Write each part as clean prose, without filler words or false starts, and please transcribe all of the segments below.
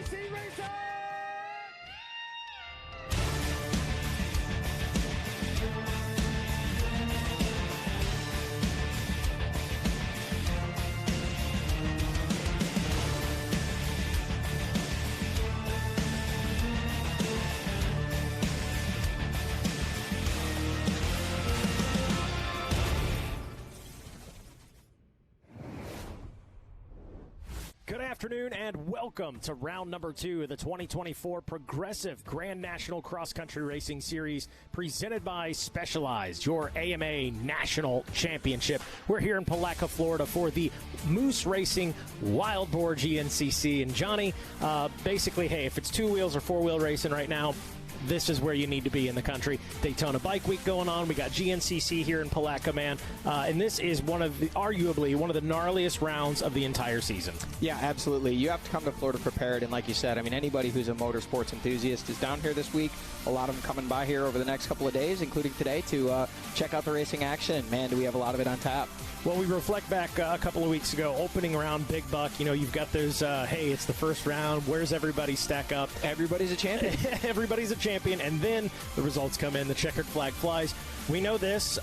GNCC Racing! Good afternoon and welcome to round number 2 of the 2024 Progressive Grand National Cross Country Racing Series presented by Specialized, your AMA National Championship. We're here in Palatka, Florida for the Moose Racing Wild Boar GNCC. And Johnny, basically, hey, if it's 2-wheels or 4-wheel racing right now, this is where you need to be in the country. Daytona Bike Week going on. We got GNCC here in Palatka, man. And this is arguably one of the gnarliest rounds of the entire season. Yeah, absolutely. You have to come to Florida prepared. And like you said, I mean, anybody who's a motorsports enthusiast is down here this week. A lot of them coming by here over the next couple of days, including today, to check out the racing action. And, man, do we have a lot of it on tap. Well, we reflect back a couple of weeks ago, opening round, Big Buck. You know, you've got those, hey, it's the first round. Where's everybody stack up? Everybody's a champion. Everybody's a champion. And then the results come in. The checkered flag flies. We know this.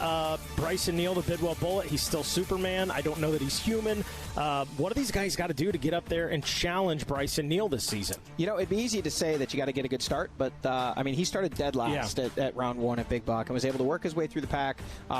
Bryson Neal, the Bidwell Bullet, he's still Superman. I don't know that he's human. What do these guys got to do to get up there and challenge Bryson Neal this season? You know, it'd be easy to say that you got to get a good start, but, I mean, he started dead last at round 1 at Big Buck and was able to work his way through the pack,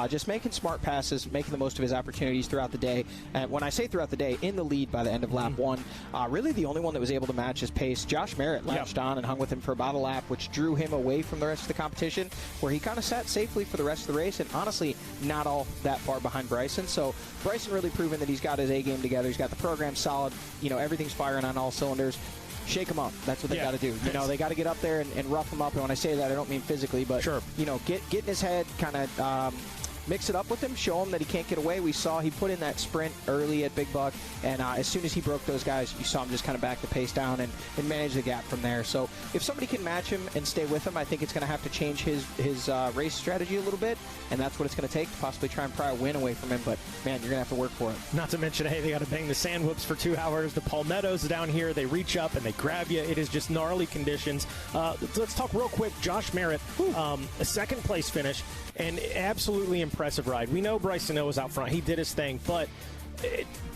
just making smart passes, making the most of his opportunities throughout the day. And when I say throughout the day, in the lead by the end of lap 1, really the only one that was able to match his pace. Josh Merritt latched on and hung with him for about a lap, which drew him away from the rest of the competition, where he kind of sat safely for the rest of the race, and honestly, not all that far behind Bryson. So Bryson really proven that he's got his A game together. He's got the program solid. You know, everything's firing on all cylinders. Shake them up. That's what they got to do. You know, they got to get up there and rough them up. And when I say that, I don't mean physically, but, you know, get in his head, kind of mix it up with him, show him that he can't get away. We saw he put in that sprint early at Big Buck, and as soon as he broke those guys, you saw him just kind of back the pace down and manage the gap from there. So if somebody can match him and stay with him, I think it's going to have to change his race strategy a little bit, and that's what it's going to take to possibly try and pry a win away from him. But, man, you're going to have to work for it. Not to mention, hey, they got to bang the sand whoops for 2 hours. The palmettos down here, they reach up and they grab you. It is just gnarly conditions. Let's talk real quick. Josh Merritt, a second-place finish, and absolutely impressive ride. We know Bryson Neal was out front. He did his thing, but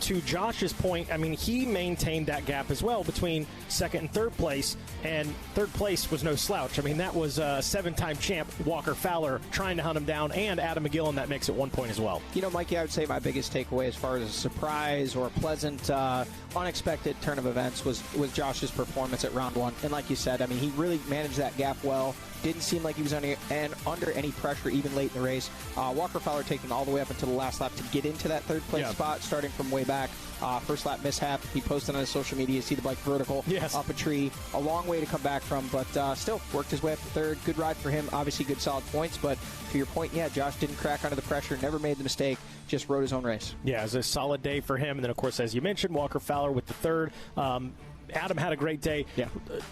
to Josh's point, I mean, he maintained that gap as well between second and third place, and third place was no slouch. I mean, that was a 7-time champ Walker Fowler trying to hunt him down, and Adam McGill in that mix at one point as well. You know, Mikey, I would say my biggest takeaway as far as a surprise or a pleasant, unexpected turn of events was Josh's performance at round 1. And like you said, I mean, he really managed that gap well. Didn't seem like he was under any pressure even late in the race. Walker Fowler taking all the way up until the last lap to get into that third place spot, starting from way back. First lap mishap. He posted on his social media, see the bike vertical up a tree. A long way to come back from, but still worked his way up to third. Good ride for him. Obviously good solid points, but to your point, Josh didn't crack under the pressure, never made the mistake, just rode his own race. Yeah, it was a solid day for him. And then, of course, as you mentioned, Walker Fowler with the third. Adam had a great day. Yeah.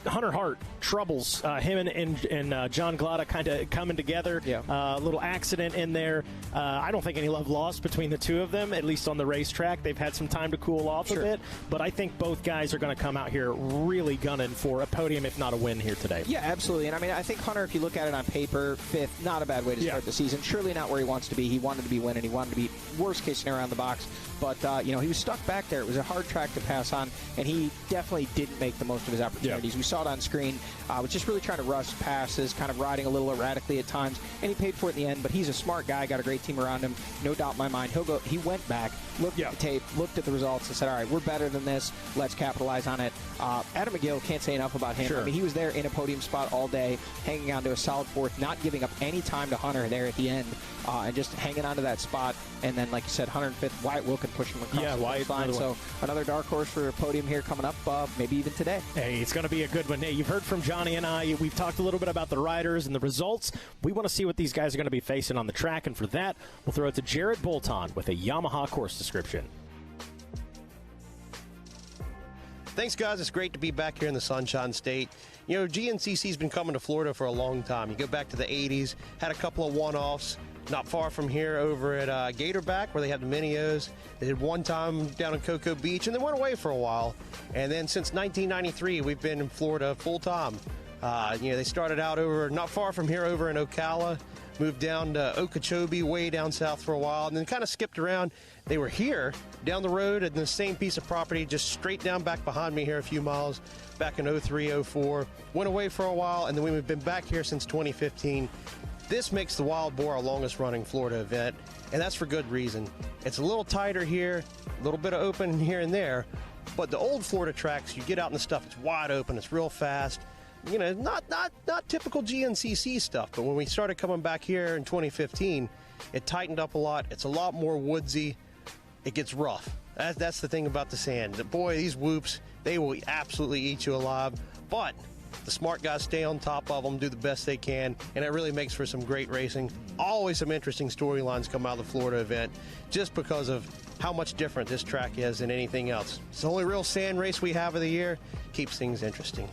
Hunter Hart troubles him and John Glada kind of coming together. A little accident in there. I don't think any love lost between the two of them, at least on the racetrack. They've had some time to cool off a bit, but I think both guys are going to come out here really gunning for a podium, if not a win here today. Yeah, absolutely. And I mean, I think Hunter, if you look at it on paper, 5th, not a bad way to start the season. Surely not where he wants to be. He wanted to be winning. He wanted to be worst case scenario around the box. But, you know, he was stuck back there. It was a hard track to pass on, and he definitely didn't make the most of his opportunities. We saw it on screen. Was just really trying to rush passes, kind of riding a little erratically at times, and he paid for it in the end. But he's a smart guy, got a great team around him, no doubt in my mind. He went back, looked at the tape, looked at the results, and said, all right, we're better than this. Let's capitalize on it. Adam McGill, can't say enough about him. I mean, he was there in a podium spot all day, hanging on to a solid 4th, not giving up any time to Hunter there at the end, and just hanging on to that spot. And then, like you said, 105th, Wyatt Wilkin pushing him across. Yeah, Wyatt. So another dark horse for a podium here coming up, maybe even today. Hey, it's going to be a good one. Hey, you've heard from Johnny and I. We've talked a little bit about the riders and the results. We want to see what these guys are going to be facing on the track, and for that, we'll throw it to Jared Bolton with a Yamaha course description. Thanks, guys. It's great to be back here in the Sunshine State. You know, GNCC's been coming to Florida for a long time. You go back to the 80s, had a couple of one-offs. not far from here over at Gatorback, where they have the Mini-O's. They did one time down in Cocoa Beach, and then went away for a while. And then since 1993, we've been in Florida full time. They started out over not far from here over in Ocala, moved down to Okeechobee, way down south for a while, and then kind of skipped around. They were here down the road at the same piece of property, just straight down back behind me here a few miles, back in 03, 04. Went away for a while, and then we've been back here since 2015. This makes the Wild Boar our longest running Florida event, and that's for good reason. It's a little tighter here, a little bit of open here and there, but the old Florida tracks, you get out in the stuff, it's wide open, it's real fast. Not typical GNCC stuff, but when we started coming back here in 2015, it tightened up a lot. It's a lot more woodsy. It gets rough. That's the thing about the sand. Boy, these whoops, they will absolutely eat you alive, but the smart guys stay on top of them, do the best they can, and it really makes for some great racing. Always some interesting storylines come out of the Florida event just because of how much different this track is than anything else. It's the only real sand race we have of the year. Keeps things interesting.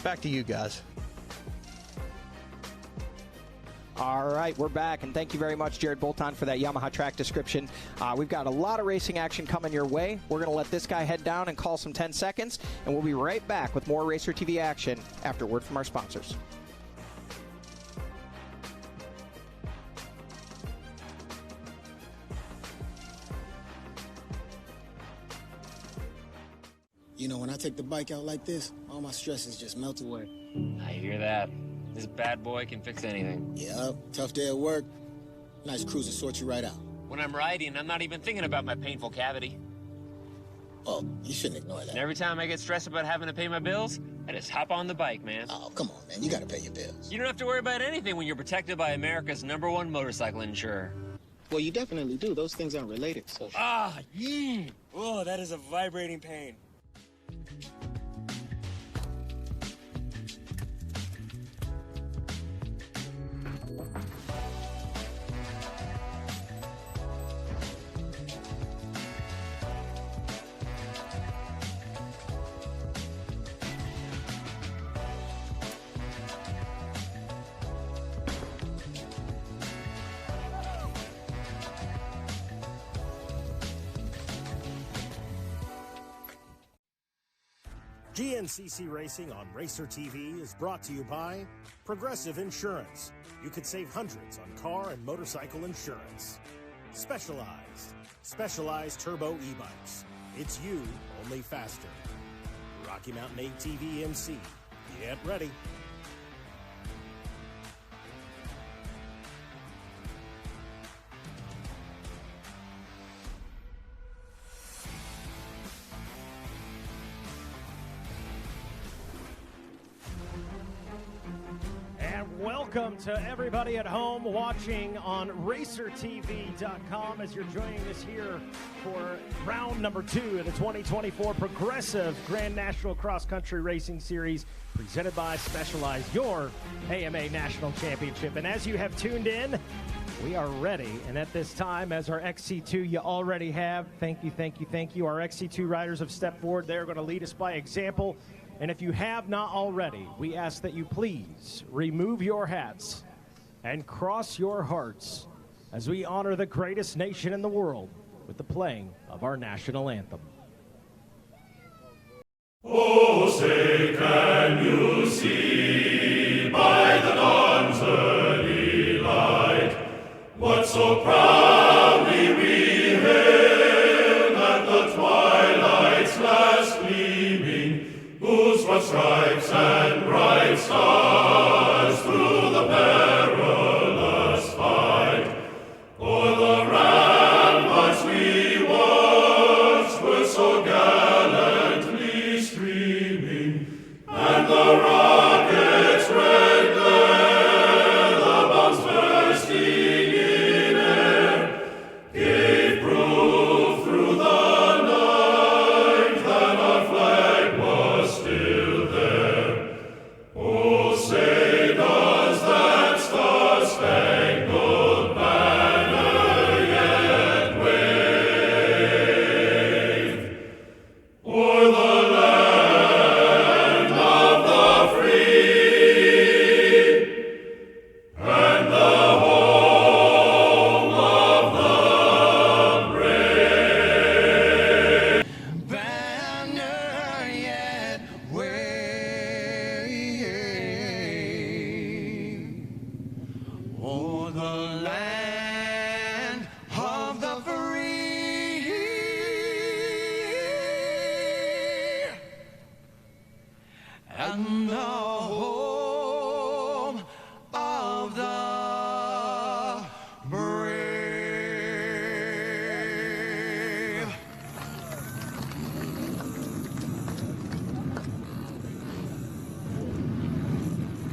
Back to you guys. All right, we're back, and thank you very much, Jared Bolton, for that Yamaha track description. We've got a lot of racing action coming your way. We're going to let this guy head down and call some 10 seconds, and we'll be right back with more Racer TV action after word from our sponsors. You know, when I take the bike out like this, all my stresses just melt away. I hear that. This bad boy can fix anything. Yep, tough day at work. Nice cruiser sorts you right out. When I'm riding, I'm not even thinking about my painful cavity. Oh, you shouldn't ignore that. And every time I get stressed about having to pay my bills, I just hop on the bike, man. Oh, come on, man. You gotta pay your bills. You don't have to worry about anything when you're protected by America's #1 motorcycle insurer. Well, you definitely do. Those things aren't related, so... Ah, yee! Oh, that is a vibrating pain. GNCC Racing on Racer TV is brought to you by Progressive Insurance. You could save hundreds on car and motorcycle insurance. Specialized Turbo e-bikes. It's you, only faster. Rocky Mountain ATV MC. Get ready. Welcome to everybody at home watching on RacerTV.com as you're joining us here for round number 2 of the 2024 Progressive Grand National Cross Country Racing Series presented by Specialized, your AMA National Championship. And as you have tuned in, we are ready. And at this time, as our XC2 you already have, thank you. Our XC2 riders have stepped forward. They're going to lead us by example. And if you have not already, we ask that you please remove your hats and cross your hearts as we honor the greatest nation in the world with the playing of our national anthem. Oh, say, can you see by the dawn's early light what so proudly we hailed at the twilight's last gleaming, whose broad stripes and bright stars through the perilous fight o'er the ramparts we watched were so gallantly streaming, and the rockets' red glare, the bombs bursting in air, gave proof through the night that our flag was still there.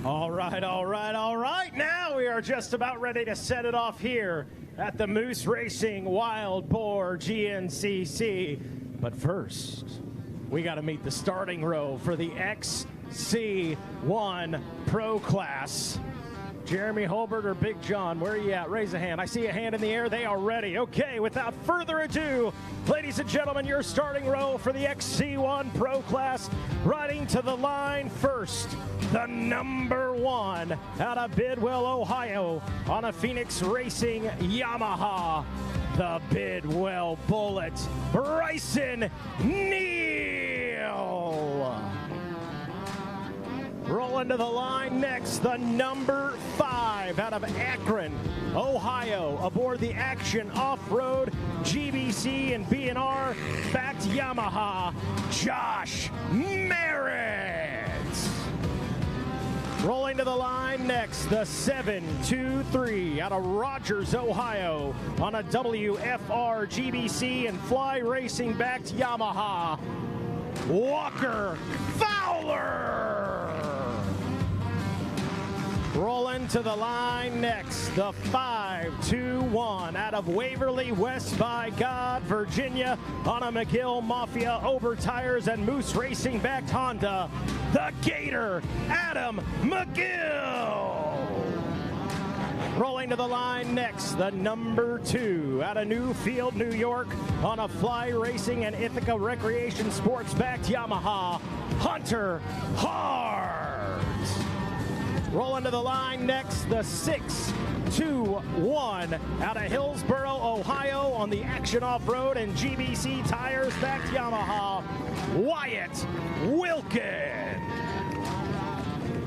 All right, all right, all right. Now we are just about ready to set it off here at the Moose Racing Wild Boar GNCC. But first, we got to meet the starting row for the XC1 Pro Class. Jeremy Holbert or Big John, where are you at? Raise a hand. I see a hand in the air. They are ready. Okay, without further ado, ladies and gentlemen, your starting row for the XC1 Pro Class. Riding to the line first, the number 1 out of Bidwell, Ohio, on a Phoenix Racing Yamaha, the Bidwell Bullet, Bryson Neal. Rolling to the line next, the number 5 out of Akron, Ohio, aboard the Action Off-Road GBC and B&R backed Yamaha, Josh Merritt. Rolling to the line next, the 723 out of Rogers, Ohio, on a WFR GBC and Fly Racing backed Yamaha, Walker Fowler. Rolling to the line next, the 521 out of Waverly, West by God, Virginia, on a McGill Mafia Ober Tires and Moose Racing backed Honda, the Gator, Adam McGill. Rolling to the line next, the number 2 out of Newfield, New York, on a Fly Racing and Ithaca Recreation Sports backed Yamaha, Hunter Hart. Rolling to the line next, the 621 out of Hillsboro, Ohio, on the Action Off-Road and GBC Tires backed Yamaha, Wyatt Wilkin.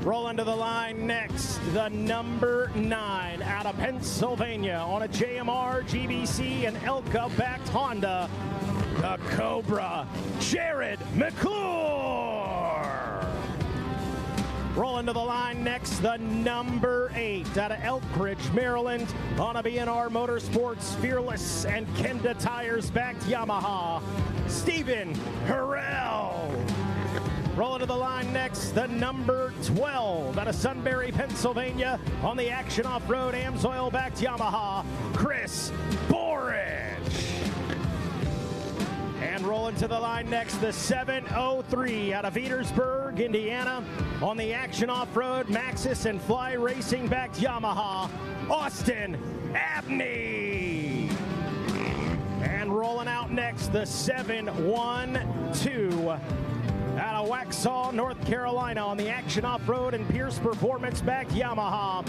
Rolling to the line next, the number 9 out of Pennsylvania, on a JMR, GBC, and Elka backed Honda, the Cobra, Jared McClure. Rolling to the line next, the number 8 out of Elkridge, Maryland, on a B&R Motorsports Fearless and Kenda Tires backed Yamaha, Stephen Harrell. Rolling to the line next, the number 12 out of Sunbury, Pennsylvania, on the Action Off-Road Amsoil backed Yamaha, Chris Borich. And rolling to the line next, the 703 out of Petersburg, Indiana, on the Action Off-Road Maxxis and Fly Racing backed Yamaha, Austin Abney. And rolling out next, the 712 out of Waxhaw, North Carolina, on the Action Off-Road and Pierce Performance backed Yamaha,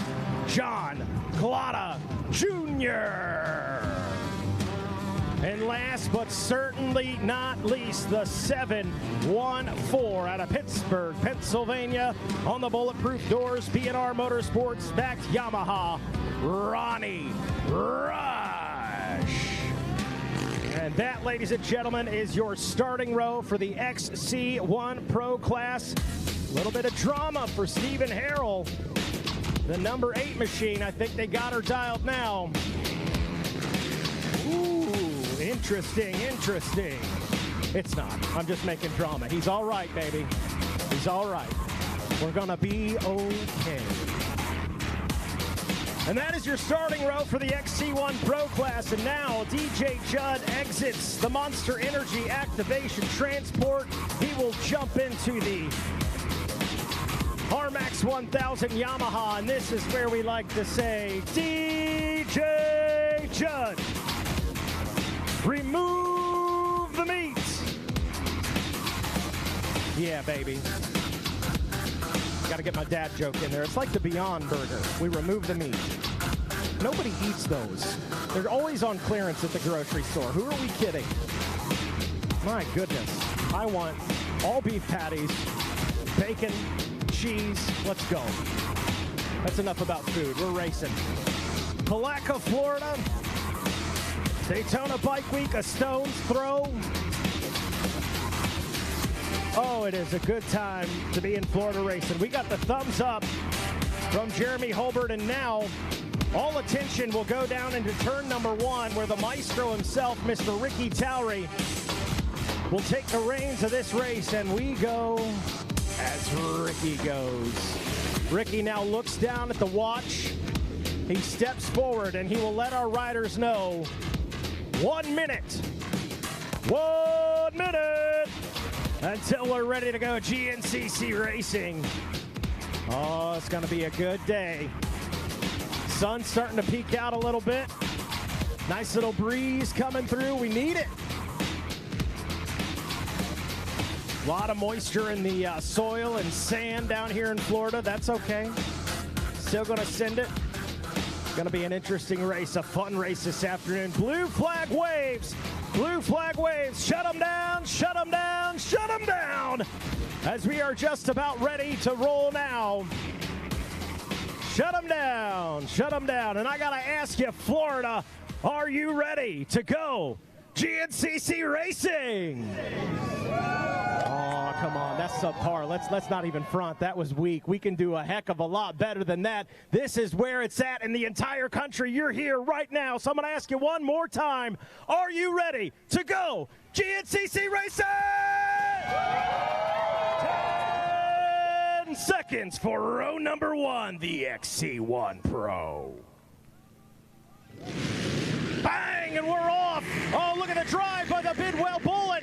John Clauda Jr. And last but certainly not least, the 714 out of Pittsburgh, Pennsylvania, on the Bulletproof Doors B&R Motorsports backed Yamaha, Ronnie Rush. And that, ladies and gentlemen, is your starting row for the XC1 Pro Class. A little bit of drama for Stephen Harrell. The number 8 machine, I think they got her dialed now. Ooh, interesting, interesting. It's not. I'm just making drama. He's all right, baby. He's all right. We're going to be okay. And that is your starting row for the XC1 Pro Class. And now DJ Judd exits the Monster Energy Activation Transport. He will jump into the RMAX 1000 Yamaha. And this is where we like to say, DJ Judd, remove the meat. Yeah, baby. Got to get my dad joke in there. It's like the Beyond Burger. We remove the meat. Nobody eats those. They're always on clearance at the grocery store. Who are we kidding? My goodness. I want all beef patties, bacon, cheese. Let's go. That's enough about food. We're racing. Palaca, Florida. Daytona Bike Week, a stone's throw. Oh, it is a good time to be in Florida racing. We got the thumbs up from Jeremy Holbert, and now all attention will go down into turn number 1, where the maestro himself, Mr. Ricky Towery, will take the reins of this race, and we go as Ricky goes. Ricky now looks down at the watch. He steps forward and he will let our riders know 1 minute. 1 minute until we're ready to go. GNCC Racing. Oh, it's going to be a good day. Sun's starting to peek out a little bit. Nice little breeze coming through. We need it. A lot of moisture in the soil and sand down here in Florida. That's okay. Still going to send it. Going to be an interesting race, a fun race this afternoon. Blue flag waves. Blue flag waves. Shut them down, shut them down, shut them down. As we are just about ready to roll now. Shut them down, shut them down. And I got to ask you, Florida, are you ready to go GNCC Racing? Oh, come on, that's subpar. Let's not even front. That was weak. We can do a heck of a lot better than that. This is where it's at in the entire country. You're here right now, so I'm going to ask you one more time. Are you ready to go GNCC Racing? 10 seconds for row number 1, the XC1 Pro. Bang, and we're off. Oh, look at the drive by the Bidwell Bullet.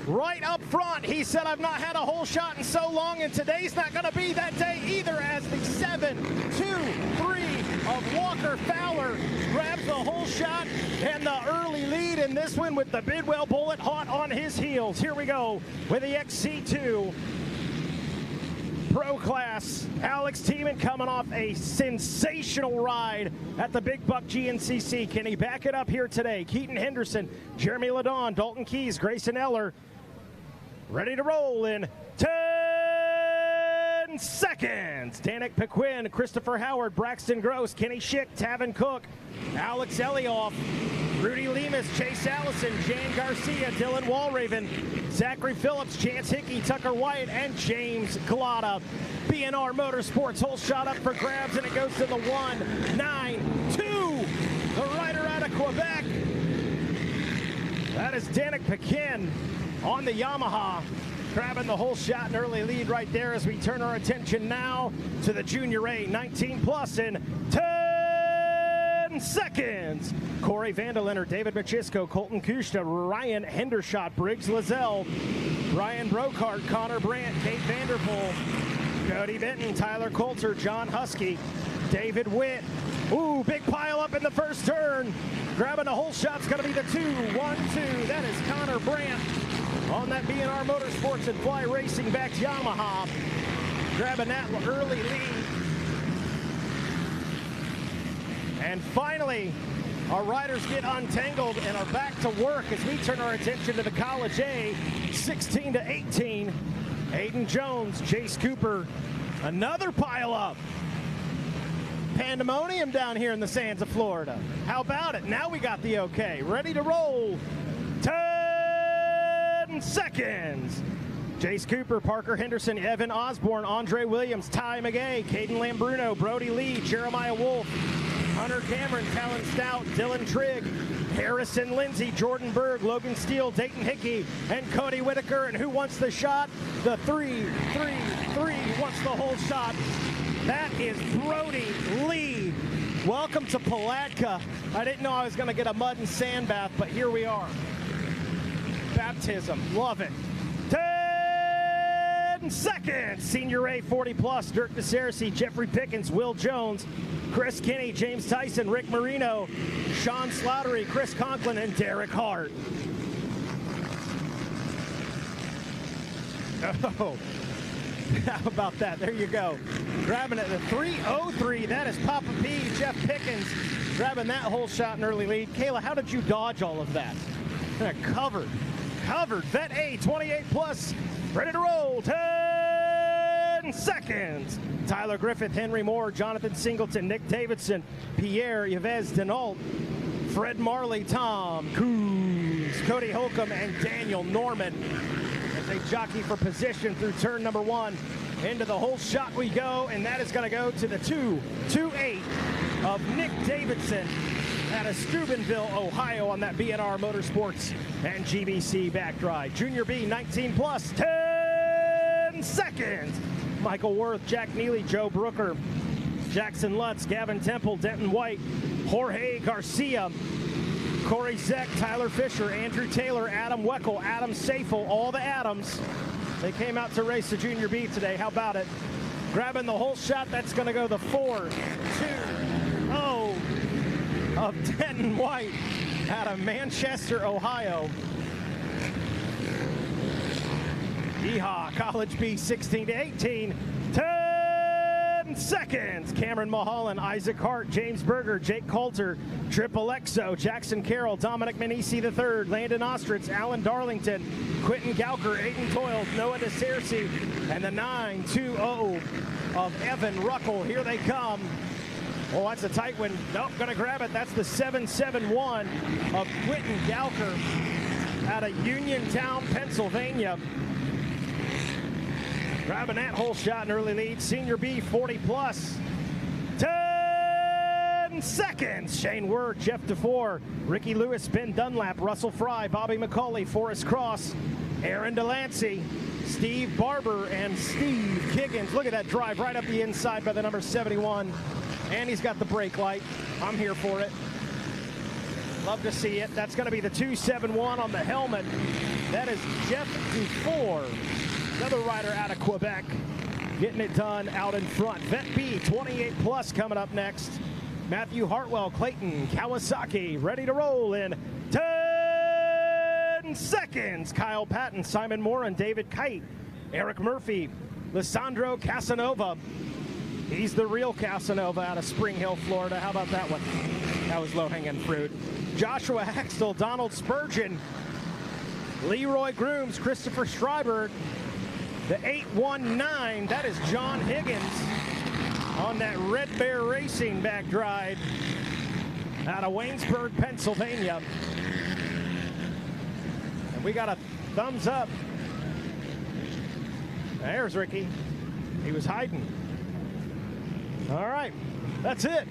Right up front, he said, I've not had a whole shot in so long, and today's not going to be that day either, as the 7-2-3 of Walker Fowler grabs the whole shot and the early lead in this one with the Bidwell Bullet hot on his heels. Here we go with the XC2 Pro Class. Alex Tiemann coming off a sensational ride at the Big Buck GNCC. Can he back it up here today? Keaton Henderson, Jeremy Ladon, Dalton Keys, Grayson Eller. Ready to roll in 10 seconds. Danik Pequin, Christopher Howard, Braxton Gross, Kenny Schick, Tavin Cook, Alex Elioff, Rudy Lemus, Chase Allison, Jan Garcia, Dylan Walraven, Zachary Phillips, Chance Hickey, Tucker White, and James Galata. BNR Motorsports, whole shot up for grabs, and it goes to the 1-9-2. The rider out of Quebec. That is Danik Pequin on the Yamaha, grabbing the whole shot and early lead right there as we turn our attention now to the Junior A 19 plus in 10 seconds. Corey Vandeliner, David Machisco, Colton Kushta, Ryan Hendershot, Briggs Lazelle, Brian Brocart, Connor Brandt, Kate Vanderpool, Cody Benton, Tyler Coulter, John Husky, David Witt. Ooh, big pile up in the first turn. Grabbing the whole shot's going to be the 2-1-2. That is Connor Brandt on that BNR Motorsports and Fly Racing backed Yamaha. Grabbing that early lead. And finally, our riders get untangled and are back to work as we turn our attention to the College A, 16-18. Aiden Jones, Chase Cooper, another pile up. Pandemonium down here in the sands of Florida. How about it? Now we got the okay. Ready to roll. 10 seconds. Jace Cooper, Parker Henderson, Evan Osborne, Andre Williams, Ty McGay, Caden Lambruno, Brody Lee, Jeremiah Wolf, Hunter Cameron, Talon Stout, Dylan Trigg, Harrison Lindsay, Jordan Berg, Logan Steele, Dayton Hickey, and Cody Whitaker. And who wants the shot? The 3-3-3 wants the whole shot. That is Brody Lee. Welcome to Palatka. I didn't know I was going to get a mud and sand bath, but here we are. Baptism. Love it. 10 seconds. Senior A 40 plus. Dirk DeCerci, Jeffrey Pickens, Will Jones, Chris Kinney, James Tyson, Rick Marino, Sean Sloudery, Chris Conklin, and Derek Hart. Oh. How about that? There you go. Grabbing it, the 3-0-3. That is Papa P, Jeff Pickens, grabbing that whole shot in early lead. Kayla, how did you dodge all of that? Covered. Vet A, 28 plus. Ready to roll. 10 seconds. Tyler Griffith, Henry Moore, Jonathan Singleton, Nick Davidson, Pierre Yves Denault, Fred Marley, Tom Coons, Cody Holcomb, and Daniel Norman. They jockey for position through turn number 1. Into the whole shot we go, and that is going to go to the 2-2-8 of Nick Davidson out of Steubenville, Ohio, on that BNR Motorsports and GBC back ride. Junior B 19 plus, 10 10 seconds. Michael Worth, Jack Neely, Joe Brooker, Jackson Lutz, Gavin Temple, Denton White, Jorge Garcia, Corey Zeck, Tyler Fisher, Andrew Taylor, Adam Weckel, Adam Safel, all the Adams. They came out to race the Junior B today. How about it? Grabbing the whole shot, that's going to go the 4-2-0 of Denton White out of Manchester, Ohio. Yeehaw, College B 16-18, 10 seconds. Cameron Mulholland, Isaac Hart, James Berger, Jake Coulter, Triple Exo, Jackson Carroll, Dominic Manisi III, Landon Ostritz, Alan Darlington, Quentin Gauker, Aiden Toyle, Noah DeCerci, and the 9-2-0 of Evan Ruckel. Here they come. Oh, that's a tight one. Nope, gonna grab it. That's the 7-7-1 of Quentin Gauker out of Uniontown, Pennsylvania. Grabbing that whole shot, an early lead. Senior B, 40 plus. 10 seconds. Shane Word, Jeff DeFore, Ricky Lewis, Ben Dunlap, Russell Fry, Bobby McCauley, Forrest Cross, Aaron Delancey, Steve Barber, and Steve Kiggins. Look at that drive right up the inside by the number 71. And he's got the brake light. I'm here for it. Love to see it. That's going to be the 271 on the helmet. That is Jeff DeFore, another rider out of Quebec, getting it done out in front. Vet B, 28 plus coming up next. Matthew Hartwell, Clayton Kawasaki, ready to roll in 10 seconds. Kyle Patton, Simon Moran, David Kite, Eric Murphy, Lissandro Casanova. He's the real Casanova out of Spring Hill, Florida. How about that one? That was low-hanging fruit. Joshua Hextall, Donald Spurgeon, Leroy Grooms, Christopher Schreiber. The 819, that is John Higgins on that Red Bear Racing back drive out of Waynesburg, Pennsylvania. And we got a thumbs up. There's Ricky. He was hiding. All right, that's it.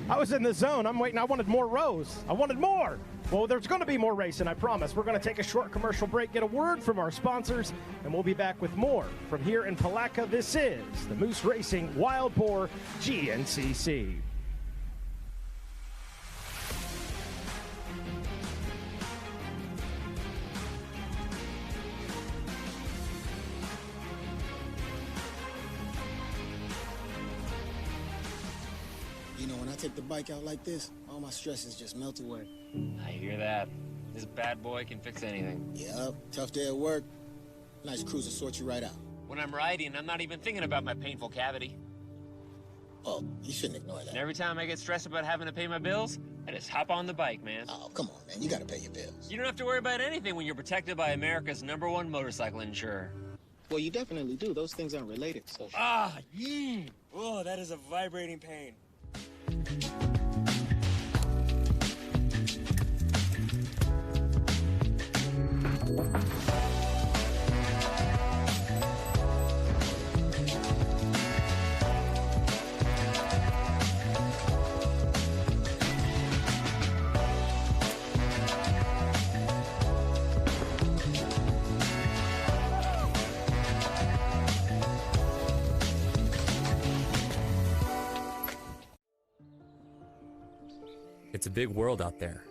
I was in the zone. I'm waiting. I wanted more rows. I wanted more. Well, there's going to be more racing, I promise. We're going to take a short commercial break, get a word from our sponsors, and we'll be back with more from here in Palatka. This is the Moose Racing Wild Boar GNCC. You know, when I take the bike out like this, all my stresses just melt away. I hear that. This bad boy can fix anything. Yep, tough day at work. Nice cruiser sort you right out. When I'm riding, I'm not even thinking about my painful cavity. Oh, you shouldn't ignore that. And every time I get stressed about having to pay my bills, I just hop on the bike, man. Oh, come on, man. You gotta pay your bills. You don't have to worry about anything when you're protected by America's #1 motorcycle insurer. Well, you definitely do. Those things aren't related, so... Oh, that is a vibrating pain. It's a big world out there.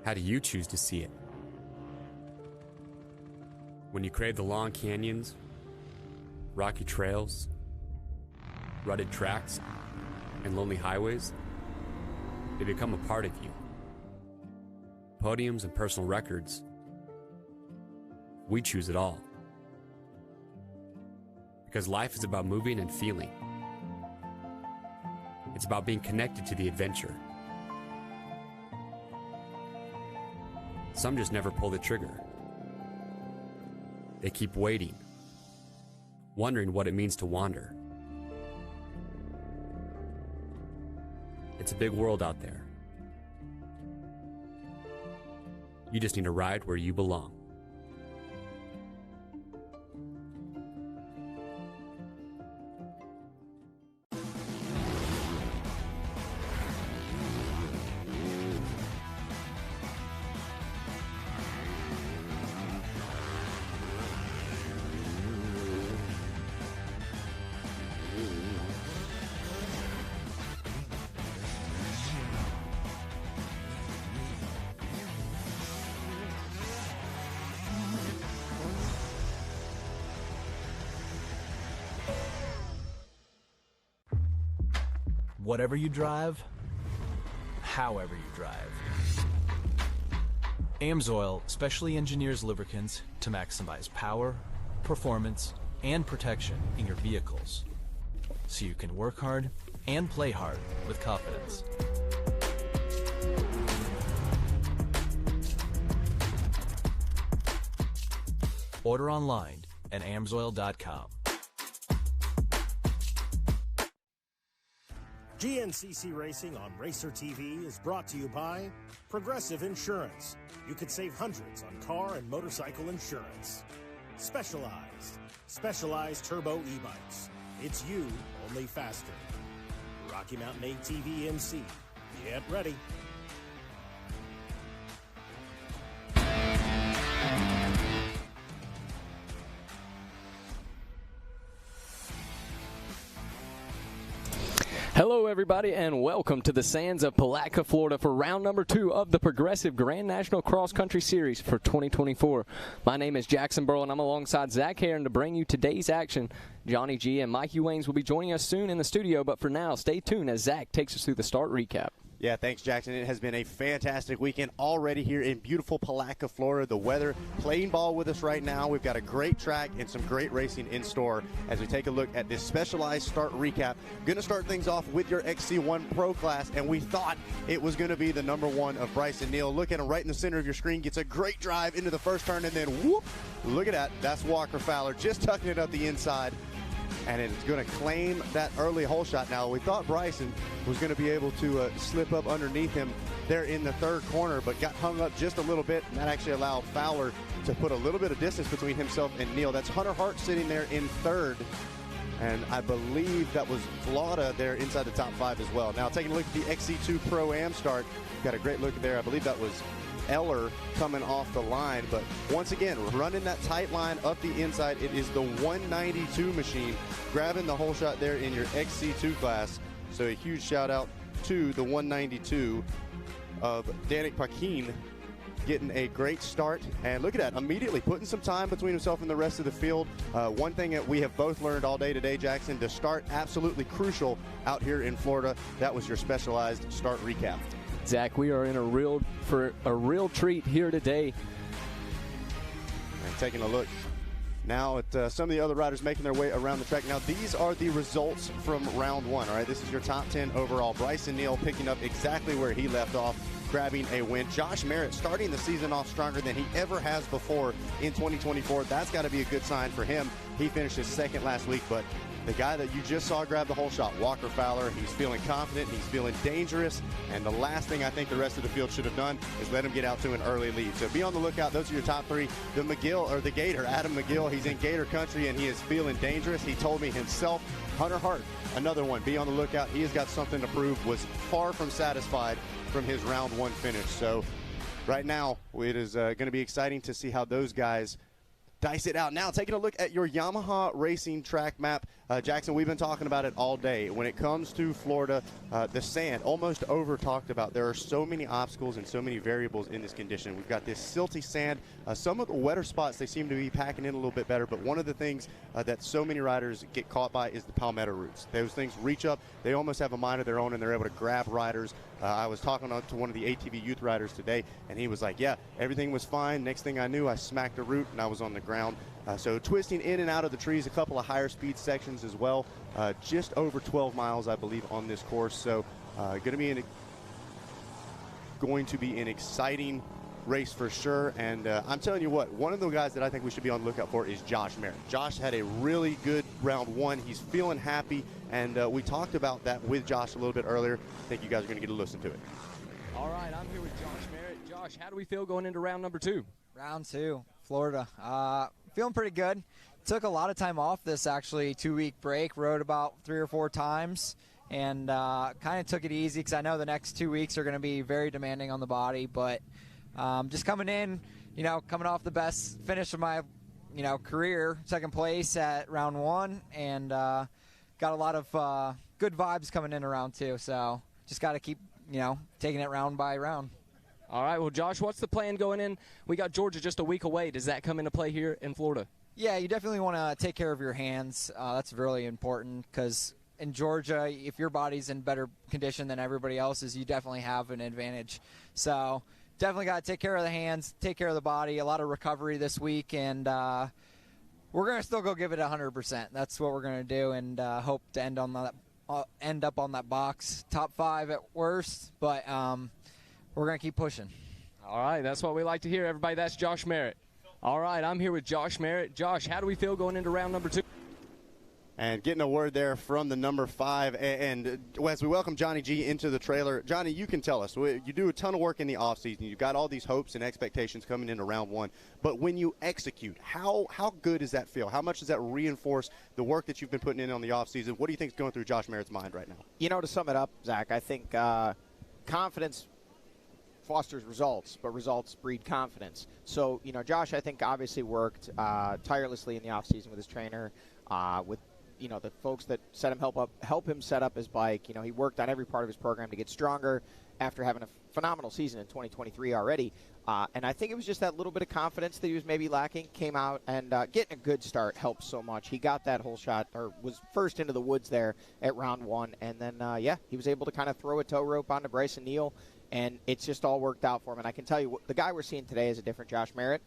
How do you choose to see it? When you crave the long canyons, rocky trails, rutted tracks, and lonely highways, they become a part of you. Podiums and personal records, we choose it all. Because life is about moving and feeling. It's about being connected to the adventure. Some just never pull the trigger. They keep waiting, wondering what it means to wander. It's a big world out there. You just need to ride where you belong. Whatever you drive, however you drive. AMSOIL specially engineers lubricants to maximize power, performance, and protection in your vehicles, so you can work hard and play hard with confidence. Order online at amsoil.com. GNCC Racing on Racer TV is brought to you by Progressive Insurance. You could save hundreds on car and motorcycle insurance. Specialized Turbo e-bikes. It's you, only faster. Rocky Mountain ATV MC. Get ready. Hello, everybody, and welcome to the sands of Palatka, Florida for round number 2 of the Progressive Grand National Cross Country Series for 2024. My name is Jackson Burrow, and I'm alongside Zach Heron to bring you today's action. Johnny G and Mikey Waynes will be joining us soon in the studio, but for now, stay tuned as Zach takes us through the start recap. Yeah, thanks, Jackson. It has been a fantastic weekend already here in beautiful Palatka, Florida. The weather playing ball with us right now. We've got a great track and some great racing in store as we take a look at this specialized start recap. Going to start things off with your XC1 Pro class, and we thought it was going to be the number 1 of Bryson Neal. Look at him right in the center of your screen. Gets a great drive into the first turn, and then whoop, look at that. That's Walker Fowler just tucking it up the inside. And it's going to claim that early hole shot. Now, we thought Bryson was going to be able to slip up underneath him there in the third corner, but got hung up just a little bit, and that actually allowed Fowler to put a little bit of distance between himself and Neal. That's Hunter Hart sitting there in third, and I believe that was Vlada there inside the top 5 as well. Now, taking a look at the XC2 Pro-Am start, got a great look there. I believe that was Eller coming off the line, but once again running that tight line up the inside. It is the 192 machine grabbing the whole shot there in your XC2 class. So a huge shout out to the 192 of Danik Paquin getting a great start, and look at that, immediately putting some time between himself and the rest of the field. One thing that we have both learned all day today, Jackson, to start absolutely crucial out here in Florida. That was your specialized start recap. Zach, we are in for a real treat here today. And taking a look now at some of the other riders making their way around the track. Now, these are the results from round 1, all right? This is your top 10 overall. Bryson Neal picking up exactly where he left off, grabbing a win. Josh Merritt starting the season off stronger than he ever has before in 2024. That's got to be a good sign for him. He finished his second last week, but the guy that you just saw grab the whole shot, Walker Fowler, he's feeling confident, he's feeling dangerous, and the last thing I think the rest of the field should have done is let him get out to an early lead. So be on the lookout. Those are your top 3. The McGill, or the Gator, Adam McGill, he's in Gator country, and he is feeling dangerous. He told me himself. Hunter Hart, another one. Be on the lookout. He has got something to prove. Was far from satisfied from his round 1 finish. So right now, it is going to be exciting to see how those guys dice it out. Now, taking a look at your Yamaha racing track map. Jackson, we've been talking about it all day. When it comes to Florida, the sand, almost over talked about. There are so many obstacles and so many variables in this condition. We've got this silty sand. Some of the wetter spots, they seem to be packing in a little bit better, but one of the things that so many riders get caught by is the palmetto roots. Those things reach up. They almost have a mind of their own, and they're able to grab riders. I was talking to one of the ATV youth riders today, and he was like, yeah, everything was fine. Next thing I knew, I smacked a root, and I was on the ground. So twisting in and out of the trees, a couple of higher speed sections as well. Just over 12 miles, I believe, on this course. So going to be an exciting race for sure. And I'm telling you what, one of the guys that I think we should be on the lookout for is Josh Merritt. Josh had a really good round 1. He's feeling happy, and we talked about that with Josh a little bit earlier. I think you guys are going to get to listen to it. All right, I'm here with Josh Merritt. Josh, how do we feel going into round number 2? Round 2, Florida. Feeling pretty good. Took a lot of time off this actually 2-week break. Rode about 3 or 4 times and kind of took it easy because I know the next 2 weeks are going to be very demanding on the body. But just coming in, coming off the best finish of my, career, second place at round 1, and got a lot of good vibes coming in round 2. So just got to keep, taking it round by round. All right, well, Josh, what's the plan going in? We got Georgia just a week away. Does that come into play here in Florida? Yeah, you definitely want to take care of your hands. That's really important because in Georgia, if your body's in better condition than everybody else's, you definitely have an advantage. So definitely got to take care of the hands, take care of the body, a lot of recovery this week, and we're going to still go give it 100%. That's what we're going to do, and hope to end up on that box, top 5 at worst, but we're going to keep pushing. All right, that's what we like to hear, everybody. That's Josh Merritt. All right, I'm here with Josh Merritt. Josh, how do we feel going into round number 2? And getting a word there from the number 5. And as we welcome Johnny G into the trailer, Johnny, you can tell us, you do a ton of work in the offseason. You've got all these hopes and expectations coming into round 1. But when you execute, how good does that feel? How much does that reinforce the work that you've been putting in on the offseason? What do you think is going through Josh Merritt's mind right now? To sum it up, Zach, I think confidence fosters results, but results breed confidence. So, Josh, I think, obviously worked tirelessly in the offseason with his trainer, with the folks that help him set up his bike. He worked on every part of his program to get stronger after having a phenomenal season in 2023 already. And I think it was just that little bit of confidence that he was maybe lacking. Came out and getting a good start helped so much. He got that whole shot, or was first into the woods there at round 1. And then, he was able to kind of throw a tow rope onto Bryson Neal. And it's just all worked out for him. And I can tell you, the guy we're seeing today is a different Josh Merritt.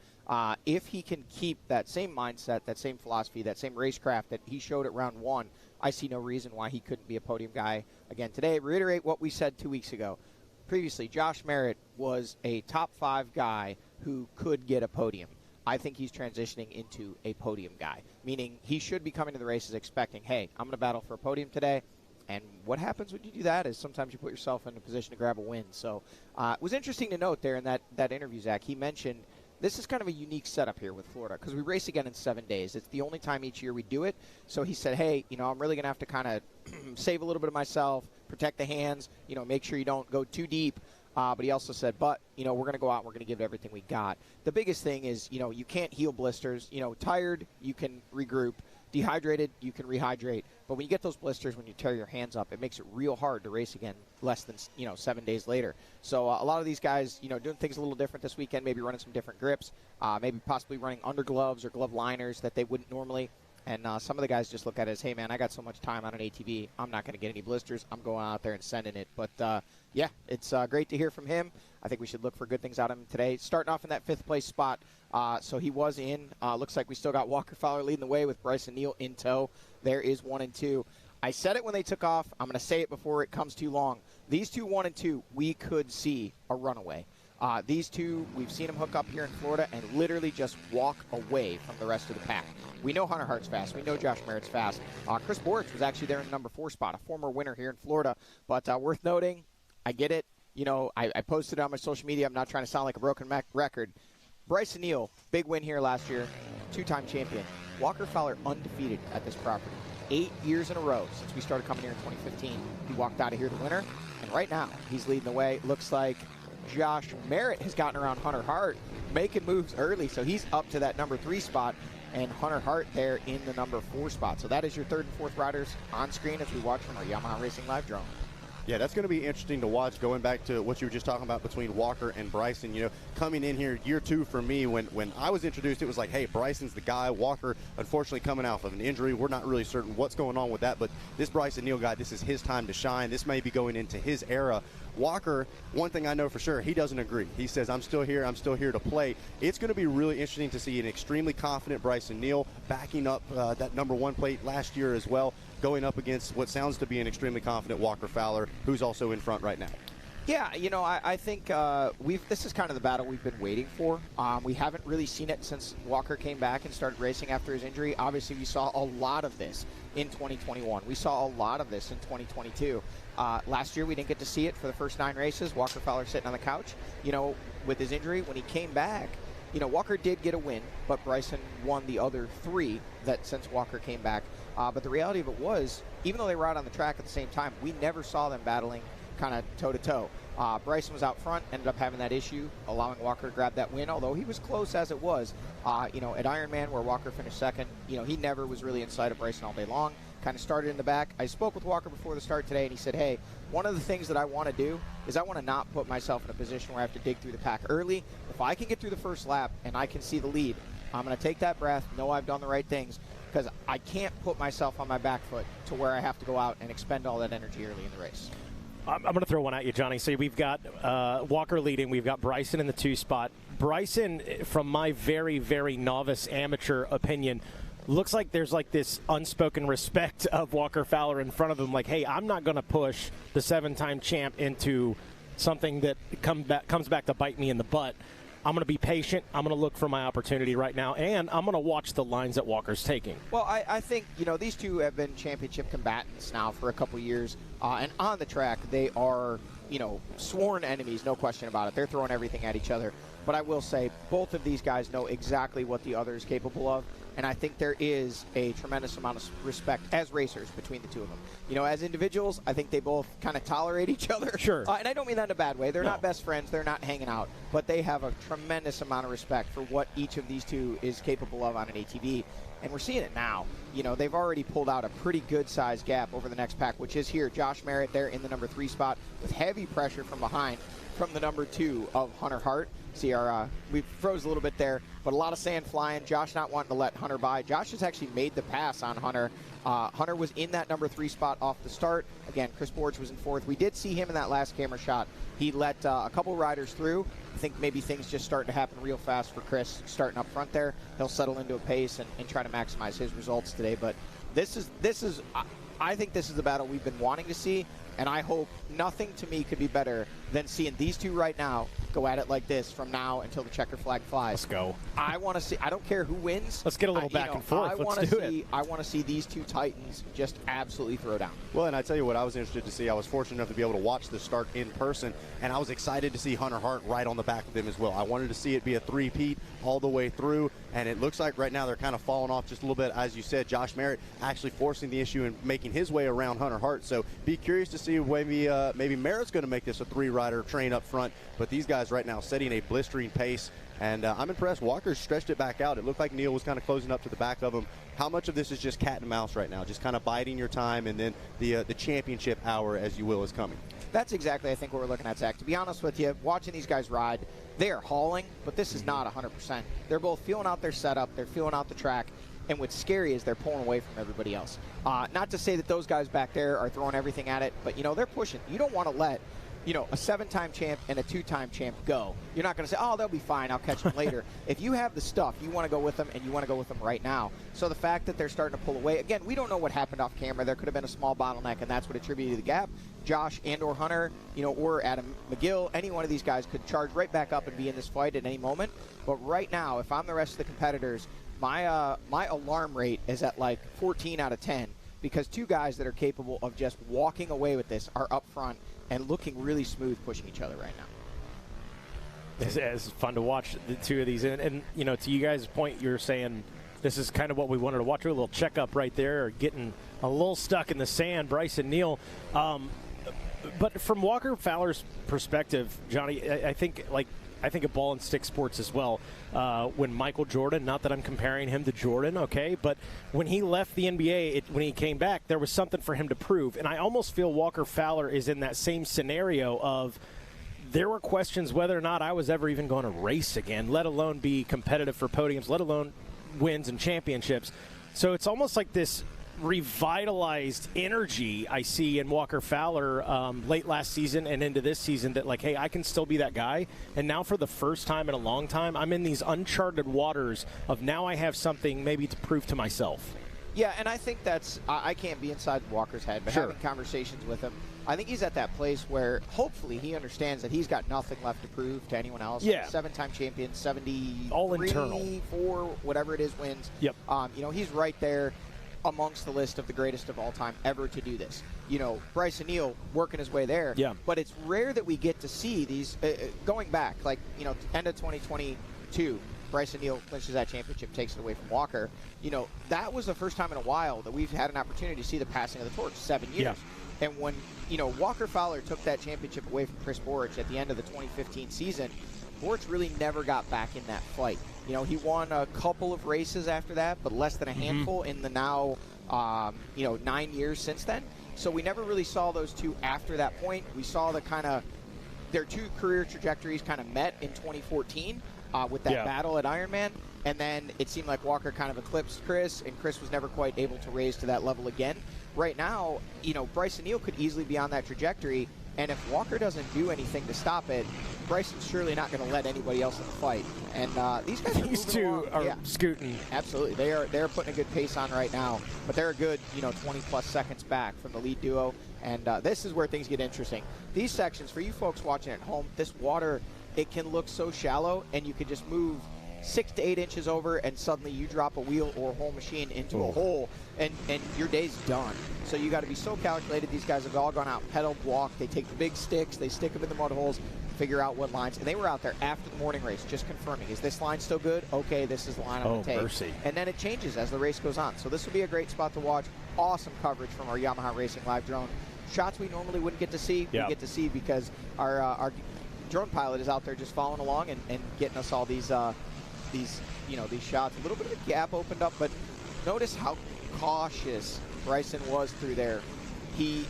If he can keep that same mindset, that same philosophy, that same racecraft that he showed at round 1, I see no reason why he couldn't be a podium guy again today. Reiterate what we said 2 weeks ago. Previously, Josh Merritt was a top 5 guy who could get a podium. I think he's transitioning into a podium guy, meaning he should be coming to the races expecting, hey, I'm going to battle for a podium today. And what happens when you do that is sometimes you put yourself in a position to grab a win. So it was interesting to note there in that interview, Zach, he mentioned this is kind of a unique setup here with Florida because we race again in 7 days. It's the only time each year we do it. So he said, hey, I'm really going to have to kind of save a little bit of myself, protect the hands, make sure you don't go too deep. But he also said, we're going to go out and we're going to give it everything we got. The biggest thing is, you can't heal blisters. Tired, you can regroup. Dehydrated, you can rehydrate. But when you get those blisters, when you tear your hands up, it makes it real hard to race again less than 7 days later. So a lot of these guys, doing things a little different this weekend, maybe running some different grips, maybe possibly running under gloves or glove liners that they wouldn't normally. And some of the guys just look at it as, hey, man, I got so much time on an ATV. I'm not going to get any blisters. I'm going out there and sending it. But, it's great to hear from him. I think we should look for good things out of him today. Starting off in that 5th place spot. So he was in. Looks like we still got Walker Fowler leading the way with Bryson Neal in tow. There is 1 and 2. I said it when they took off. I'm going to say it before it comes too long. These two, 1 and 2, we could see a runaway. These two, we've seen them hook up here in Florida and literally just walk away from the rest of the pack. We know Hunter Hart's fast. We know Josh Merritt's fast. Chris Boar was actually there in the number 4 spot, a former winner here in Florida. But worth noting, I get it. I posted it on my social media. I'm not trying to sound like a broken record. Bryson Neal, big win here last year, 2-time champion. Walker Fowler undefeated at this property. 8 years in a row since we started coming here in 2015. He walked out of here the winner, and right now he's leading the way. Looks like Josh Merritt has gotten around Hunter Hart, making moves early, so he's up to that number 3 spot, and Hunter Hart there in the number 4 spot. So that is your 3rd and 4th riders on screen as we watch from our Yamaha Racing Live drone. Yeah, that's going to be interesting to watch, going back to what you were just talking about between Walker and Bryson. Coming in here, year 2 for me, when I was introduced, it was like, hey, Bryson's the guy. Walker, unfortunately, coming off of an injury. We're not really certain what's going on with that, but this Bryson Neal guy, this is his time to shine. This may be going into his era. Walker, one thing I know for sure, he doesn't agree. He says, I'm still here to play. It's going to be really interesting to see an extremely confident Bryson Neal backing up that number 1 plate last year as well, going up against what sounds to be an extremely confident Walker Fowler, who's also in front right now. Yeah, I think this is kind of the battle we've been waiting for. We haven't really seen it since Walker came back and started racing after his injury. Obviously, we saw a lot of this in 2021. We saw a lot of this in 2022. Last year, we didn't get to see it for the first 9 races. Walker Fowler sitting on the couch, with his injury. When he came back, Walker did get a win, but Bryson won the other 3 that since Walker came back. But the reality of it was, even though they were out on the track at the same time, we never saw them battling kind of toe-to-toe. Bryson was out front, ended up having that issue, allowing Walker to grab that win, although he was close as it was. At Ironman, where Walker finished 2nd, he never was really in sight of Bryson all day long. Kind of started in the back. I spoke with Walker before the start today, and he said, hey, one of the things that I want to do is I want to not put myself in a position where I have to dig through the pack early. If I can get through the first lap and I can see the lead, I'm going to take that breath, know I've done the right things, because I can't put myself on my back foot to where I have to go out and expend all that energy early in the race. I'm going to throw one at you, Johnny. So we've got Walker leading. We've got Bryson in the 2 spot. Bryson, from my very, very novice amateur opinion, looks like there's like this unspoken respect of Walker Fowler in front of him. Like, hey, I'm not going to push the 7-time champ into something that comes back to bite me in the butt. I'm going to be patient. I'm going to look for my opportunity right now, and I'm going to watch the lines that Walker's taking. Well, I think, these two have been championship combatants now for a couple years, and on the track, they are, sworn enemies, no question about it. They're throwing everything at each other. But I will say, both of these guys know exactly what the other is capable of, and I think there is a tremendous amount of respect as racers between the two of them. As individuals, I think they both kind of tolerate each other. Sure. And I don't mean that in a bad way. They're not best friends. They're not hanging out. But they have a tremendous amount of respect for what each of these two is capable of on an ATV. And we're seeing it now. They've already pulled out a pretty good-sized gap over the next pack, which is here. Josh Merritt there in the number 3 spot with heavy pressure from behind from the number 2 of Hunter Hart. See, we froze a little bit there, but a lot of sand flying. Josh not wanting to let Hunter by. Josh has actually made the pass on Hunter. Hunter was in that number 3 spot off the start. Again, Chris Borge was in 4th. We did see him in that last camera shot. He let a couple riders through. I think maybe things just starting to happen real fast for Chris starting up front there. He'll settle into a pace and try to maximize his results today. But I think this is the battle we've been wanting to see, and I hope nothing to me could be better than seeing these two right now go at it like this from now until the checker flag flies. Let's go. I want to see. I don't care who wins. Let's get a little back and forth. Let's do it. I want to see these two titans just absolutely throw down. Well, and I tell you what, I was interested to see. I was fortunate enough to be able to watch the start in person, and I was excited to see Hunter Hart right on the back of him as well. I wanted to see it be a three-peat all the way through, and it looks like right now they're kind of falling off just a little bit. As you said, Josh Merritt actually forcing the issue and making his way around Hunter Hart. So be curious to see maybe Merritt's going to make this a 3-rider train up front. But these guys right now setting a blistering pace, and I'm impressed. Walker stretched it back out. It looked like Neil was kind of closing up to the back of him. How much of this is just cat and mouse right now, just kind of biding your time, and then the championship hour, as you will, is coming? That's exactly, I think, what we're looking at, Zach. To be honest with you, watching these guys ride, they are hauling, but this is not 100%. They're both feeling out their setup. They're feeling out the track. And what's scary is they're pulling away from everybody else. Not to say that those guys back there are throwing everything at it, but, they're pushing. You don't want to let a 7-time champ and a 2-time champ go. You're not going to say, oh, they'll be fine, I'll catch them later. If you have the stuff, you want to go with them, and you want to go with them right now. So the fact that they're starting to pull away, again, we don't know what happened off camera. There could have been a small bottleneck, and that's what attributed to the gap. Josh and or Hunter, or Adam McGill, any one of these guys could charge right back up and be in this fight at any moment. But right now, if I'm the rest of the competitors, my alarm rate is at like 14 out of 10, because two guys that are capable of just walking away with this are up front and looking really smooth pushing each other right now. It's fun to watch the two of these. And to you guys' point, you're saying this is kind of what we wanted to watch. A little checkup right there, getting a little stuck in the sand, Bryson Neal. But from Walker Fowler's perspective, Johnny, I think of ball and stick sports as well. When Michael Jordan, not that I'm comparing him to Jordan, okay, but when he left the NBA, when he came back, there was something for him to prove. And I almost feel Walker Fowler is in that same scenario of there were questions whether or not I was ever even going to race again, let alone be competitive for podiums, let alone wins and championships. So it's almost like this revitalized energy I see in Walker Fowler late last season and into this season, that like, hey, I can still be that guy. And now for the first time in a long time, I'm in these uncharted waters of now I have something maybe to prove to myself. Yeah, and I think that's I can't be inside Walker's head, but having conversations with him, I think he's at that place where hopefully he understands that he's got nothing left to prove to anyone else. Yeah. 7-time champion, 73, all internal, 4, whatever it is, wins. Yep. He's right there amongst the list of the greatest of all time ever to do this. Bryson Neal working his way there. Yeah. But it's rare that we get to see these going back, like, end of 2022, Bryson Neal clinches that championship, takes it away from Walker. That was the first time in a while that we've had an opportunity to see the passing of the torch, 7 years. Yeah. And when, Walker Fowler took that championship away from Chris Borge at the end of the 2015 season, Borge really never got back in that fight. He won a couple of races after that, but less than a handful in the now, 9 years since then. So we never really saw those two after that point. We saw their two career trajectories kind of met in 2014 with that battle at Ironman. and then it seemed like Walker kind of eclipsed Chris, and Chris was never quite able to raise to that level again. Right now, Bryson Neal could easily be on that trajectory, and if Walker doesn't do anything to stop it, Bryson's surely not going to let anybody else in the fight. And these two are scooting. Absolutely, they're putting a good pace on right now, but they're a good 20-plus seconds back from the lead duo. And this is where things get interesting. These sections, for you folks watching at home, this water, it can look so shallow, and you can just move 6 to 8 inches over, and suddenly you drop a wheel or a whole machine into a hole, and your day's done. So you got to be so calculated. These guys have all gone out, pedaled, walked. They take the big sticks, they stick them in the mud holes, figure out what lines. And they were out there after the morning race, just confirming, is this line still good? Okay, this is the line I'm going to take. Mercy. And then it changes as the race goes on. So this will be a great spot to watch. Awesome coverage from our Yamaha Racing Live drone. Shots we normally wouldn't get to see, we get to see because our drone pilot is out there just following along and getting us all these shots. A little bit of a gap opened up, but notice how cautious Bryson was through there. He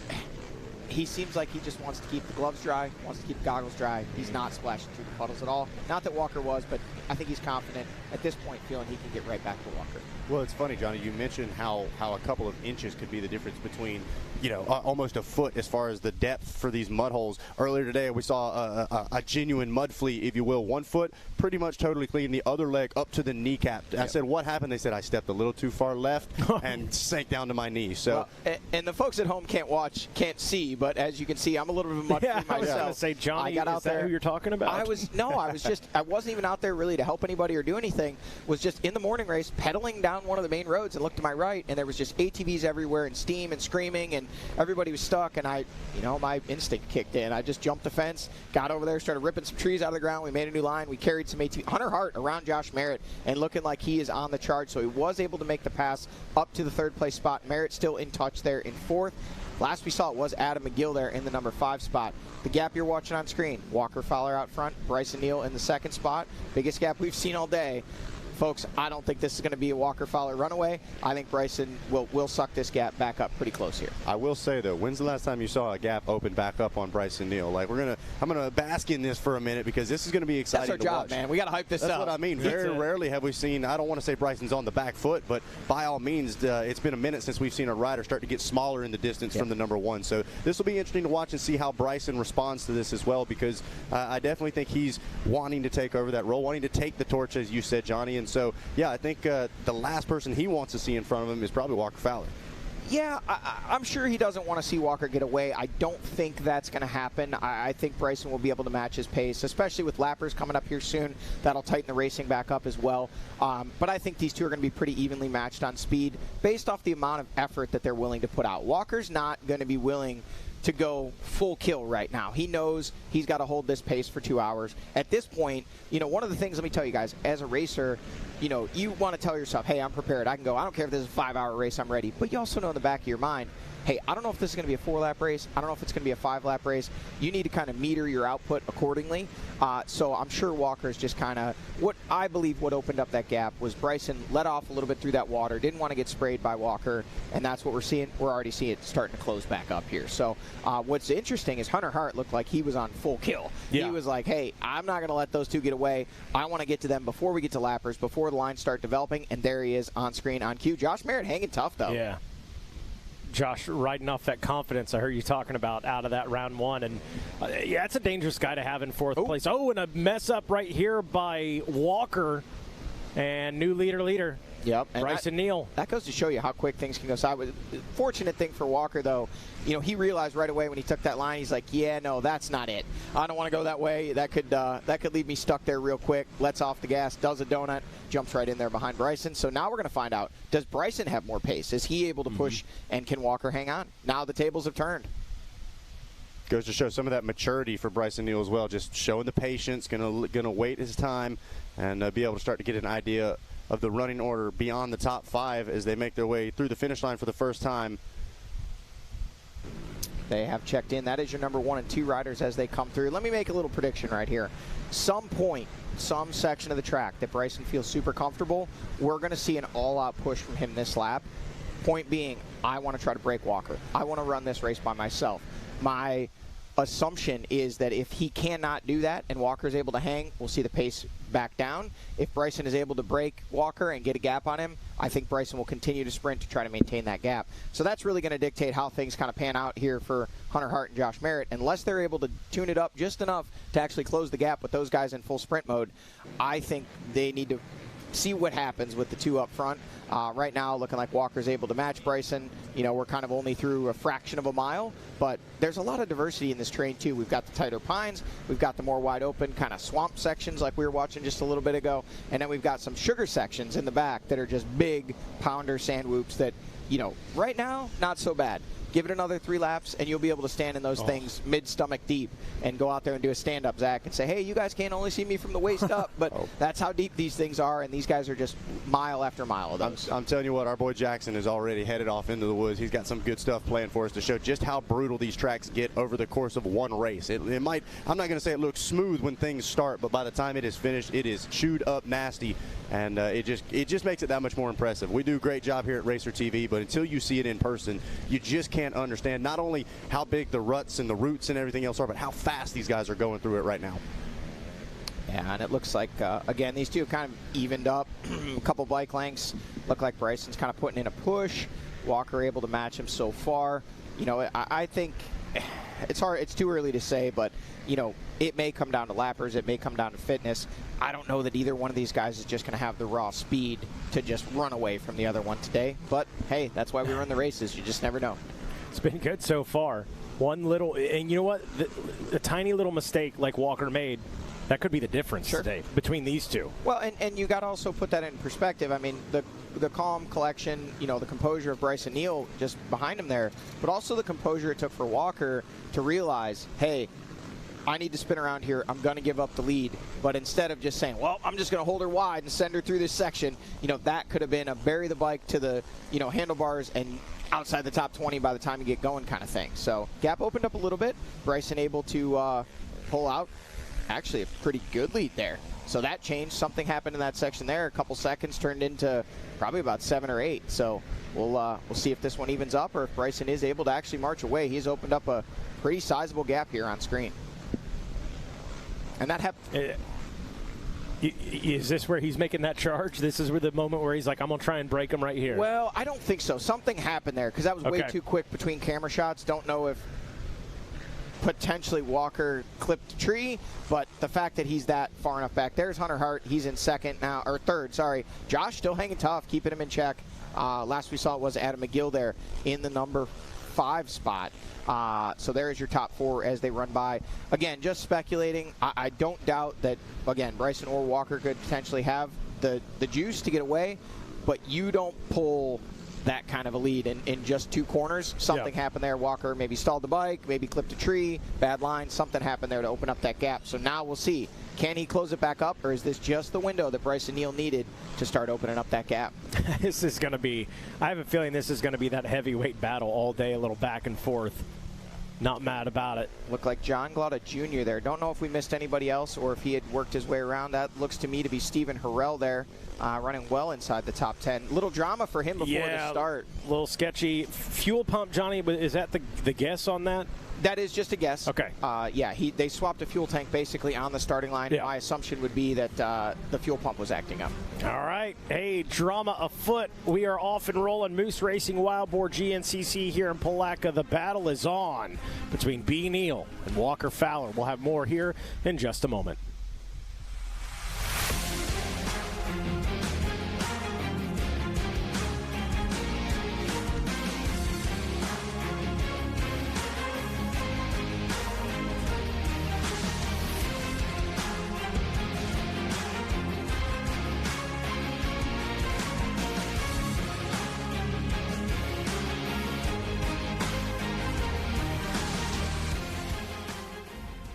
seems like he just wants to keep the gloves dry, wants to keep the goggles dry. He's not splashing through the puddles at all. Not that Walker was, but I think he's confident at this point, feeling he can get right back to Walker. Well, it's funny, Johnny, you mentioned how a couple of inches could be the difference between, almost a foot as far as the depth for these mud holes. Earlier today, we saw a genuine mud flea, if you will. 1 foot, pretty much totally clean. The other leg up to the kneecap. I said, what happened? They said, I stepped a little too far left and sank down to my knee. So, and the folks at home can't see, but as you can see, I'm a little bit of a mud flea myself. I was going to say, Johnny, I got out there. Who you're talking about? I wasn't even out there really to help anybody or do anything. Was just in the morning race, pedaling down one of the main roads and looked to my right, and there was just ATVs everywhere and steam and screaming, and everybody was stuck, and my instinct kicked in. I just jumped the fence, got over there, started ripping some trees out of the ground. We made a new line. We carried some ATV. Hunter Hart around Josh Merritt and looking like he is on the charge, so he was able to make the pass up to the 3rd place spot. Merritt still in touch there in 4th. Last we saw it was Adam McGill there in the number 5 spot. The gap you're watching on screen, Walker Fowler out front, Bryson Neal in the 2nd spot. Biggest gap we've seen all day. Folks, I don't think this is going to be a Walker Fowler runaway. I think Bryson will suck this gap back up pretty close here. I will say, though, when's the last time you saw a gap open back up on Bryson Neal? Like, I'm gonna bask in this for a minute because this is going to be exciting. That's our job, man. We got to hype this up. That's what I mean. Very rarely have we seen, I don't want to say Bryson's on the back foot, but by all means, it's been a minute since we've seen a rider start to get smaller in the distance from the number 1. So this will be interesting to watch and see how Bryson responds to this as well, because I definitely think he's wanting to take over that role, wanting to take the torch, as you said, Johnny. And so, yeah, I think the last person he wants to see in front of him is probably Walker Fowler. Yeah, I'm sure he doesn't want to see Walker get away. I don't think that's going to happen. I think Bryson will be able to match his pace, especially with lappers coming up here soon. That'll tighten the racing back up as well. But I think these two are going to be pretty evenly matched on speed based off the amount of effort that they're willing to put out. Walker's not going to be willing to go full kill right now. He knows he's got to hold this pace for 2 hours. At this point, one of the things, let me tell you guys, as a racer, you want to tell yourself, hey, I'm prepared. I can go. I don't care if this is a 5-hour race. I'm ready. But you also know in the back of your mind, hey, I don't know if this is going to be a 4-lap race. I don't know if it's going to be a 5-lap race. You need to kind of meter your output accordingly. So I'm sure Walker's just kind of what opened up that gap was Bryson let off a little bit through that water, didn't want to get sprayed by Walker, and that's what we're seeing. We're already seeing it starting to close back up here. So what's interesting is Hunter Hart looked like he was on full kill. Yeah. He was like, hey, I'm not going to let those two get away. I want to get to them before we get to lappers, before the lines start developing, and there he is on screen on cue. Josh Merritt hanging tough, though. Yeah. Josh riding off that confidence I heard you talking about out of that round 1. And, it's a dangerous guy to have in 4th place. Oh, and a mess up right here by Walker. And new leader. Yep. Bryson Neal. That goes to show you how quick things can go sideways. Fortunate thing for Walker, though, he realized right away when he took that line, he's like, yeah, no, that's not it. I don't want to go that way. That could leave me stuck there real quick. Lets off the gas, does a donut, jumps right in there behind Bryson. So now we're going to find out, does Bryson have more pace? Is he able to push, and can Walker hang on? Now the tables have turned. Goes to show some of that maturity for Bryson Neal as well, just showing the patience, gonna wait his time, and be able to start to get an idea of the running order beyond the top 5 as they make their way through the finish line for the first time. They have checked in. That is your number 1 and 2 riders as they come through. Let me make a little prediction right here. Some section of the track that Bryson feels super comfortable, we're going to see an all-out push from him this lap. Point being, I want to try to break Walker. I want to run this race by myself. My assumption is that if he cannot do that and Walker is able to hang, we'll see the pace back down. If Bryson is able to break Walker and get a gap on him, I think Bryson will continue to sprint to try to maintain that gap. So that's really going to dictate how things kind of pan out here for Hunter Hart and Josh Merritt. Unless they're able to tune it up just enough to actually close the gap with those guys in full sprint mode, I think they need to see what happens with the two up front. Right now, looking like Walker's able to match Bryson. You know, we're kind of only through a fraction of a mile, but there's a lot of diversity in this terrain, too. We've got the tighter pines. We've got the more wide open kind of swamp sections like we were watching just a little bit ago. And then we've got some sugar sections in the back that are just big pounder sand whoops that, you know, right now, not so bad. Give it another 3 laps, and you'll be able to stand in those things mid-stomach deep and go out there and do a stand-up, Zach, and say, hey, you guys can't only see me from the waist up, but that's how deep these things are, and these guys are just mile after mile of those. I'm telling you what, our boy Jackson is already headed off into the woods. He's got some good stuff planned for us to show just how brutal these tracks get over the course of one race. It might, I'm not going to say it looks smooth when things start, but by the time it is finished, it is chewed up nasty, and it just makes it that much more impressive. We do a great job here at Racer TV, but until you see it in person, you just can't understand not only how big the ruts and the roots and everything else are, but how fast these guys are going through it right now. Yeah, and it looks like, again, these two have kind of evened up. A couple bike lengths. Look like Bryson's kind of putting in a push. Walker able to match him so far. You know, I think it's hard. It's too early to say, but, you know, it may come down to lappers. It may come down to fitness. I don't know that either one of these guys is just going to have the raw speed to just run away from the other one today. But, hey, that's why we run the races. You just never know. It's been good so far. One little, and you know what? The tiny little mistake like Walker made, that could be the difference today between these two. Well, and you got to also put that in perspective. I mean, the calm collection, you know, the composure of Bryson Neal just behind him there, but also the composure it took for Walker to realize, hey, I need to spin around here. I'm going to give up the lead. But instead of just saying, well, I'm just going to hold her wide and send her through this section, you know, that could have been a bury the bike to the, you know, handlebars and outside the top 20 by the time you get going kind of thing. So gap opened up a little bit. Bryson able to pull out actually a pretty good lead there. So that changed. Something happened in that section there. A couple seconds turned into probably about 7 or 8. So we'll see if this one evens up or if Bryson is able to actually march away. He's opened up a pretty sizable gap here on screen. And that happened. Is this where he's making that charge? This is where the moment where he's like, I'm going to try and break him right here. Well, I don't think so. Something happened there because that was way too quick between camera shots. Don't know if potentially Walker clipped a tree, but the fact that he's that far enough back. There's Hunter Hart. He's in second now, or third, sorry. Josh still hanging tough, keeping him in check. Last we saw it was Adam McGill there in the number 5 spot. So there's your top 4 as they run by. Again, just speculating. I don't doubt that, again, Bryson or Walker could potentially have the juice to get away, but you don't pull that kind of a lead in just 2 corners. Something happened there. Walker maybe stalled the bike, maybe clipped a tree, bad line. Something happened there to open up that gap. So now we'll see. Can he close it back up, or is this just the window that Bryson Neal needed to start opening up that gap? This is going to be, I have a feeling this is going to be that heavyweight battle all day, a little back and forth. Not mad about it. Looked like John Glauda Jr. there. Don't know if we missed anybody else or if he had worked his way around. That looks to me to be Stephen Harrell there, running well inside the top 10. Little drama for him before the start. A little sketchy. Fuel pump, Johnny, is that the guess on that? That is just a guess. Okay. Yeah, they swapped a fuel tank basically on the starting line. Yeah. My assumption would be that the fuel pump was acting up. All right. Hey, drama afoot. We are off and rolling. Moose Racing Wild Boar GNCC here in Palatka. The battle is on between B. Neal and Walker Fowler. We'll have more here in just a moment.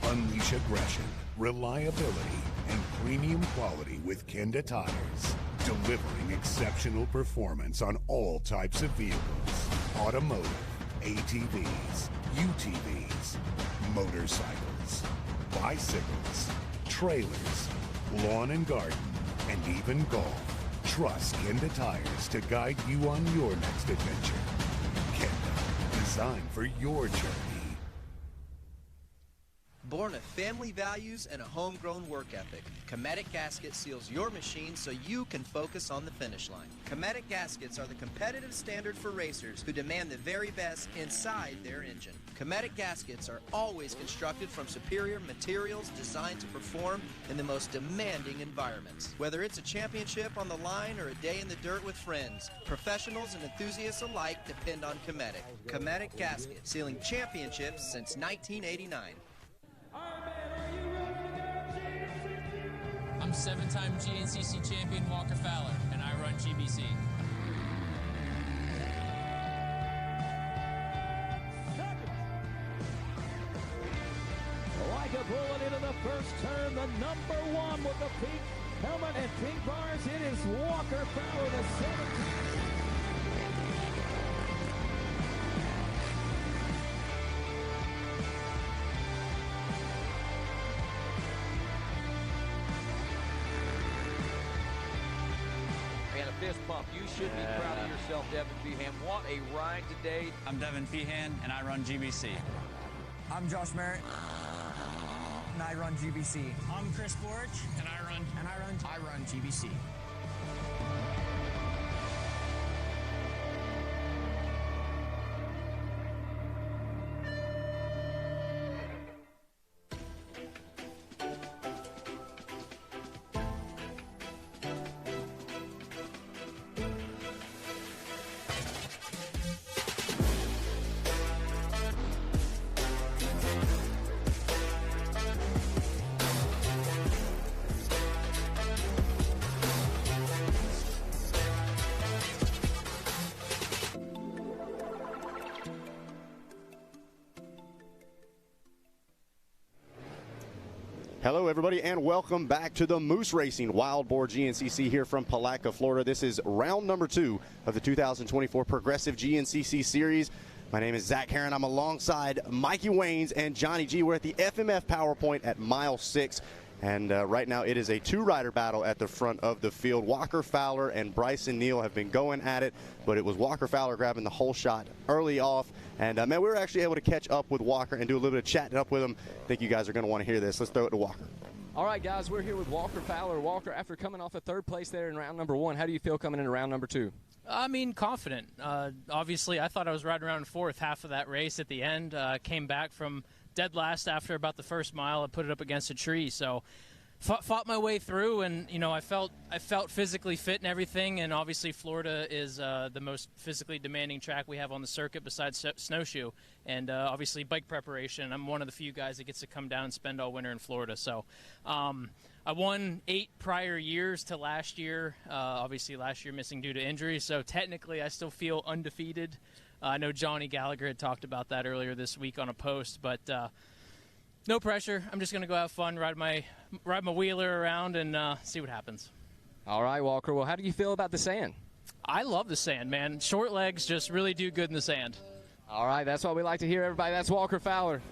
Unleash aggression, reliability, and premium quality with Kenda tires. Delivering exceptional performance on all types of vehicles. Automotive, ATVs, UTVs, motorcycles, bicycles, trailers, lawn and garden, and even golf. Trust Kenda tires to guide you on your next adventure. Kenda, designed for your journey. born of family values and a homegrown work ethic. Cometic Gasket seals your machine so you can focus on the finish line. Cometic Gaskets are the competitive standard for racers who demand the very best inside their engine. Cometic Gaskets are always constructed from superior materials designed to perform in the most demanding environments. Whether it's a championship on the line or a day in the dirt with friends, professionals and enthusiasts alike depend on Cometic. Cometic Gasket, sealing championships since 1989. I'm 7-time GNCC champion Walker Fowler, and I run GBC. Like a bullet into the first turn, the number 1 with the pink helmet and pink bars. It is Walker Fowler, the 17th. Fist bump. You should be proud of yourself, Devin Feehan. What a ride today. I'm Devin Feehan, and I run GBC. I'm Josh Merritt, and I run GBC. I'm Chris Borch, and I run GBC. Hello, everybody, and welcome back to the Moose Racing Wild Boar GNCC here from Palatka, Florida. This is round number 2 of the 2024 Progressive GNCC Series. My name is Zach Herron. I'm alongside Mikey Waynes and Johnny G. We're at the FMF PowerPoint at mile 6. And right now it is a 2-rider battle at the front of the field. Walker Fowler and Bryson Neal have been going at it, but it was Walker Fowler grabbing the whole shot early off. And, man, we were actually able to catch up with Walker and do a little bit of chatting up with him. I think you guys are going to want to hear this. Let's throw it to Walker. All right, guys, we're here with Walker Fowler. Walker, after coming off a 3rd place there in round number 1, how do you feel coming into round number 2? I mean, confident. Obviously, I thought I was riding around 4th half of that race at the end. Came back from dead last after about the first mile. I put it up against a tree, so fought my way through, and I felt physically fit and everything. And obviously, Florida is the most physically demanding track we have on the circuit besides snowshoe. And obviously, bike preparation. I'm one of the few guys that gets to come down and spend all winter in Florida. So I won 8 prior years to last year. Obviously, last year missing due to injury. So technically, I still feel undefeated. I know Johnny Gallagher had talked about that earlier this week on a post, but no pressure. I'm just going to go have fun, ride my wheeler around, and see what happens. All right, Walker. Well, how do you feel about the sand? I love the sand, man. Short legs just really do good in the sand. All right, that's what we like to hear, everybody. That's Walker Fowler.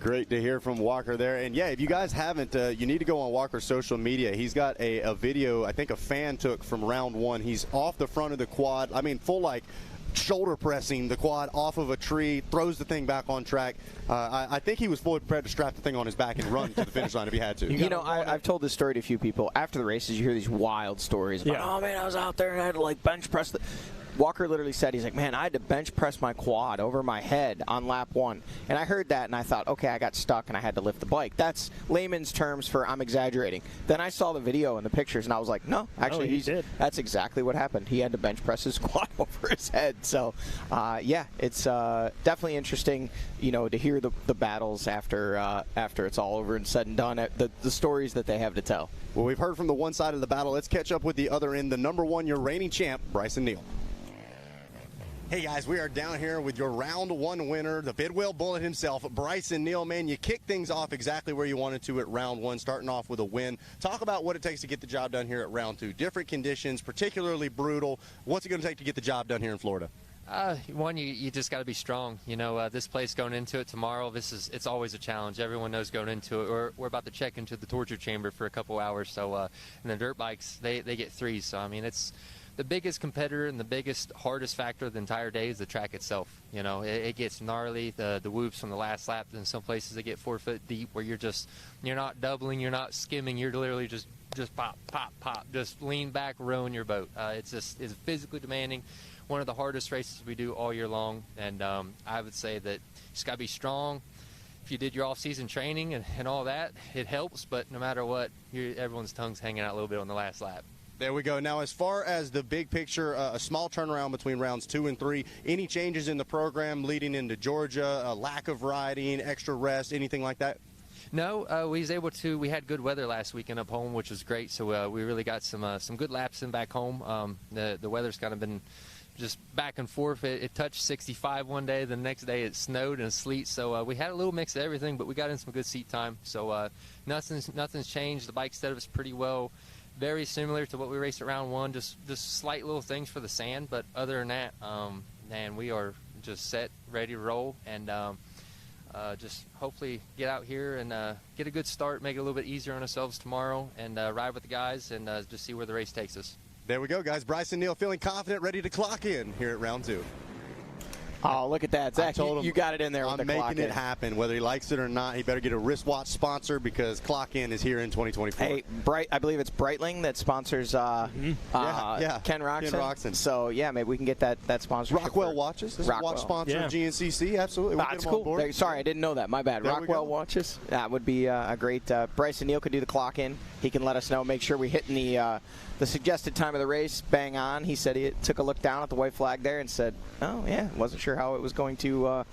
Great to hear from Walker there. And, yeah, if you guys haven't, you need to go on Walker's social media. He's got a video I think a fan took from round 1. He's off the front of the quad. I mean, full, like, shoulder pressing the quad off of a tree, throws the thing back on track. I think he was fully prepared to strap the thing on his back and run to the finish line if he had to. I've told this story to a few people. After the races, you hear these wild stories about, oh, man, I was out there and I had to, like, bench press the... Walker literally said, he's like, man, I had to bench press my quad over my head on lap 1. And I heard that, and I thought, okay, I got stuck, and I had to lift the bike. That's layman's terms for I'm exaggerating. Then I saw the video and the pictures, and I was like, no, actually, he did. That's exactly what happened. He had to bench press his quad over his head. So, yeah, it's definitely interesting, to hear the battles after it's all over and said and done, the stories that they have to tell. Well, we've heard from the one side of the battle. Let's catch up with the other end, the number 1, your reigning champ, Bryson Neal. Hey guys, we are down here with your round 1 winner, the Bidwell Bullet himself, Bryson Neal. Man, you kicked things off exactly where you wanted to at round 1, starting off with a win. Talk about what it takes to get the job done here at round 2. Different conditions, particularly brutal. What's it going to take to get the job done here in Florida? One, you just got to be strong. This place going into it tomorrow, it's always a challenge. Everyone knows going into it. We're about to check into the torture chamber for a couple hours. So, and the dirt bikes, they get 3s. So, I mean, the biggest competitor and the biggest, hardest factor of the entire day is the track itself. You know, it gets gnarly, the whoops from the last lap. In some places they get 4 foot deep where you're not doubling, you're not skimming, you're literally just pop, pop, pop, just lean back, rowing your boat. It's physically demanding. One of the hardest races we do all year long, and I would say that you just got to be strong. If you did your off-season training and all that, it helps, but no matter what, everyone's tongue's hanging out a little bit on the last lap. There we go. Now, as far as the big picture, a small turnaround between rounds 2 and 3. Any changes in the program leading into Georgia, a lack of riding, extra rest, anything like that? No, we had good weather last weekend up home, which was great, so we really got some good laps in back home. The weather's kind of been just back and forth. It touched 65 one day, the next day it snowed and sleet, so we had a little mix of everything, but we got in some good seat time, so nothing's changed. The bike setup is pretty well, very similar to what we raced at round 1, just slight little things for the sand, but other than that, man, we are just set, ready to roll, and just hopefully get out here and get a good start, make it a little bit easier on ourselves tomorrow, and ride with the guys and just see where the race takes us. There we go, guys. Bryson Neal feeling confident, ready to clock in here at round 2. Oh, look at that. Zach, you got it in there with the clock in. I'm making it happen. Whether he likes it or not, he better get a wristwatch sponsor because Clock In is here in 2024. Hey, I believe it's Breitling that sponsors Ken Roczen. So, yeah, maybe we can get that sponsorship. Rockwell Watches. This is a watch sponsor of GNCC. Absolutely. That's cool. Sorry, I didn't know that. My bad. Rockwell Watches. That would be a great. Bryson Neal could do the clock in. He can let us know. Make sure we hitting the suggested time of the race bang on. He said he took a look down at the white flag there and said, oh, yeah, wasn't sure how it was going to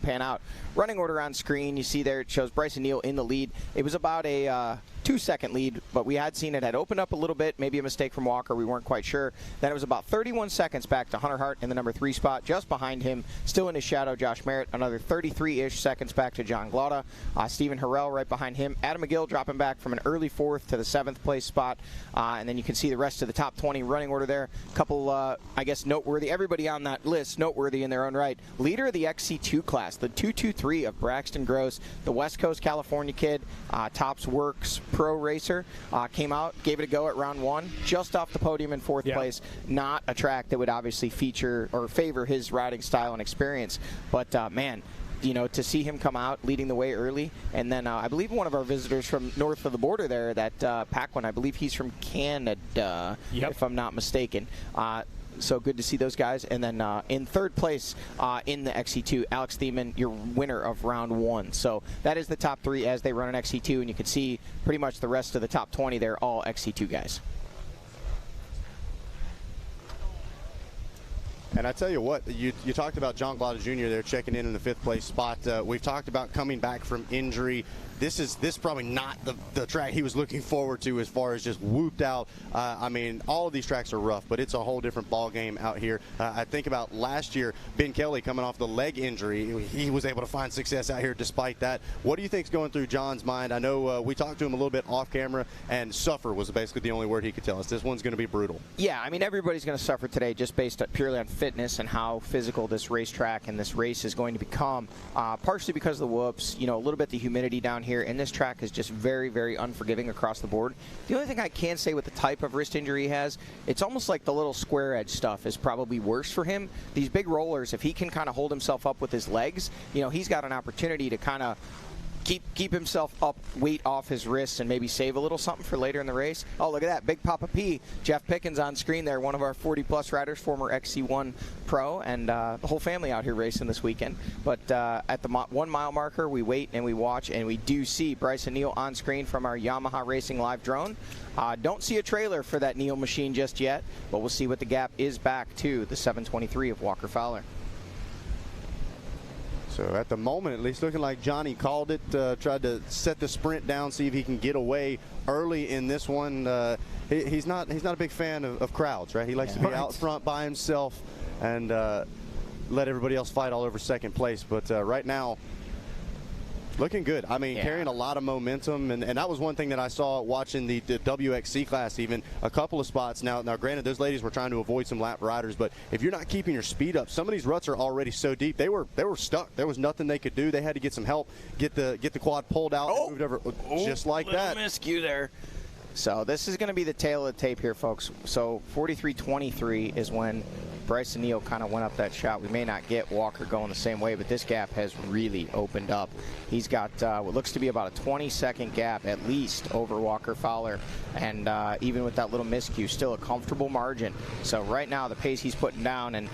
pan out. Running order on screen, you see there it shows Bryson Neal in the lead. It was about a 2-second lead, but we had seen it had opened up a little bit, maybe a mistake from Walker, we weren't quite sure. Then it was about 31 seconds back to Hunter Hart in the number 3 spot. Just behind him, still in his shadow, Josh Merritt, another 33-ish seconds back to John Glauda. Stephen Harrell right behind him. Adam McGill dropping back from an early 4th to the 7th place spot. And then you can see the rest of the top 20 running order there. A couple, I guess, noteworthy. Everybody on that list noteworthy in their own right. Leader of the XC2 class, the 223 of Braxton Gross, the West Coast California kid, Tops Works pro racer, came out, gave it a go at round 1, just off the podium in 4th place. Not a track that would obviously feature or favor his riding style and experience, but man, you know, to see him come out leading the way early, and then I believe one of our visitors from north of the border there, that Paquin, I believe he's from Canada, if I'm not mistaken. So good to see those guys. And then in 3rd place in the XC2, Alex Thiemann, your winner of round 1. So that is the top 3 as they run an XC2, and you can see pretty much the rest of the top 20 there, all XC2 guys. And I tell you what, you talked about John Glauda Jr. there checking in the 5th place spot. We've talked about coming back from injury. This is probably not the track he was looking forward to as far as just whooped out. I mean, all of these tracks are rough, but it's a whole different ball game out here. I think about last year, Ben Kelly coming off the leg injury. He was able to find success out here despite that. What do you think's going through John's mind? I know we talked to him a little bit off camera, and suffer was basically the only word he could tell us. This one's going to be brutal. Yeah, I mean, everybody's going to suffer today just based purely on fitness and how physical this racetrack and this race is going to become. Partially because of the whoops, you know, a little bit the humidity down here, and this track is just very, very unforgiving across the board. The only thing I can say with the type of wrist injury he has, it's almost like the little square edge stuff is probably worse for him. These big rollers, if he can kind of hold himself up with his legs, you know, he's got an opportunity to kind of keep himself up, weight off his wrists, and maybe save a little something for later in the race. Oh, look at that. Big Papa P. Jeff Pickens on screen there, one of our 40-plus riders, former XC1 pro, and the whole family out here racing this weekend. But at the 1 mile marker, we wait and we watch, and we do see Bryson Neal on screen from our Yamaha Racing Live drone. Don't see a trailer for that Neal machine just yet, but we'll see what the gap is back to the 723 of Walker Fowler. So at the moment, at least, looking like Johnny called it, tried to set the sprint down, see if he can get away early in this one. He's not a big fan of crowds, right? He likes to be out front by himself and let everybody else fight all over 2nd place. But right now, looking good. I mean, carrying a lot of momentum, and that was one thing that I saw watching the WXC class, even a couple of spots. Now, granted, those ladies were trying to avoid some lap riders, but if you're not keeping your speed up, some of these ruts are already so deep. They were stuck. There was nothing they could do. They had to get some help, get the quad pulled out, and moved over, just like that. Miscue there. So this is going to be the tail of the tape here, folks. So 43-23 is when Bryson Neal kind of went up that shot. We may not get Walker going the same way, but this gap has really opened up. He's got what looks to be about a 20-second gap at least over Walker Fowler, and even with that little miscue, still a comfortable margin. So right now the pace he's putting down, and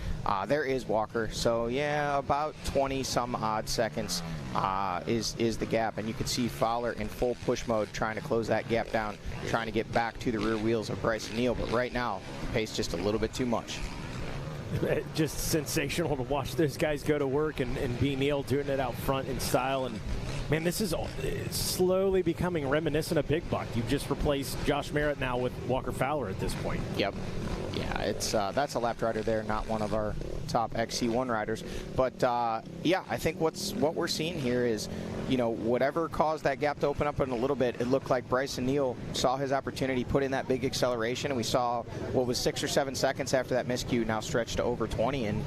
there is Walker. So yeah, about 20-some odd seconds is the gap, and you can see Fowler in full push mode trying to close that gap down, trying to get back to the rear wheels of Bryson Neal. But right now, the pace just a little bit too much. Just sensational to watch those guys go to work, and B. Neal doing it out front in style. And man, this is slowly becoming reminiscent of Big Buck. You've just replaced Josh Merritt now with Walker Fowler at this point. Yep. Yeah, it's that's a lap rider there, not one of our top XC1 riders. But yeah, I think what we're seeing here is, you know, whatever caused that gap to open up in a little bit, it looked like Bryson Neal saw his opportunity, put in that big acceleration, and we saw what was 6 or 7 seconds after that miscue now stretched to over 20 in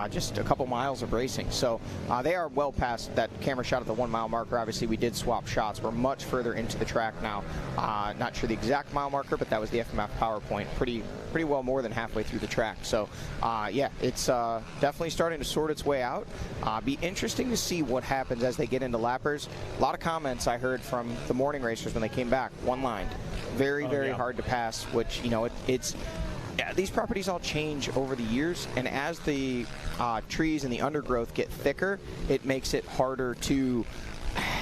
just a couple miles of racing. So they are well past that camera shot at the 1 mile marker. Obviously, we did swap shots. We're much further into the track now. Not sure the exact mile marker, but that was the FMF PowerPoint. Pretty well more than halfway through the track. So yeah, it's definitely starting to sort its way out. Be interesting to see what happens as they get into lappers. A lot of comments I heard from the morning racers when they came back. One line, very hard to pass, which, you know, it's these properties all change over the years, and as the trees and the undergrowth get thicker, it makes it harder to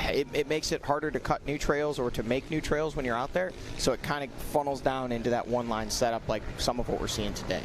it makes it harder to cut new trails or to make new trails when you're out there. So it kind of funnels down into that one line setup like some of what we're seeing today.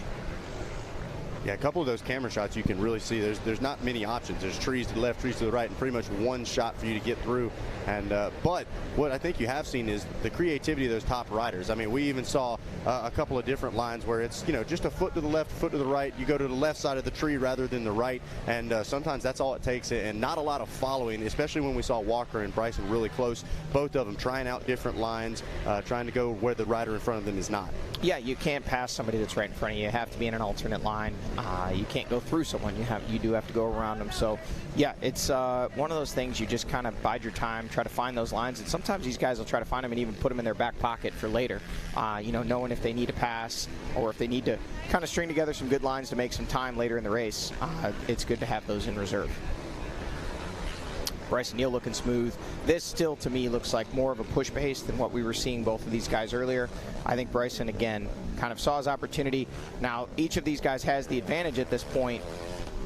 Yeah, a couple of those camera shots you can really see there's not many options. There's trees to the left, trees to the right, and pretty much one shot for you to get through. And but what I think you have seen is the creativity of those top riders. I mean, we even saw a couple of different lines where it's, you know, just a foot to the left, foot to the right. You go to the left side of the tree rather than the right, and sometimes that's all it takes, and not a lot of following, especially when we saw Walker and Bryson really close, both of them trying out different lines, trying to go where the rider in front of them is not. Yeah, you can't pass somebody that's right in front of you. You have to be in an alternate line. You can't go through someone. You do have to go around them. So, yeah, it's one of those things you just kind of bide your time, try to find those lines, and sometimes these guys will try to find them and even put them in their back pocket for later. You know, knowing if they need to pass or if they need to kind of string together some good lines to make some time later in the race. It's good to have those in reserve. Bryson Neal looking smooth. This still, to me, looks like more of a push pace than what we were seeing both of these guys earlier. I think Bryson, again, kind of saw his opportunity. Now, each of these guys has the advantage at this point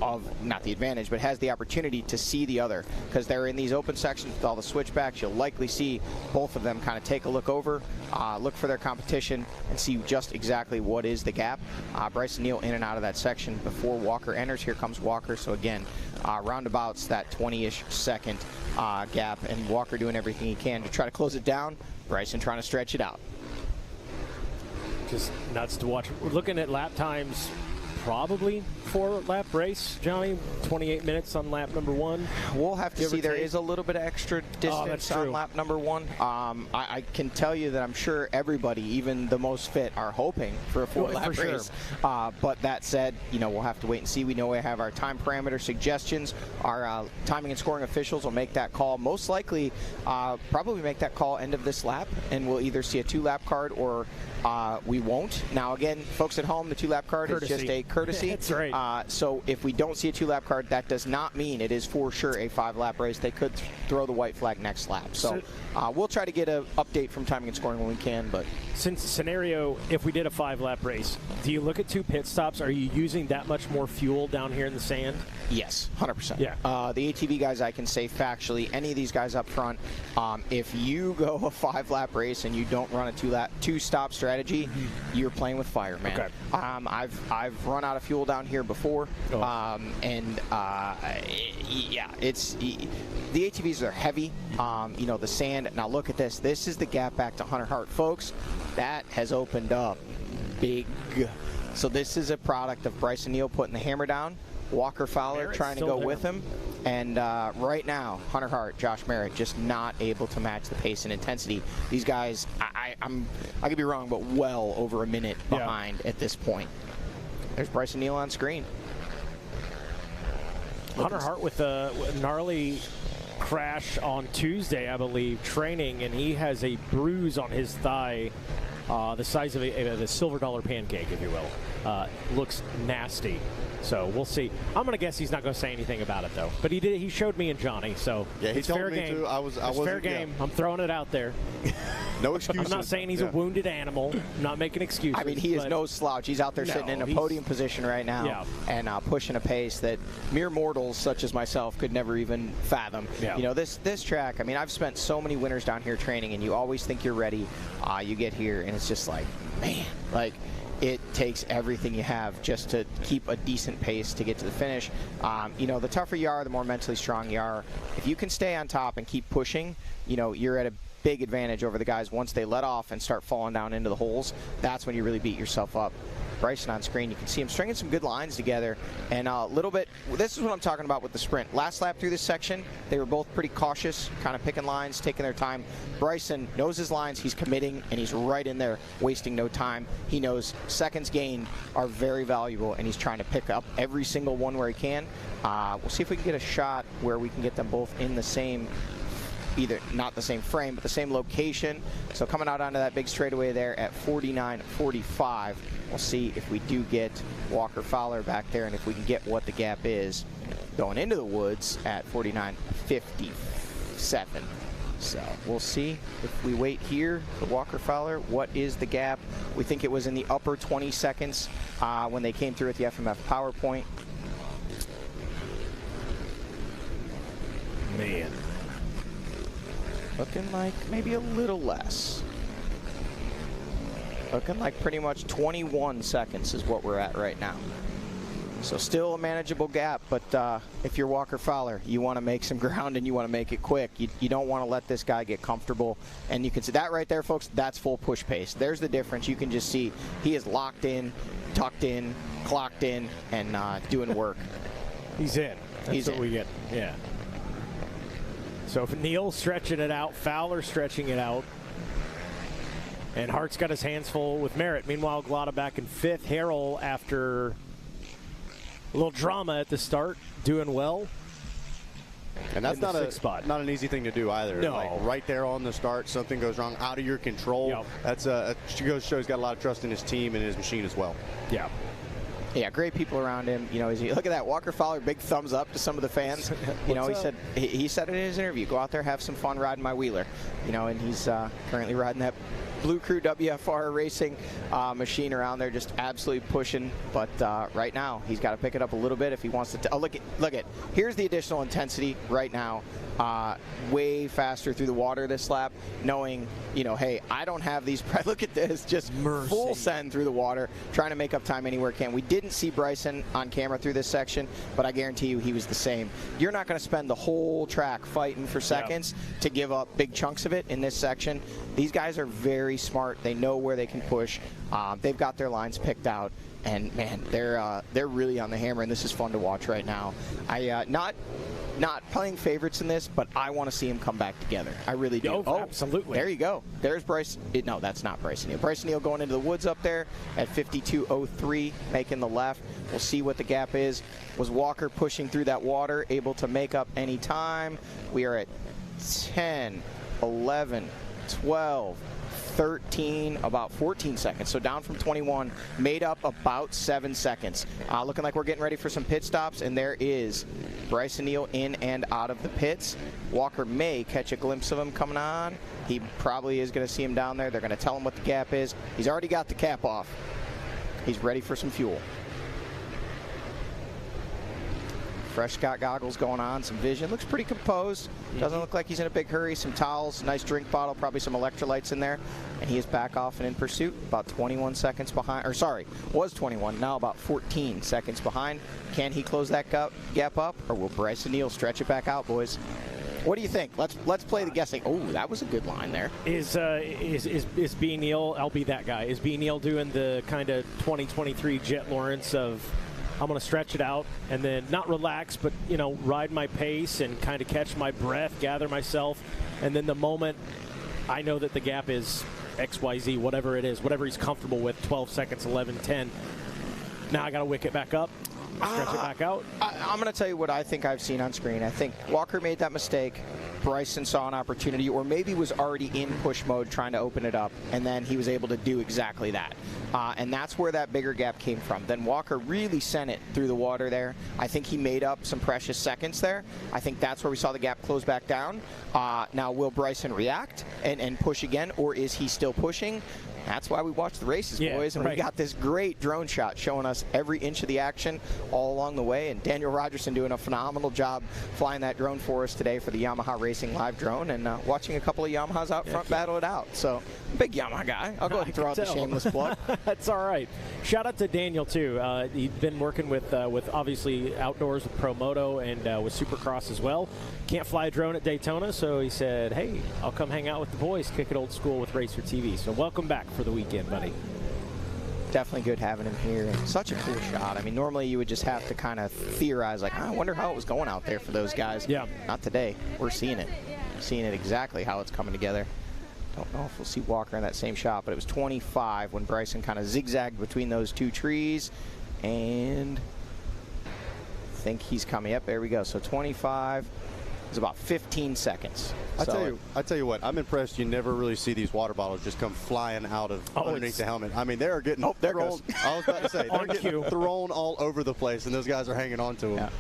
of, not the advantage, but has the opportunity to see the other, because they're in these open sections with all the switchbacks. You'll likely see both of them kind of take a look over, look for their competition, and see just exactly what is the gap. Bryson Neal in and out of that section before Walker enters. Here comes Walker. So again, roundabouts that 20-ish second gap, and Walker doing everything he can to try to close it down. Bryson trying to stretch it out. Just nuts to watch. We're looking at lap times, probably 4-lap race, Johnny. 28 minutes on lap number 1. We'll have to see. There is a little bit of extra distance on lap number 1. I can tell you that I'm sure everybody, even the most fit, are hoping for a 4-lap race. But that said, you know, we'll have to wait and see. We know we have our time parameter suggestions. Our timing and scoring officials will make that call. Most likely, probably make that call end of this lap, and we'll either see a 2-lap card or we won't. Now, again, folks at home, the 2-lap card is just a courtesy. That's right. So if we don't see a 2-lap card, that does not mean it is for sure a 5-lap race. They could throw the white flag next lap. So we'll try to get an update from timing and scoring when we can. But since scenario, if we did a 5-lap race, do you look at 2 pit stops? Are you using that much more fuel down here in the sand? Yes, 100%. Yeah. The ATV guys, I can say factually, any of these guys up front, if you go a 5-lap race and you don't run a 2-stop strategy, you're playing with fire, man. Okay. I've run out of fuel down here before, yeah, it's the ATVs are heavy. You know, the sand. Now look at this. This is the gap back to Hunter Hart, folks. That has opened up big. So this is a product of Bryson Neal putting the hammer down. Walker Fowler trying to go with him. And right now, Hunter Hart, Josh Merritt, just not able to match the pace and intensity. These guys, I could be wrong, but well over a minute behind at this point. There's Bryson Neal on screen. Hunter Hart with a gnarly crash on Tuesday, I believe, training, and he has a bruise on his thigh the size of a silver dollar pancake, if you will. Looks nasty. So we'll see. I'm going to guess he's not going to say anything about it, though. But he did. He showed me and Johnny, so yeah, he it's told fair me game. to. I was fair game. Yeah. I'm throwing it out there. No excuses. I'm not saying he's a wounded animal. I'm not making excuses. I mean, he is no slouch. He's out there sitting in a podium position right now and pushing a pace that mere mortals such as myself could never even fathom. Yeah. You know, this track, I mean, I've spent so many winters down here training, and you always think you're ready. You get here, and it's just like, man, like, it takes everything you have just to keep a decent pace to get to the finish. You know, the tougher you are, the more mentally strong you are. If you can stay on top and keep pushing, you know, you're at a big advantage over the guys once they let off and start falling down into the holes. That's when you really beat yourself up. Bryson on screen, you can see him stringing some good lines together, and a little bit, this is what I'm talking about with the sprint. Last lap through this section, they were both pretty cautious, kind of picking lines, taking their time. Bryson knows his lines, he's committing, and he's right in there, wasting no time. He knows seconds gained are very valuable, and he's trying to pick up every single one where he can. We'll see if we can get a shot where we can get them both in the same, either not the same frame, but the same location. So coming out onto that big straightaway there at 49.45. We'll see if we do get Walker Fowler back there and if we can get what the gap is going into the woods at 49.57. So we'll see if we wait here for Walker Fowler. What is the gap? We think it was in the upper 20 seconds when they came through at the FMF PowerPoint. Man. Looking like maybe a little less. Looking like pretty much 21 seconds is what we're at right now. So still a manageable gap, but if you're Walker Fowler, you want to make some ground and you want to make it quick. You don't want to let this guy get comfortable. And you can see that right there, folks, that's full push pace. There's the difference. You can just see he is locked in, tucked in, clocked in, and doing work. He's in. That's what we get. Yeah. So if Neal stretching it out, Fowler stretching it out, and Hart's got his hands full with Merritt. Meanwhile, Glotta back in fifth. Harrell, after a little drama at the start, doing well. And that's not an easy thing to do either. No. Like right there on the start, something goes wrong, out of your control. Yep. That's shows he's got a lot of trust in his team and his machine as well. Yeah. Yeah, great people around him. You know, look at that, Walker Fowler, big thumbs up to some of the fans. You know, he said it in his interview, go out there, have some fun riding my wheeler. You know, and he's currently riding that Blue Crew WFR racing machine around there, just absolutely pushing. But right now, he's got to pick it up a little bit if he wants to. Oh, look at. Here's the additional intensity right now. Way faster through the water this lap, knowing, you know, hey, I don't have these. Look at this, just full send through the water, trying to make up time anywhere can. We didn't see Bryson on camera through this section, but I guarantee you he was the same. You're not going to spend the whole track fighting for seconds to give up big chunks of it in this section. These guys are very smart. They know where they can push. They've got their lines picked out. And man, they're really on the hammer, and this is fun to watch right now. Not playing favorites in this, but I want to see them come back together. I really do. Oh, absolutely. There you go. There's Bryce. No, that's not Bryson Neal. Bryson Neal going into the woods up there at 52.03, making the left. We'll see what the gap is. Was Walker pushing through that water, able to make up any time? We are at 10, 11, 12, 13, about 14 seconds. So down from 21, made up about 7 seconds. Looking like we're getting ready for some pit stops, and there is Bryson Neal in and out of the pits. Walker may catch a glimpse of him coming on. He probably is going to see him down there. They're going to tell him what the gap is. He's already got the cap off. He's ready for some fuel. Fresh Scott goggles going on, some vision. Looks pretty composed. Doesn't look like he's in a big hurry. Some towels, nice drink bottle, probably some electrolytes in there. And he is back off and in pursuit, about 21 seconds behind. Or sorry, was 21, now about 14 seconds behind. Can he close that gap up, or will Bryson Neal stretch it back out, boys? What do you think? Let's play the guessing. Oh, that was a good line there. Is B. Neal, I'll be that guy, is B. Neal doing the kind of 2023 Jet Lawrence of, I'm going to stretch it out and then not relax, but, you know, ride my pace and kind of catch my breath, gather myself, and then the moment I know that the gap is XYZ, whatever it is, whatever he's comfortable with, 12 seconds, 11, 10, now I got to wick it back up? Stretch it back out? I'm going to tell you what I think I've seen on screen. I think Walker made that mistake. Bryson saw an opportunity, or maybe was already in push mode trying to open it up, and then he was able to do exactly that. And that's where that bigger gap came from. Then Walker really sent it through the water there. I think he made up some precious seconds there. I think that's where we saw the gap close back down. Now, will Bryson react and push again, or is he still pushing? That's why we watch the races, boys, and we got this great drone shot showing us every inch of the action all along the way, and Daniel Rogerson doing a phenomenal job flying that drone for us today for the Yamaha Racing Live drone, and watching a couple of Yamahas out front battle it out. So, big Yamaha guy. I'll go ahead and throw out the shameless plug. That's all right. Shout out to Daniel, too. He'd been working with obviously outdoors with ProMoto and with Supercross as well. Can't fly a drone at Daytona, so he said, hey, I'll come hang out with the boys, kick it old school with Racer TV. So welcome back for the weekend, buddy. Definitely good having him here. And such a cool shot. I mean, normally you would just have to kind of theorize, like, I wonder how it was going out there for those guys. Yeah. Not today. We're seeing it. We're seeing it exactly how it's coming together. Don't know if we'll see Walker in that same shot, but it was 25 when Bryson kind of zigzagged between those two trees. And I think he's coming up. There we go. So 25 is about 15 seconds. I tell you what, I'm impressed you never really see these water bottles just come flying out of underneath the helmet. I mean, they're getting thrown. I was about to say, they're getting thrown all over the place, and those guys are hanging on to them.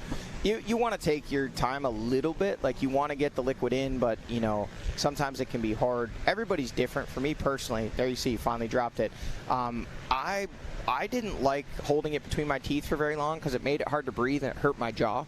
Yeah. You want to take your time a little bit. Like, you want to get the liquid in, but, you know, sometimes it can be hard. Everybody's different. For me personally, there you see, you finally dropped it. I didn't like holding it between my teeth for very long because it made it hard to breathe and it hurt my jaw.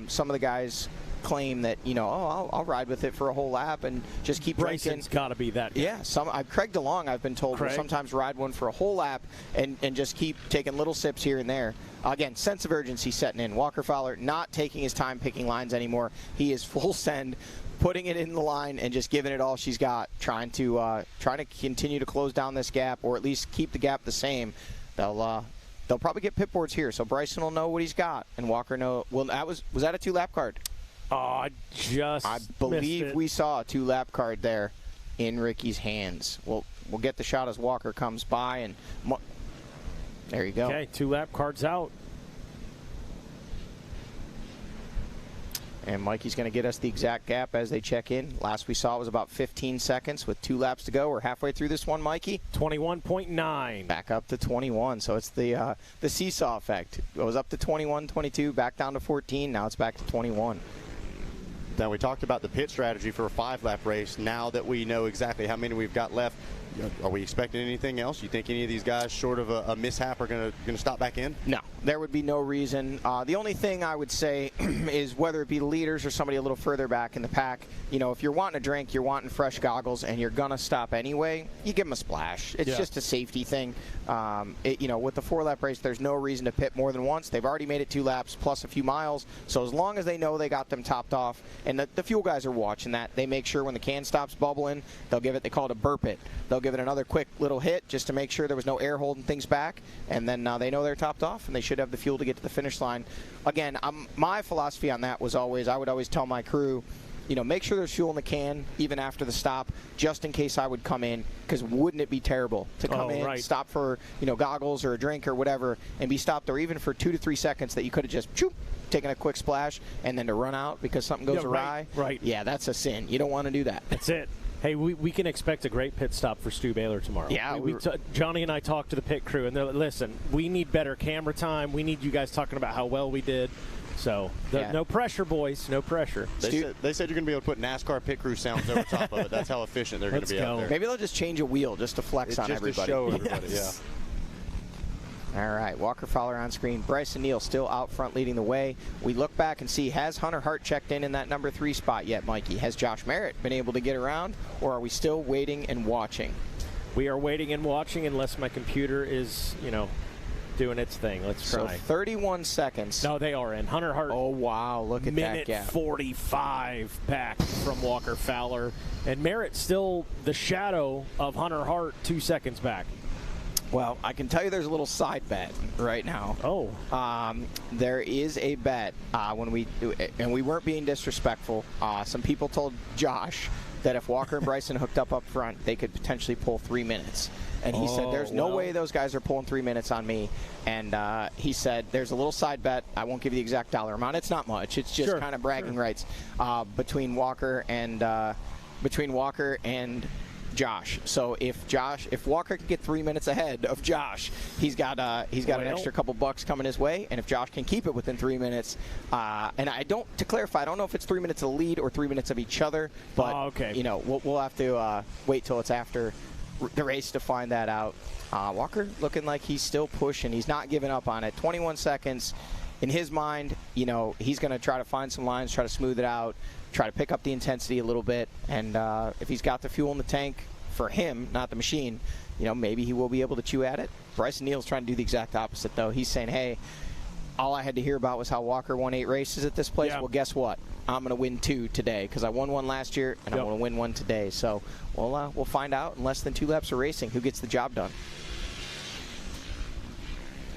Some of the guys claim that, you know, I'll ride with it for a whole lap and just keep drinking. Bryson's got to be that guy. Yeah, Craig DeLong, I've been told, will sometimes ride one for a whole lap and just keep taking little sips here and there. Again, sense of urgency setting in. Walker Fowler not taking his time picking lines anymore. He is full send, putting it in the line and just giving it all she's got, trying to continue to close down this gap, or at least keep the gap the same. They'll probably get pit boards here, so Bryson will know what he's got, and Walker know. Well, was that a 2-lap card? I believe we saw a 2-lap card there in Ricky's hands. We'll get the shot as Walker comes by, and there you go. Okay, 2-lap cards out. And Mikey's going to get us the exact gap as they check in. Last we saw was about 15 seconds with 2 laps to go. We're halfway through this one, Mikey. 21.9. Back up to 21. So it's the seesaw effect. It was up to 21, 22, back down to 14. Now it's back to 21. Now, we talked about the pit strategy for a 5-lap race. Now that we know exactly how many we've got left, are we expecting anything else? You think any of these guys, short of a mishap, are going to stop back in? No, there would be no reason. The only thing I would say is whether it be the leaders or somebody a little further back in the pack, you know, if you're wanting a drink, you're wanting fresh goggles, and you're going to stop anyway, you give them a splash. It's just a safety thing. You know, with the 4-lap race, there's no reason to pit more than once. They've already made it 2 laps plus a few miles. So as long as they know they got them topped off, and the fuel guys are watching that, they make sure when the can stops bubbling, they'll give it, they call it a burp it. They'll give it another quick little hit just to make sure there was no air holding things back, and then they know they're topped off, and they should have the fuel to get to the finish line. Again, my philosophy on that was always, I would always tell my crew, you know, make sure there's fuel in the can even after the stop, just in case I would come in, because wouldn't it be terrible to come in, stop for, you know, goggles or a drink or whatever, and be stopped there even for 2 to 3 seconds that you could have just taken a quick splash, and then to run out because something goes awry. Right. Yeah, that's a sin. You don't want to do that. That's it. Hey, we can expect a great pit stop for Stu Baylor tomorrow. Yeah, Johnny and I talked to the pit crew, and they're like, listen, we need better camera time. We need you guys talking about how well we did. So, no pressure, boys. No pressure. They said you're going to be able to put NASCAR pit crew sounds over top of it. That's how efficient they're going to be out there. Maybe they'll just change a wheel just to flex on everybody. Just to show everybody, yes. All right, Walker Fowler on screen. Bryson Neal still out front leading the way. We look back and see, has Hunter Hart checked in that number 3 spot yet, Mikey? Has Josh Merritt been able to get around, or are we still waiting and watching? We are waiting and watching unless my computer is, you know, doing its thing. Let's try. So 31 seconds. No, they are in. Hunter Hart. Oh, wow. Look at that gap. Minute 45 back from Walker Fowler. And Merritt still the shadow of Hunter Hart 2 seconds back. Well, I can tell you there's a little side bet right now. Oh. There is a bet when we weren't being disrespectful. Some people told Josh that if Walker and Bryson hooked up front, they could potentially pull 3 minutes. And he said, there's no way those guys are pulling 3 minutes on me. And he said, there's a little side bet. I won't give you the exact dollar amount. It's not much. It's just kind of bragging rights between Walker and Josh. So if Walker can get 3 minutes ahead of Josh, he's got an extra couple bucks coming his way. And if Josh can keep it within 3 minutes, and to clarify, I don't know if it's 3 minutes of lead or 3 minutes of each other. But we'll have to wait till it's after the race to find that out. Walker looking like he's still pushing. He's not giving up on it. 21 seconds. In his mind, he's going to try to find some lines, try to smooth it out, try to pick up the intensity a little bit. And if he's got the fuel in the tank for him, not the machine, maybe he will be able to chew at it. Bryson Neal's trying to do the exact opposite, though. He's saying, hey, all I had to hear about was how Walker won 8 races at this place. Yeah. Well, guess what? I'm going to win 2 today because I won 1 last year, and I'm going to win 1 today. So we'll find out in less than 2 laps of racing who gets the job done.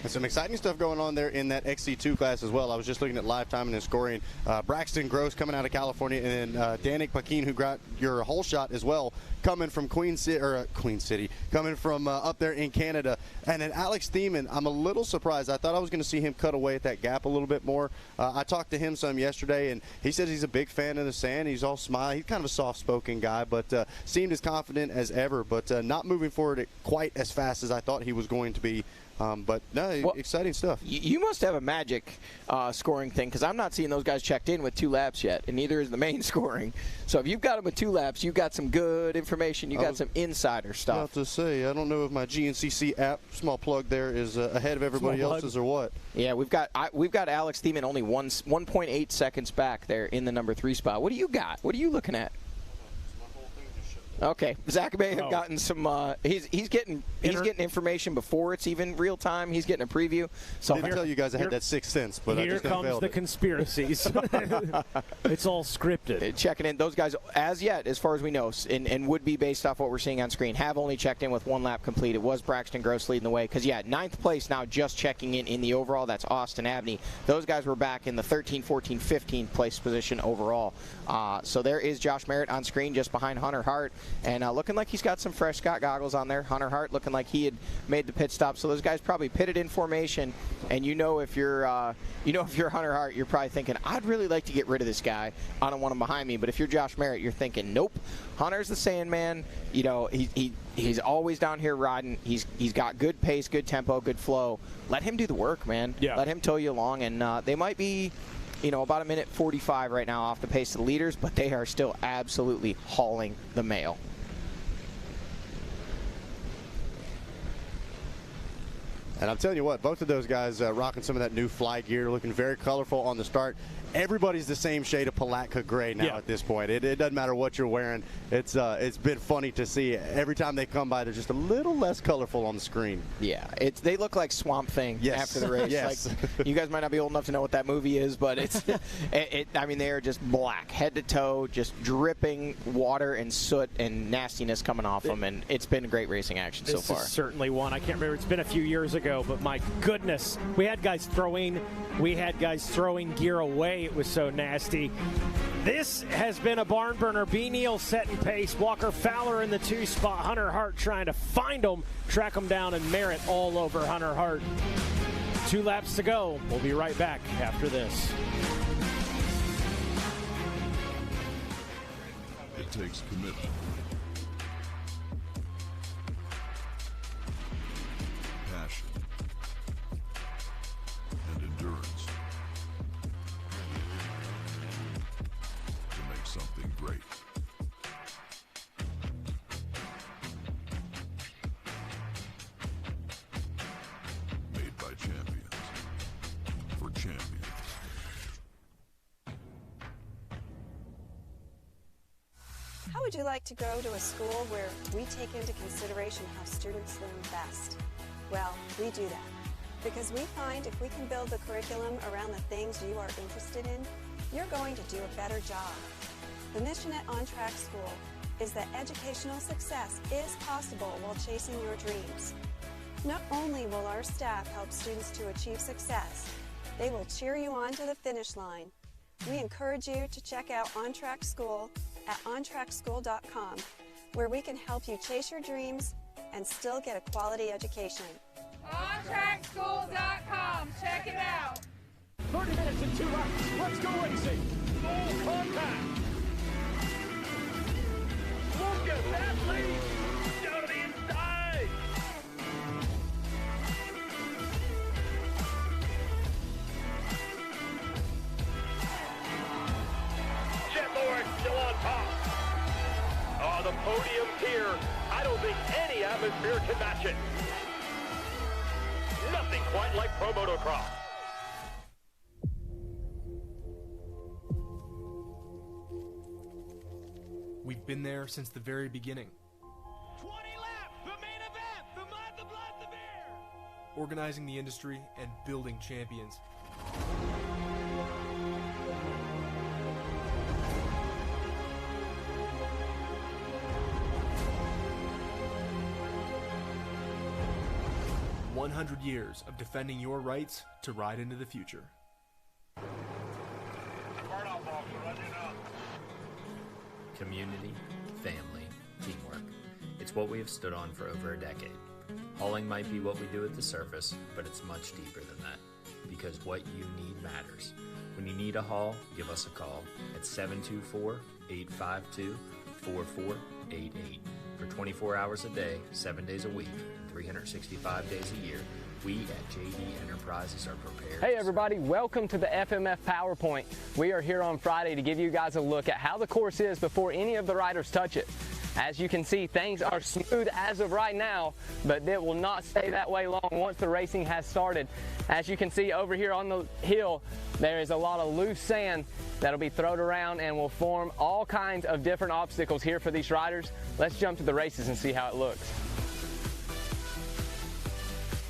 And some exciting stuff going on there in that XC2 class as well. I was just looking at live time and scoring. Braxton Gross coming out of California, and then Danik Paquin, who got your whole shot as well, coming from Queen City, coming from up there in Canada. And then Alex Thiemann, I'm a little surprised. I thought I was going to see him cut away at that gap a little bit more. I talked to him some yesterday, and he says he's a big fan of the sand. He's all smile. He's kind of a soft-spoken guy, but seemed as confident as ever, but not moving forward quite as fast as I thought he was going to be. But no, exciting stuff. You must have a magic scoring thing, because I'm not seeing those guys checked in with 2 laps yet, and neither is the main scoring. So if you've got them with 2 laps, you've got some good information. You got some insider stuff. About to say, I don't know if my GNCC app, small plug there, is ahead of everybody else's or what. Yeah, we've got Alex Thiemann only 1.8 seconds back there in the number 3 spot. What do you got? What are you looking at? Okay, Zach may have gotten some. He's getting information before it's even real time. He's getting a preview. So I didn't tell you guys I had that 6th sense, but here I just comes the conspiracies. It's all scripted. Checking in, those guys, as yet, as far as we know, and would be based off what we're seeing on screen, have only checked in with 1 lap complete. It was Braxton Gross leading the way, because 9th place now, just checking in the overall. That's Austin Abney. Those guys were back in the 13, 14, 15th place position overall. So there is Josh Merritt on screen, just behind Hunter Hart. And looking like he's got some fresh Scott goggles on there. Hunter Hart looking like he had made the pit stop. So those guys probably pitted in formation. And if you're Hunter Hart, you're probably thinking, I'd really like to get rid of this guy. I don't want him behind me. But if you're Josh Merritt, you're thinking, nope. Hunter's the Sandman. He's always down here riding. He's got good pace, good tempo, good flow. Let him do the work, man. Yeah. Let him tow you along. And they might be about 1:45 right now off the pace of the leaders, but they are still absolutely hauling the mail. And I'm telling you what, both of those guys rocking some of that new fly gear, looking very colorful on the start. Everybody's the same shade of Palatka gray now at this point. It doesn't matter what you're wearing. It's been funny to see. Every time they come by, they're just a little less colorful on the screen. Yeah, they look like Swamp Thing after the race. Yes. Like, you guys might not be old enough to know what that movie is, but it's they are just black, head to toe, just dripping water and soot and nastiness coming off them, and it's been great racing action so far. This is certainly one. I can't remember. It's been a few years ago, but my goodness, we had guys throwing gear away. It was so nasty. This has been a barn burner. B. Neal setting pace. Walker Fowler in the 2 spot. Hunter Hart trying to find him, track him down, and Merritt all over Hunter Hart. 2 laps to go. We'll be right back after this. It takes commitment, passion, and endurance to make something great. Made by champions, for champions. How would you like to go to a school where we take into consideration how students learn best? Well, we do that because we find if we can build the curriculum around the things you are interested in, you're going to do a better job. The mission at On Track School is that educational success is possible while chasing your dreams. Not only will our staff help students to achieve success, they will cheer you on to the finish line. We encourage you to check out On Track School at ontrackschool.com, where we can help you chase your dreams and still get a quality education. OnTrackSchool.com. Check it out. 30 minutes and 2 laps. Let's go racing. Full contact. Look at that lead. Down to the inside. Jet Boar still on top. Oh, the podium's here. I don't think any atmosphere can match it. Nothing quite like pro motocross. We've been there since the very beginning. 20 laps, the main event, the mud, the blood, the beer. Organizing the industry and building champions. "100 years of defending your rights to ride into the future." Community, family, teamwork. It's what we have stood on for over a decade. Hauling might be what we do at the surface, but it's much deeper than that. Because what you need matters. When you need a haul, give us a call at 724-852-4488. For 24 hours a day, 7 days a week, and 365 days a year, we at JD Enterprises are prepared. Hey everybody, welcome to the FMF PowerPoint. We are here on Friday to give you guys a look at how the course is before any of the riders touch it. As you can see, things are smooth as of right now, but it will not stay that way long once the racing has started. As you can see over here on the hill, there is a lot of loose sand that'll be thrown around and will form all kinds of different obstacles here for these riders. Let's jump to the races and see how it looks.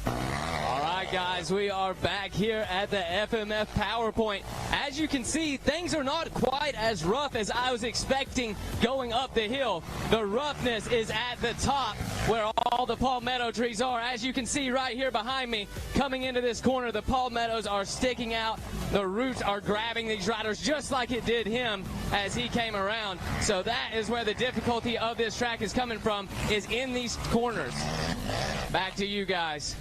All right, guys, we are back here at the FMF PowerPoint. As you can see, things are not quite as rough as I was expecting going up the hill. The roughness is at the top where all the palmetto trees are. As you can see right here behind me, coming into this corner, the palmettos are sticking out. The roots are grabbing these riders just like it did him as he came around. So that is where the difficulty of this track is coming from, is in these corners. Back to you guys.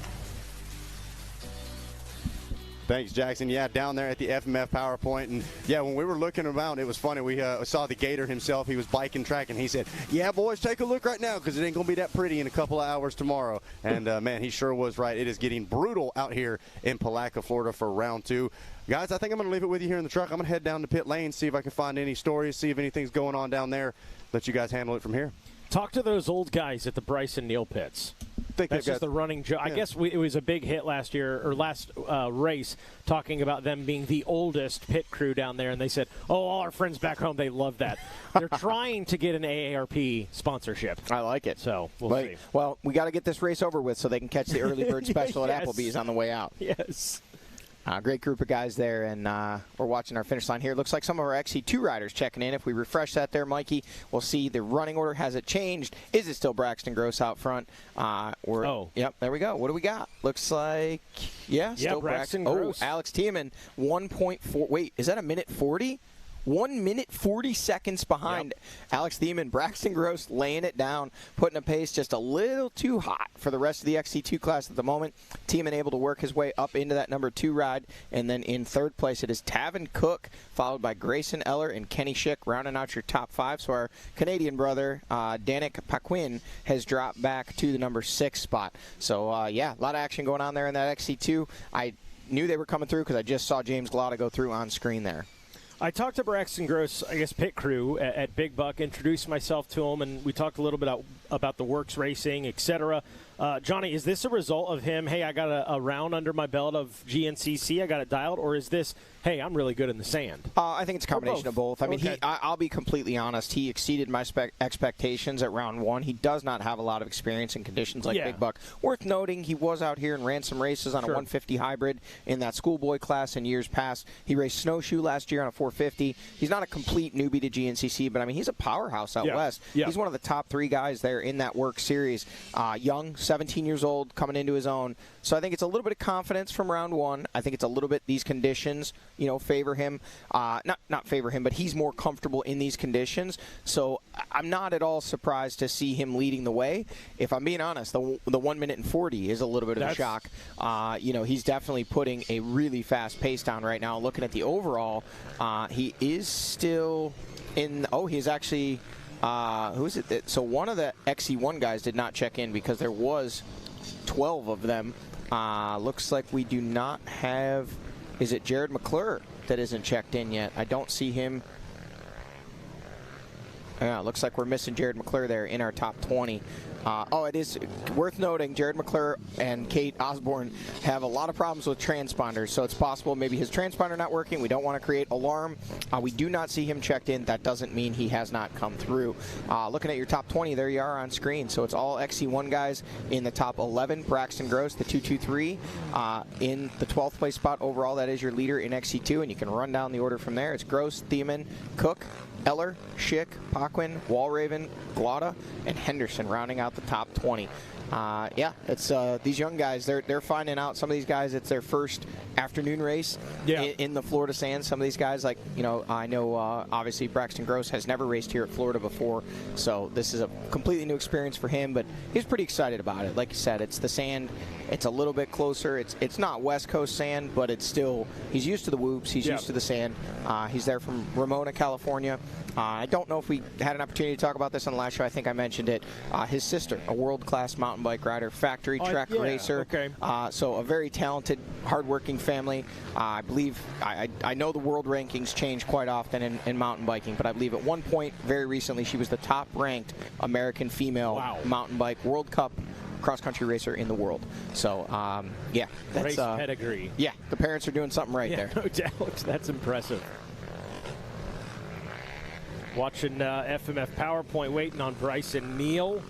Thanks, Jackson. Yeah, down there at the FMF PowerPoint. And yeah, when we were looking around, it was funny. We saw the Gator himself. He was biking track, and he said, "Yeah, boys, take a look right now because it ain't going to be that pretty in a couple of hours tomorrow." And, man, he sure was right. It is getting brutal out here in Palatka, Florida for round 2. Guys, I think I'm going to leave it with you here in the truck. I'm going to head down to pit lane, see if I can find any stories, see if anything's going on down there. Let you guys handle it from here. Talk to those old guys at the Bryson Neal pits. That's just the running joke. Yeah. I guess it was a big hit last year, or last race, talking about them being the oldest pit crew down there, and they said, oh, all our friends back home, they love that. They're trying to get an AARP sponsorship. I like it. So we'll see. Well, we got to get this race over with so they can catch the early bird special at Applebee's on the way out. Yes. Great group of guys there, and we're watching our finish line here. It looks like some of our XC2 riders checking in. If we refresh that there, Mikey, we'll see the running order. Has it changed? Is it still Braxton Gross out front? Yep, there we go. What do we got? Looks like, still Braxton Gross. Oh, Alex Tiemann, 1.4. Wait, is that a minute 40? 1 minute 40 seconds behind Alex Thiemann. Braxton Gross laying it down, putting a pace just a little too hot for the rest of the XC2 class at the moment. Thiemann able to work his way up into that number 2 ride. And then in third place, it is Tavin Cook, followed by Grayson Eller and Kenny Schick, rounding out your top 5. So our Canadian brother, Danik Paquin, has dropped back to the number 6 spot. So, a lot of action going on there in that XC2. I knew they were coming through because I just saw James Glotta go through on screen there. I talked to Braxton Gross, pit crew at Big Buck, introduced myself to him, and we talked a little bit about the works racing, etc. Johnny, is this a result of him, hey, I got a round under my belt of GNCC, I got it dialed, or is this, hey, I'm really good in the sand? I think it's a combination of both. I mean, I'll be completely honest. He exceeded my expectations at round 1. He does not have a lot of experience in conditions like Big Buck. Worth noting, he was out here and ran some races on a 150 hybrid in that schoolboy class in years past. He raced snowshoe last year on a 450. He's not a complete newbie to GNCC, but, I mean, he's a powerhouse out west. He's one of the top 3 guys there there in that work series. Young, 17 years old, coming into his own. So I think it's a little bit of confidence from round one. I think it's a little bit these conditions, favor him. Not favor him, but he's more comfortable in these conditions. So I'm not at all surprised to see him leading the way. If I'm being honest, the 1 minute and 40 is a little bit of a shock. He's definitely putting a really fast pace down right now. Looking at the overall, he is still in. Oh, he's actually. Who is it? So one of the XC1 guys did not check in because there was 12 of them. Looks like we do not have. Is it Jared McClure that isn't checked in yet? I don't see him. Yeah, looks like we're missing Jared McClure there in our top 20. It is worth noting Jared McClure and Kate Osborne have a lot of problems with transponders, so it's possible maybe his transponder not working. We don't want to create alarm. We do not see him checked in. That doesn't mean he has not come through. Looking at your top 20, there you are on screen. So it's all XC1 guys in the top 11. Braxton Gross, the 223, in the 12th place spot overall. That is your leader in XC2, and you can run down the order from there. It's Gross, Thiemann, Cook, Eller, Schick, Paquin, Walraven, Glotta, and Henderson rounding out the top 20. It's these young guys. They're finding out. Some of these guys, it's their first afternoon race in the Florida Sands. Some of these guys, I know obviously Braxton Gross has never raced here at Florida before, so this is a completely new experience for him. But he's pretty excited about it. Like you said, it's the sand. It's a little bit closer. It's not West Coast sand, but it's still. He's used to the whoops. He's used to the sand. He's there from Ramona, California. I don't know if we had an opportunity to talk about this on the last show. I think I mentioned it. His sister, a world-class mountain bike rider, factory track racer. Okay. So a very talented, hardworking family. I believe, I know the world rankings change quite often in mountain biking, but I believe at one point, very recently, she was the top-ranked American female mountain bike World Cup cross-country racer in the world. So, that's race pedigree. Yeah, the parents are doing something right there. No doubt. That's impressive. Watching FMF PowerPoint, waiting on Bryson Neal.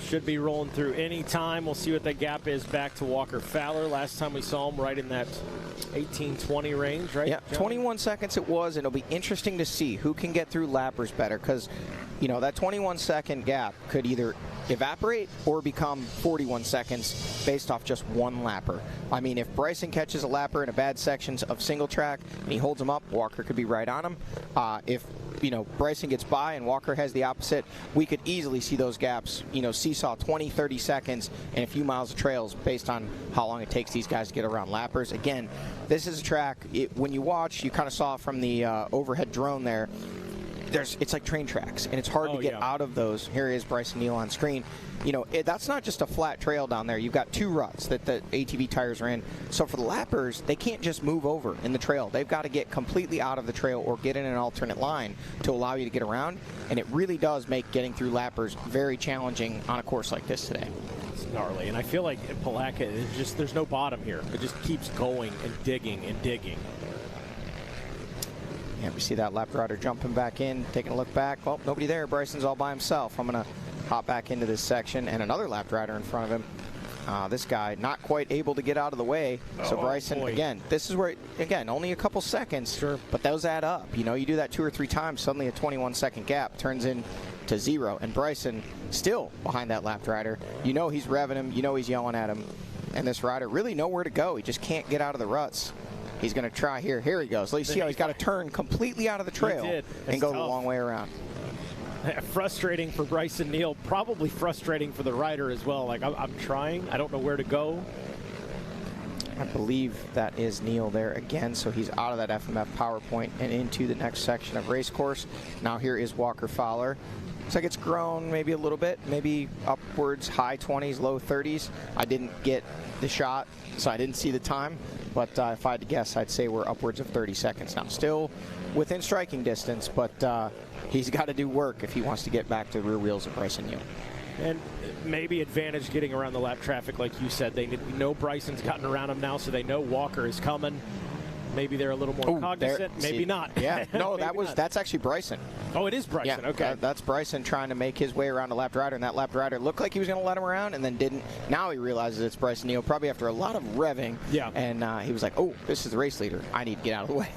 Should be rolling through any time. We'll see what the gap is back to Walker Fowler. Last time we saw him right in that 18-20 range, right? Yeah, 21 seconds it was, and it'll be interesting to see who can get through lappers better, because, that 21-second gap could either evaporate or become 41 seconds based off just one lapper. I mean, if Bryson catches a lapper in a bad sections of single track and he holds him up, Walker could be right on him. If Bryson gets by and Walker has the opposite, we could easily see those gaps, seesaw 20, 30 seconds and a few miles of trails based on how long it takes these guys to get around lappers. Again, this is a track, when you watch, you kind of saw from the overhead drone there, it's like train tracks, and it's hard to get out of those. Here is Bryson Neal on screen. That's not just a flat trail down there. You've got two ruts that the ATV tires are in. So for the lappers, they can't just move over in the trail. They've got to get completely out of the trail or get in an alternate line to allow you to get around. And it really does make getting through lappers very challenging on a course like this today. It's gnarly. And I feel like in Palatka, there's no bottom here. It just keeps going and digging and digging. Yeah, we see that lap rider jumping back in, taking a look back. Well, nobody there. Bryson's all by himself. I'm going to hop back into this section, and another lap rider in front of him. This guy not quite able to get out of the way. So Bryson, again, this is where, only a couple seconds, but those add up. You do that 2 or 3 times, suddenly a 21-second gap turns into 0. And Bryson still behind that lap rider. He's revving him. He's yelling at him. And this rider really nowhere to go. He just can't get out of the ruts. He's going to try here. Here he goes. Let's see how he's got to turn completely out of the trail and go the long way around. Frustrating for Bryson Neal. Probably frustrating for the rider as well. Like, I'm trying. I don't know where to go. I believe that is Neal there again. So he's out of that FMF PowerPoint and into the next section of race course. Now here is Walker Fowler. Looks like it's grown maybe a little bit, maybe upwards high 20s, low 30s. I didn't get the shot, so I didn't see the time. But if I had to guess, I'd say we're upwards of 30 seconds now. Still within striking distance, but he's got to do work if he wants to get back to the rear wheels of Bryson Neal. And maybe advantage getting around the lap traffic, like you said. They know Bryson's gotten around him now, so they know Walker is coming. Maybe they're a little more cognizant. Maybe not. Yeah, no, that's actually Bryson. Oh, it is Bryson. Yeah, okay. That's Bryson trying to make his way around a lap rider, and that lap rider looked like he was going to let him around and then didn't. Now he realizes it's Bryson Neal, probably after a lot of revving. Yeah. And he was like, oh, this is the race leader. I need to get out of the way.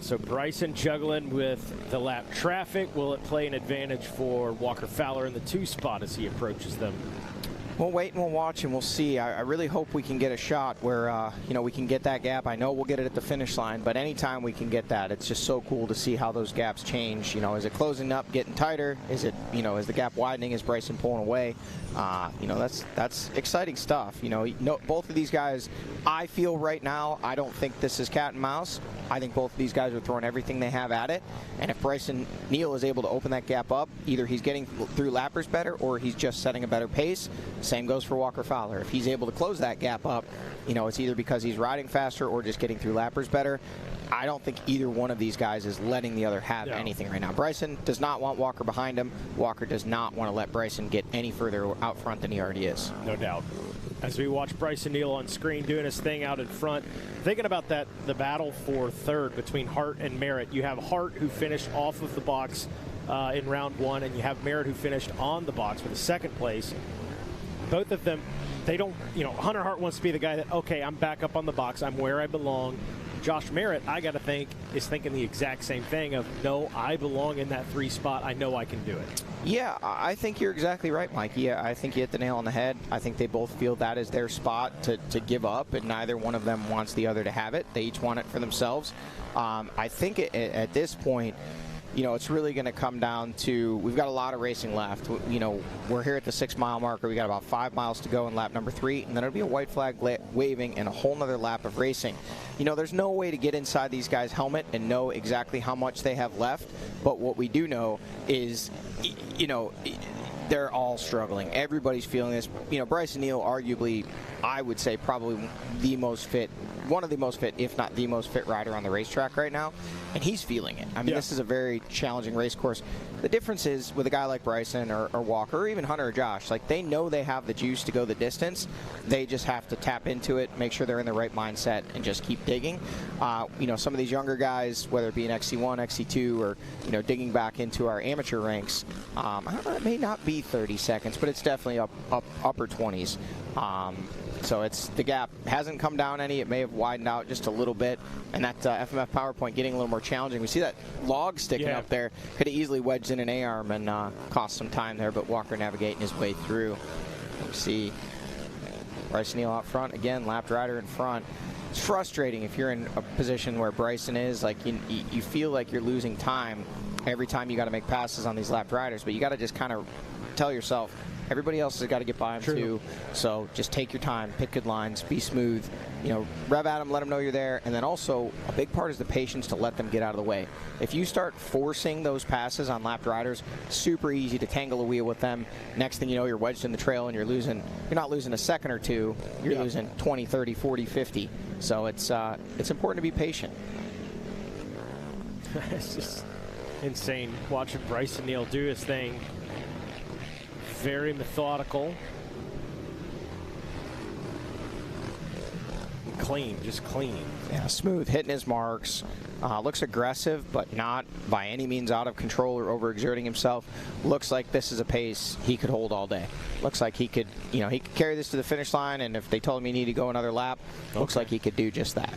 So Bryson juggling with the lap traffic. Will it play an advantage for Walker Fowler in the 2 spot as he approaches them? We'll wait and we'll watch and we'll see. I really hope we can get a shot where, we can get that gap. I know we'll get it at the finish line, but anytime we can get that, it's just so cool to see how those gaps change. Is it closing up, getting tighter? Is it, is the gap widening? Is Bryson pulling away? That's exciting stuff. Both of these guys, I feel right now, I don't think this is cat and mouse. I think both of these guys are throwing everything they have at it. And if Bryson Neal is able to open that gap up, either he's getting through lappers better or he's just setting a better pace. Same goes for Walker Fowler. If he's able to close that gap up, it's either because he's riding faster or just getting through lappers better. I don't think either one of these guys is letting the other have anything right now. Bryson does not want Walker behind him. Walker does not want to let Bryson get any further out front than he already is. No doubt. As we watch Bryson Neal on screen doing his thing out in front, thinking about the battle for third between Hart and Merritt. You have Hart, who finished off of the box in round 1, and you have Merritt, who finished on the box with a second place. Both of them, they don't, Hunter Hart wants to be the guy that, okay, I'm back up on the box. I'm where I belong. Josh Merritt, I got to think, is thinking the exact same thing of, no, I belong in that 3 spot. I know I can do it. Yeah, I think you're exactly right, Mike. Yeah, I think you hit the nail on the head. I think they both feel that is their spot to give up, and neither one of them wants the other to have it. They each want it for themselves. I think at this point, it's really going to come down to, we've got a lot of racing left. We're here at the 6-mile marker. We got about 5 miles to go in lap number 3, and then it'll be a white flag waving and a whole nother lap of racing. There's no way to get inside these guys' helmet and know exactly how much they have left, but what we do know is, they're all struggling. Everybody's feeling this. Bryson Neal, arguably, I would say probably one of the most fit, if not the most fit rider on the racetrack right now, and he's feeling it. This is a very challenging race course. The difference is with a guy like Bryson or Walker or even Hunter or Josh, they know they have the juice to go the distance. They just have to tap into it, make sure they're in the right mindset, and just keep digging. Some of these younger guys, whether it be an XC1, XC2, or digging back into our amateur ranks, I don't know, it may not be 30 seconds, but it's definitely upper 20s. So the gap hasn't come down any. It may have widened out just a little bit, and that FMF PowerPoint getting a little more challenging. We see that log sticking up there. Could have easily wedged in an A-arm and cost some time there, but Walker navigating his way through. We see Bryson Neal out front again, lapped rider in front. It's frustrating if you're in a position where Bryson is. You feel like you're losing time every time you got to make passes on these lapped riders, but you got to just kind of tell yourself, everybody else has got to get by him too. So just take your time, pick good lines, be smooth, rev at them, let them know you're there. And then also a big part is the patience to let them get out of the way. If you start forcing those passes on lapped riders, super easy to tangle a wheel with them. Next thing you know, you're wedged in the trail and you're not losing a second or two, you're losing 20, 30, 40, 50. So it's important to be patient. It's just insane watching Bryson Neal do his thing. Very methodical. Clean, just clean. Yeah, smooth, hitting his marks. Looks aggressive, but not by any means out of control or overexerting himself. Looks like this is a pace he could hold all day. Looks like he could, he could carry this to the finish line, and if they told him he needed to go another lap, looks like he could do just that.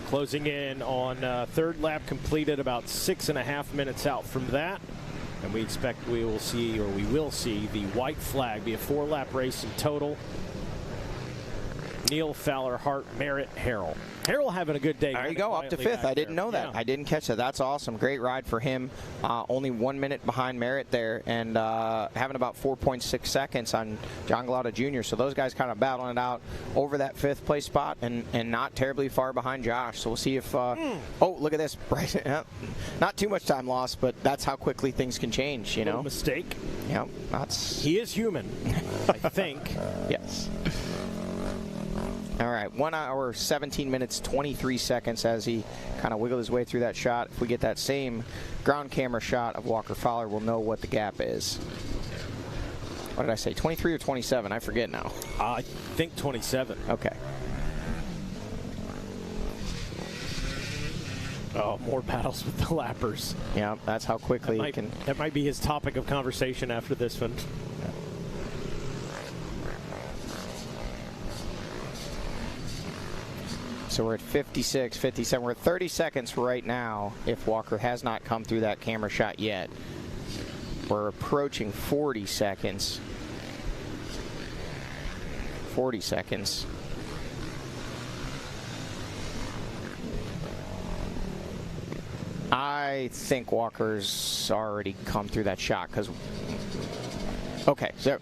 Closing in on third lap completed, about 6.5 minutes out from that. And we expect we will see the white flag be a 4-lap race in total. Neal, Fowler, Hart, Merritt, Harrell. Harrell having a good day. There you go, up to 5th. I didn't know that. Yeah. I didn't catch that. That's awesome. Great ride for him. Only 1 minute behind Merritt there, and having about 4.6 seconds on John Galata Jr. So those guys kind of battling it out over that 5th place spot, and not terribly far behind Josh. So we'll see if oh, look at this. Not too much time lost, but that's how quickly things can change, you know. Little mistake. Yep. He is human, I think. Yes. All right, 1 hour, 17 minutes, 23 seconds as he kind of wiggled his way through that shot. If we get that same ground camera shot of Walker Fowler, we'll know what the gap is. What did I say, 23 or 27? I forget now. I think 27. Okay. Oh, more battles with the lappers. Yeah, that's how quickly he can. That might be his topic of conversation after this one. So we're at 56, 57. We're at 30 seconds right now if Walker has not come through that camera shot yet. We're approaching 40 seconds. 40 seconds. I think Walker's already come through that shot because... Okay, so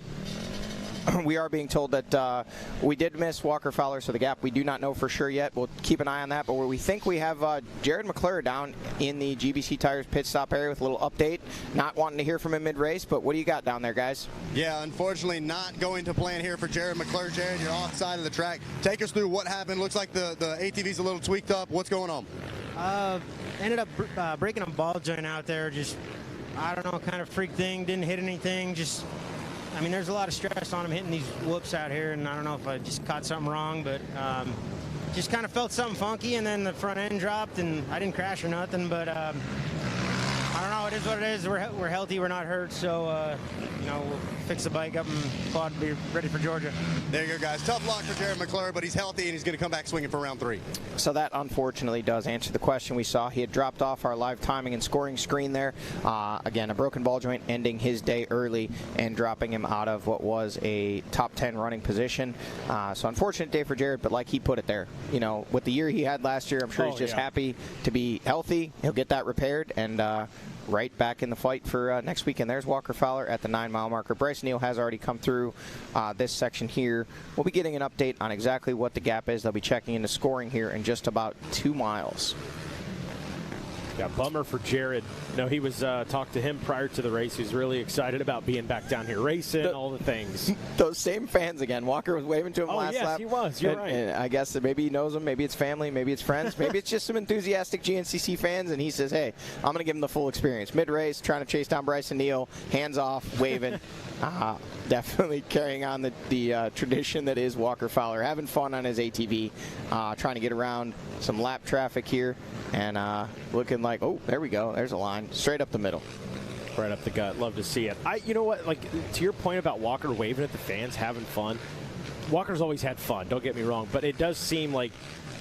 we are being told that we did miss Walker Fowler, so the gap we do not know for sure yet. We'll keep an eye on that, but we think we have Jared McClure down in the GBC Tires pit stop area with a little update. Not wanting to hear from him mid-race, but what do you got down there, guys? Yeah, unfortunately not going to plan here for Jared McClure. Jared, you're offside of the track. Take us through what happened. Looks like the ATV's a little tweaked up. What's going on? Ended up breaking a ball joint out there. Just, I don't know, kind of freak thing. Didn't hit anything. Just, I mean, there's a lot of stress on him hitting these whoops out here, and I don't know if I just caught something wrong, but just kind of felt something funky, and then the front end dropped, and I didn't crash or nothing, but I don't know. It is what it is. We're healthy. We're not hurt, so you know, we'll fix the bike up and quad be ready for Georgia. There you go, guys. Tough luck for Jared McClure, but he's healthy and he's going to come back swinging for round 3. So that unfortunately does answer the question we saw. He had dropped off our live timing and scoring screen there. Again, a broken ball joint ending his day early and dropping him out of what was a top 10 running position. So unfortunate day for Jared, but like he put it there, you know, with the year he had last year, I'm sure he's just happy to be healthy. He'll get that repaired and right back in the fight for next weekend. There's Walker Fowler at the 9-mile marker. Bryson Neal has already come through this section here. We'll be getting an update on exactly what the gap is. They'll be checking into scoring here in just about 2 miles. Yeah, bummer for Jared. No, he was talked to him prior to the race. He was really excited about being back down here racing, all the things. Those same fans again. Walker was waving to him last lap. Oh, yes, he was. You're right. And I guess that maybe he knows them. Maybe it's family. Maybe it's friends. Maybe it's just some enthusiastic GNCC fans, and he says, hey, I'm going to give him the full experience. Mid-race, trying to chase down Bryson Neal, hands off, waving. Definitely carrying on the tradition that is Walker Fowler. Having fun on his ATV, trying to get around some lap traffic here, and looking like, oh, there we go. There's a line. Straight up the middle. Right up the gut. Love to see it. You know what? Like, to your point about Walker waving at the fans, having fun, Walker's always had fun, don't get me wrong, but it does seem like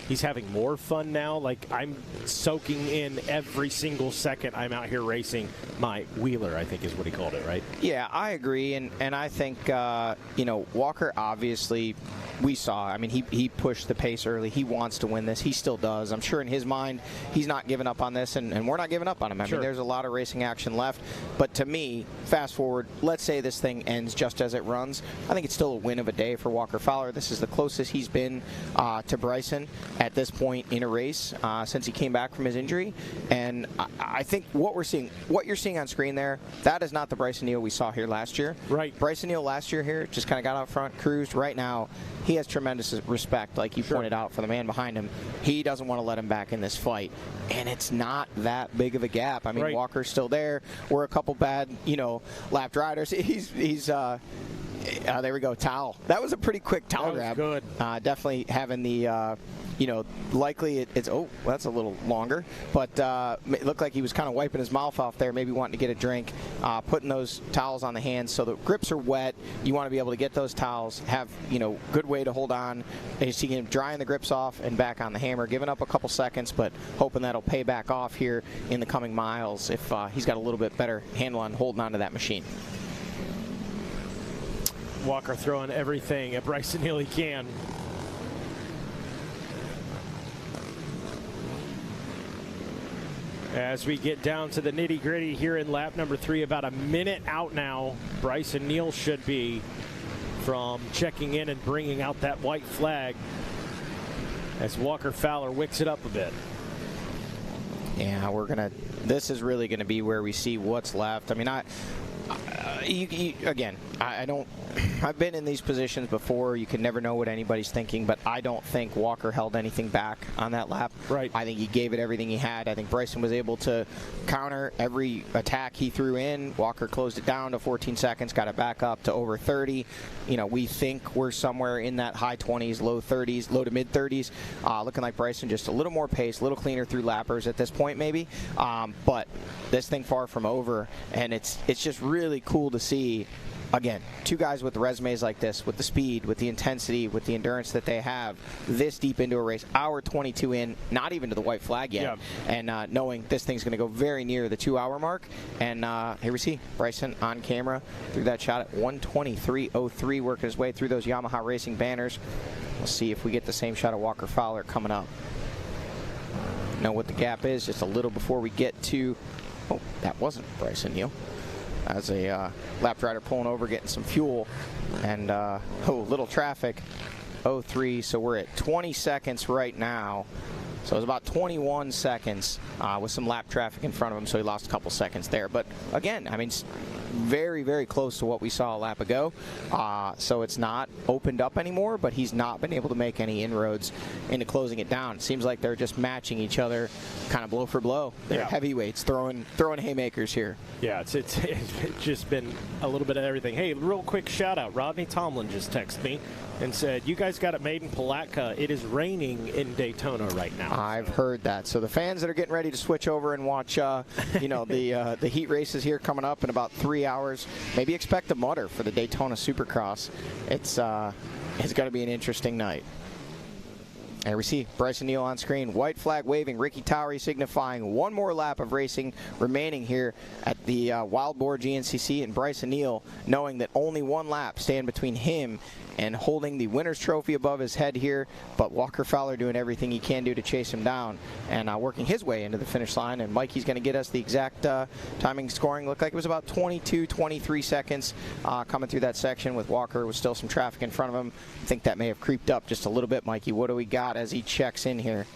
he's having more fun now. Like, I'm soaking in every single second I'm out here racing my wheeler, I think is what he called it, right? Yeah, I agree, and I think, you know, Walker obviously, we saw, I mean, he pushed the pace early. He wants to win this. He still does. I'm sure in his mind he's not giving up on this, and we're not giving up on him. I mean, there's a lot of racing action left, but to me, fast forward, let's say this thing ends just as it runs. I think it's still a win of a day for Walker Fowler. This is the closest he's been to Bryson at this point in a race since he came back from his injury, and I think what you're seeing on screen there, that is not the Bryson Neal we saw here last year. Right. Bryson Neal last year here just kind of got out front, cruised. Right now, he has tremendous respect, like you pointed out, for the man behind him. He doesn't want to let him back in this fight, and it's not that big of a gap. I mean, Walker's still there. We're a couple bad, you know, lapped riders. He's there we go, towel. That was a pretty quick towel grab. Good. Definitely having the, you know, likely it's, oh, that's a little longer, but it looked like he was kind of wiping his mouth off there, maybe wanting to get a drink, putting those towels on the hands so the grips are wet. You want to be able to get those towels, have, you know, good way to hold on. And you see him drying the grips off and back on the hammer, giving up a couple seconds, but hoping that'll pay back off here in the coming miles if he's got a little bit better handle on holding on to that machine. Walker throwing everything at Bryson Neal he can. As we get down to the nitty-gritty here in lap number 3, about a minute out now, Bryson Neal should be from checking in and bringing out that white flag as Walker Fowler wicks it up a bit. Yeah, this is really going to be where we see what's left. I mean, again, I've been in these positions before. You can never know what anybody's thinking, but I don't think Walker held anything back on that lap. Right. I think he gave it everything he had. I think Bryson was able to counter every attack he threw in. Walker closed it down to 14 seconds, got it back up to over 30. You know, we think we're somewhere in that high 20s, low 30s, low to mid 30s. Looking like Bryson just a little more pace, a little cleaner through lappers at this point maybe. But this thing far from over, and it's just really cool to see again, two guys with resumes like this, with the speed, with the intensity, with the endurance that they have, this deep into a race, hour 22 in, not even to the white flag yet, and knowing this thing's going to go very near the 2-hour mark. And here we see Bryson on camera through that shot at 1:23.03, working his way through those Yamaha Racing banners. We'll see if we get the same shot of Walker Fowler coming up. Know what the gap is just a little before we get to, oh, that wasn't Bryson Neal. As a lap rider pulling over, getting some fuel, and little traffic. 03, so we're at 20 seconds right now. So it was about 21 seconds with some lap traffic in front of him, so he lost a couple seconds there. But again, I mean, very, very close to what we saw a lap ago. So it's not opened up anymore, but he's not been able to make any inroads into closing it down. It seems like they're just matching each other kind of blow for blow. They're heavyweights throwing haymakers here. Yeah, it's just been a little bit of everything. Hey, real quick shout out. Rodney Tomlin just texted me and said, you guys got it made in Palatka. It is raining in Daytona right now. I've heard that. So the fans that are getting ready to switch over and watch the heat races here coming up in about 3 hours, maybe expect a mutter for the Daytona Supercross. It's going to be an interesting night. And we see Bryson Neal on screen. White flag waving. Ricky Towery signifying one more lap of racing remaining here at the Wild Boar GNCC. And Bryson Neal knowing that only one lap stand between him and holding the winner's trophy above his head here. But Walker Fowler doing everything he can do to chase him down and working his way into the finish line. And Mikey's going to get us the exact timing scoring. Looked like it was about 22, 23 seconds coming through that section with Walker with still some traffic in front of him. I think that may have creeped up just a little bit, Mikey. What do we got as he checks in here?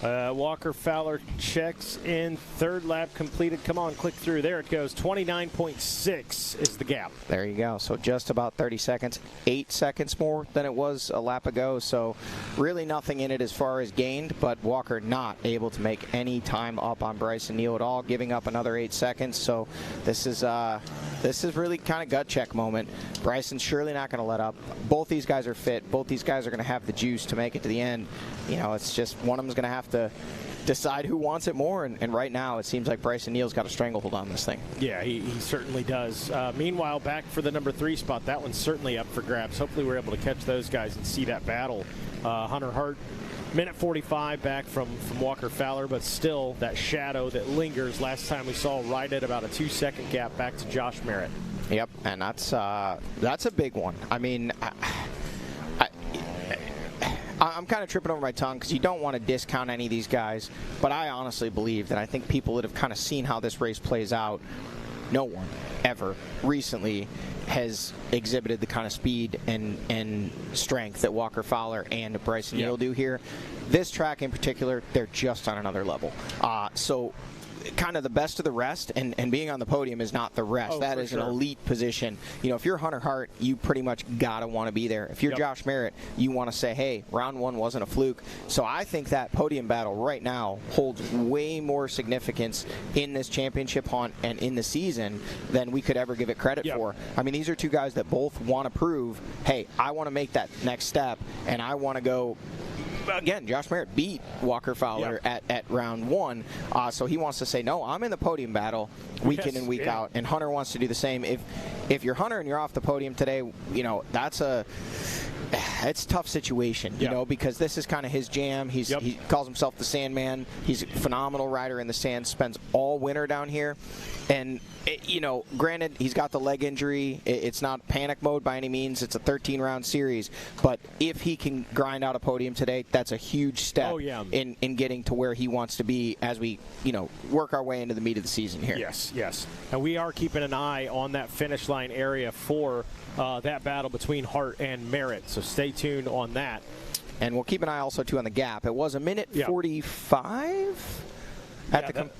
Walker Fowler checks in, third lap completed. Come on, click through. There it goes. 29.6 is the gap. There you go. So just about 30 seconds. 8 seconds more than it was a lap ago. So really nothing in it as far as gained, but Walker not able to make any time up on Bryson Neal at all, giving up another 8 seconds. So this is really kind of gut check moment. Bryson's surely not going to let up. Both these guys are fit. Both these guys are going to have the juice to make it to the end. You know, it's just one of them's going to have to decide who wants it more, and right now it seems like Bryson Neal's got a stranglehold on this thing. Yeah, he certainly does. Meanwhile, back for the number 3 spot, that one's certainly up for grabs. Hopefully we're able to catch those guys and see that battle. Hunter Hart, minute 45 back from Walker Fowler, but still that shadow that lingers. Last time we saw right at about a 2-second gap back to Josh Merritt. Yep, and that's a big one. I mean, I'm kind of tripping over my tongue because you don't want to discount any of these guys, but I honestly believe that I think people that have kind of seen how this race plays out, no one ever recently has exhibited the kind of speed and strength that Walker Fowler and Bryson Neal do here. This track in particular, they're just on another level. So kind of the best of the rest, and being on the podium is not the rest. That is an elite position. You know, if you're Hunter Hart, you pretty much gotta want to be there. If you're Josh Merritt, you want to say, hey, round 1 wasn't a fluke. So I think that podium battle right now holds way more significance in this championship hunt and in the season than we could ever give it credit for. I mean, these are two guys that both want to prove, hey, I want to make that next step, and I want to go. Again, Josh Merritt beat Walker Fowler at round 1, so he wants to say, no, I'm in the podium battle week in and week out, and Hunter wants to do the same. If you're Hunter and you're off the podium today, you know, it's a tough situation, you know, because this is kind of his jam. He calls himself the Sandman. He's a phenomenal rider in the sand, spends all winter down here. And, you know, granted, he's got the leg injury. It's not panic mode by any means. It's a 13-round series. But if he can grind out a podium today, that's a huge step in getting to where he wants to be as we, you know, work our way into the meat of the season here. Yes. And we are keeping an eye on that finish line area for that battle between Hart and Merritt. So stay tuned on that. And we'll keep an eye also, too, on the gap. It was a minute 45?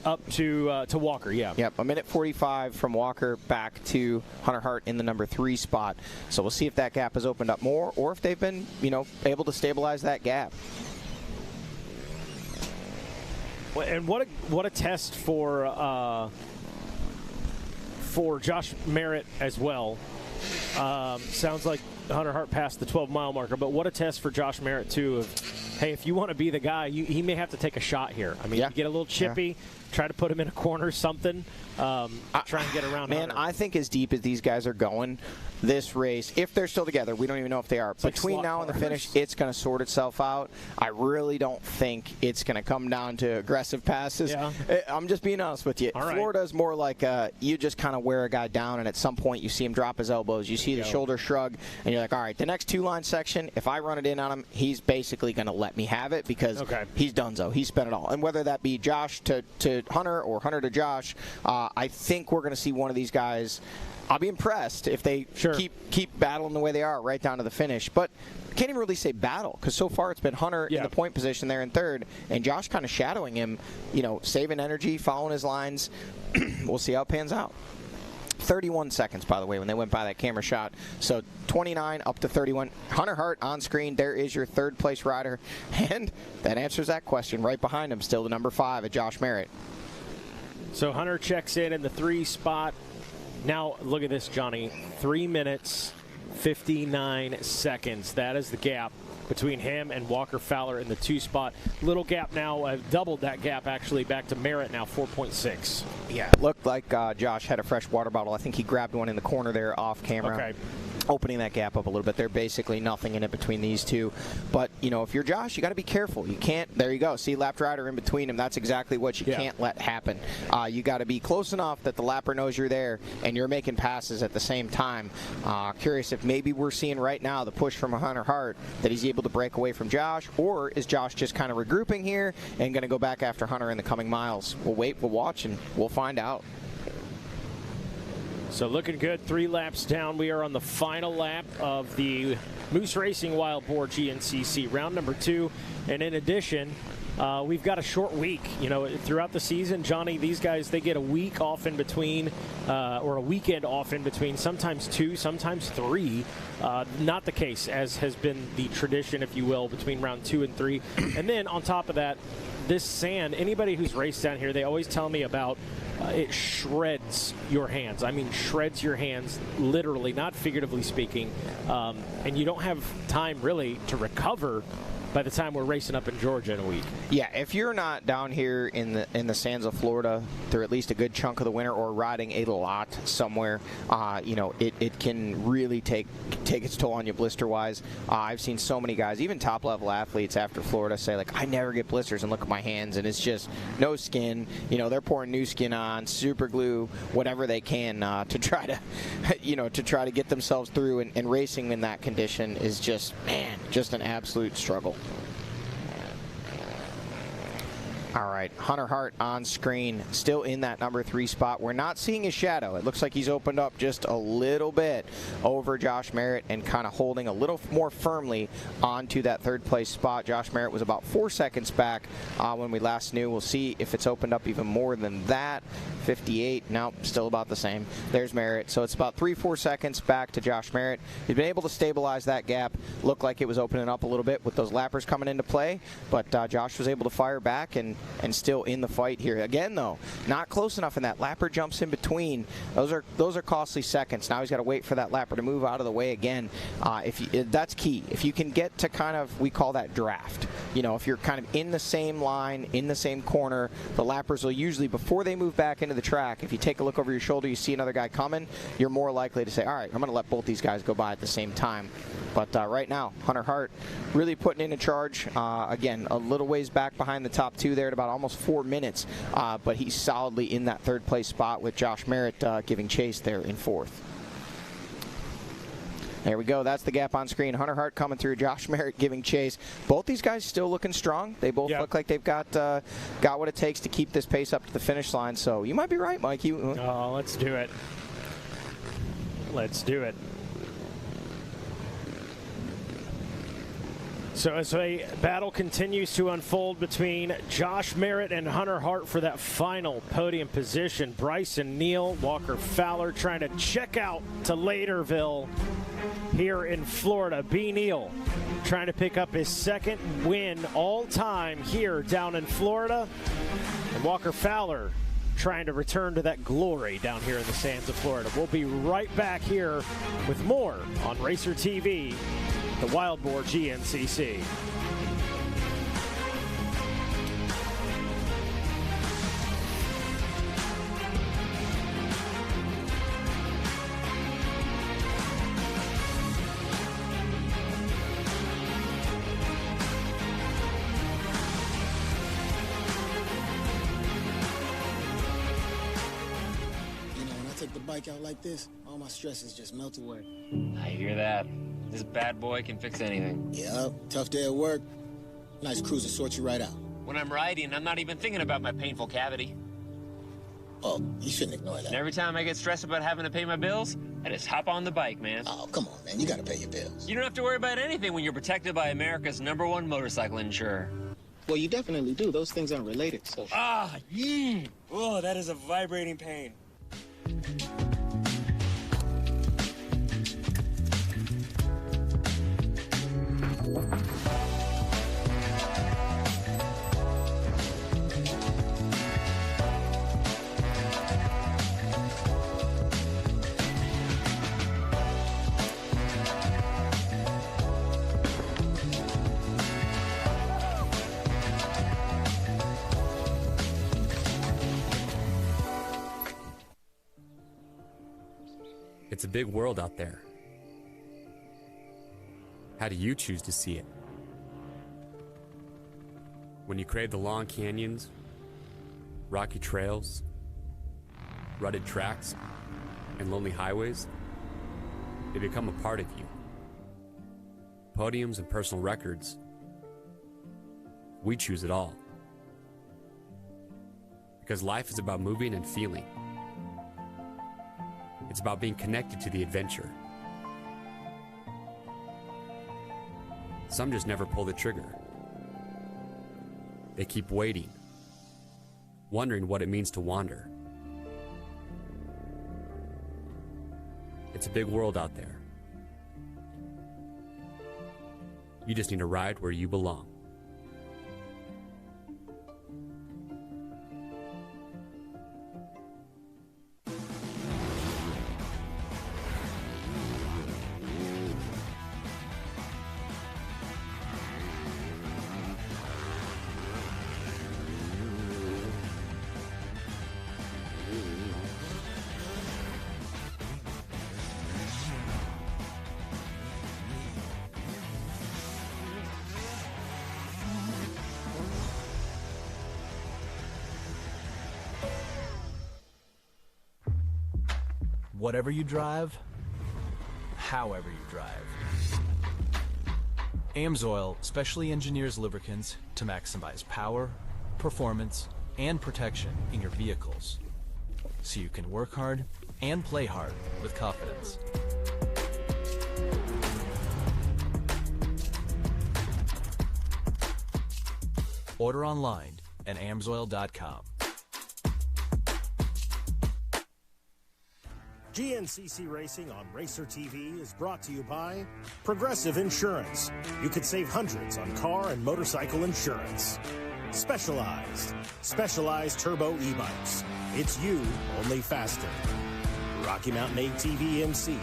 Up to Walker, Yep, a minute 45 from Walker back to Hunter Hart in the number 3 spot. So we'll see if that gap has opened up more or if they've been, you know, able to stabilize that gap. And what a test for Josh Merritt as well. Sounds like Hunter Hart passed the 12-mile marker, but what a test for Josh Merritt, too, of hey, if you want to be the guy, he may have to take a shot here. I mean, you get a little chippy, try to put him in a corner, something, try and get around. Man, I think as deep as these guys are going, this race, if they're still together, we don't even know if they are. Between now and the finish, it's going to sort itself out. I really don't think it's going to come down to aggressive passes. Yeah. I'm just being honest with you. Florida's more like you just kind of wear a guy down, and at some point you see him drop his elbows. You see the shoulder shrug, and you're like, all right, the next two-line section, if I run it in on him, he's basically going to let me have it because he's donezo. He's spent it all. And whether that be Josh to Hunter or Hunter to Josh, I think we're going to see one of these guys. I'll be impressed if they keep battling the way they are right down to the finish. But can't even really say battle because so far it's been Hunter in the point position there in third and Josh kind of shadowing him, saving energy, following his lines. We'll see how it pans out. 31 seconds, by the way, when they went by that camera shot. So 29 up to 31. Hunter Hart on screen. There is your third-place rider. And that answers that question. Right behind him, still the number 5 at Josh Merritt. So Hunter checks in the 3 spot. Now, look at this, Johnny. 3 minutes, 59 seconds. That is the gap between him and Walker Fowler in the 2 spot. Little gap now, doubled that gap actually back to Merritt now, 4.6. Yeah, looked like Josh had a fresh water bottle. I think he grabbed one in the corner there off camera. Opening that gap up a little bit. There's basically nothing in it between these two. But, if you're Josh, you got to be careful. You can't, there you go. See, lapped rider in between them. That's exactly what you can't let happen. You got to be close enough that the lapper knows you're there and you're making passes at the same time. Curious if maybe we're seeing right now the push from Hunter Hart that he's able to break away from Josh, or is Josh just kind of regrouping here and going to go back after Hunter in the coming miles? We'll wait, we'll watch, and we'll find out. So looking good, 3 laps down. We are on the final lap of the Moose Racing Wild Boar GNCC, round number 2. And in addition, we've got a short week. Throughout the season, Johnny, these guys, they get a week off in between, or a weekend off in between, sometimes 2, sometimes 3. Not the case, as has been the tradition, if you will, between round 2 and 3. And then on top of that, this sand, anybody who's raced down here, they always tell me about it shreds your hands. I mean, shreds your hands, literally, not figuratively speaking. And you don't have time, really, to recover by the time we're racing up in Georgia in a week. Yeah, if you're not down here in the sands of Florida through at least a good chunk of the winter or riding a lot somewhere, it can really take its toll on you blister-wise. I've seen so many guys, even top-level athletes after Florida, say, like, I never get blisters, and look at my hands, and it's just no skin. They're pouring new skin on, super glue, whatever they can to try to get themselves through, and racing in that condition is just an absolute struggle. All right, Hunter Hart on screen, still in that number 3 spot. We're not seeing his shadow. It looks like he's opened up just a little bit over Josh Merritt and kind of holding a little more firmly onto that 3rd place spot. Josh Merritt was about 4 seconds back when we last knew. We'll see if it's opened up even more than that. 58, no, still about the same. There's Merritt. So it's about 3-4 seconds back to Josh Merritt. He's been able to stabilize that gap. Looked like it was opening up a little bit with those lappers coming into play, but Josh was able to fire back and still in the fight here. Again, though, not close enough, and that lapper jumps in between. Those are costly seconds. Now he's got to wait for that lapper to move out of the way again. That's key. If you can get to kind of, we call that draft. If you're kind of in the same line, in the same corner, the lappers will usually, before they move back into the track, if you take a look over your shoulder, you see another guy coming, you're more likely to say, all right, I'm going to let both these guys go by at the same time. But right now, Hunter Hart really putting in a charge. Again, a little ways back behind the top 2 there at about almost 4 minutes. But he's solidly in that 3rd place spot with Josh Merritt giving chase there in 4th. There we go. That's the gap on screen. Hunter Hart coming through. Josh Merritt giving chase. Both these guys still looking strong. They both look like they've got what it takes to keep this pace up to the finish line. So you might be right, Mike. Oh, let's do it. Let's do it. So as a battle continues to unfold between Josh Merritt and Hunter Hart for that final podium position, Bryson Neal, Walker Fowler trying to check out to Laderville here in Florida. B. Neal trying to pick up his 2nd win all time here down in Florida. And Walker Fowler trying to return to that glory down here in the sands of Florida. We'll be right back here with more on Racer TV, the Wild Boar GNCC. bike out like this, all my stresses just melt away. I hear that. This bad boy can fix anything. Yep, tough day at work. Nice cruiser sorts you right out. When I'm riding, I'm not even thinking about my painful cavity. Oh, you shouldn't ignore that. And every time I get stressed about having to pay my bills, I just hop on the bike, man. Oh, come on, man. You gotta pay your bills. You don't have to worry about anything when you're protected by America's #1 motorcycle insurer. Well, you definitely do. Those things aren't related, so... Oh, that is a vibrating pain. It's a big world out there. How do you choose to see it? When you crave the long canyons, rocky trails, rutted tracks, and lonely highways, they become a part of you. Podiums and personal records, we choose it all. Because life is about moving and feeling. It's about being connected to the adventure. Some just never pull the trigger. They keep waiting, wondering what it means to wander. It's a big world out there. You just need to ride where you belong. Whatever you drive, however you drive. AMSOIL specially engineers lubricants to maximize power, performance, and protection in your vehicles, so you can work hard and play hard with confidence. Order online at amsoil.com. GNCC Racing on Racer TV is brought to you by Progressive Insurance. You could save hundreds on car and motorcycle insurance. Specialized turbo e-bikes. It's you, only faster. Rocky Mountain ATV MC.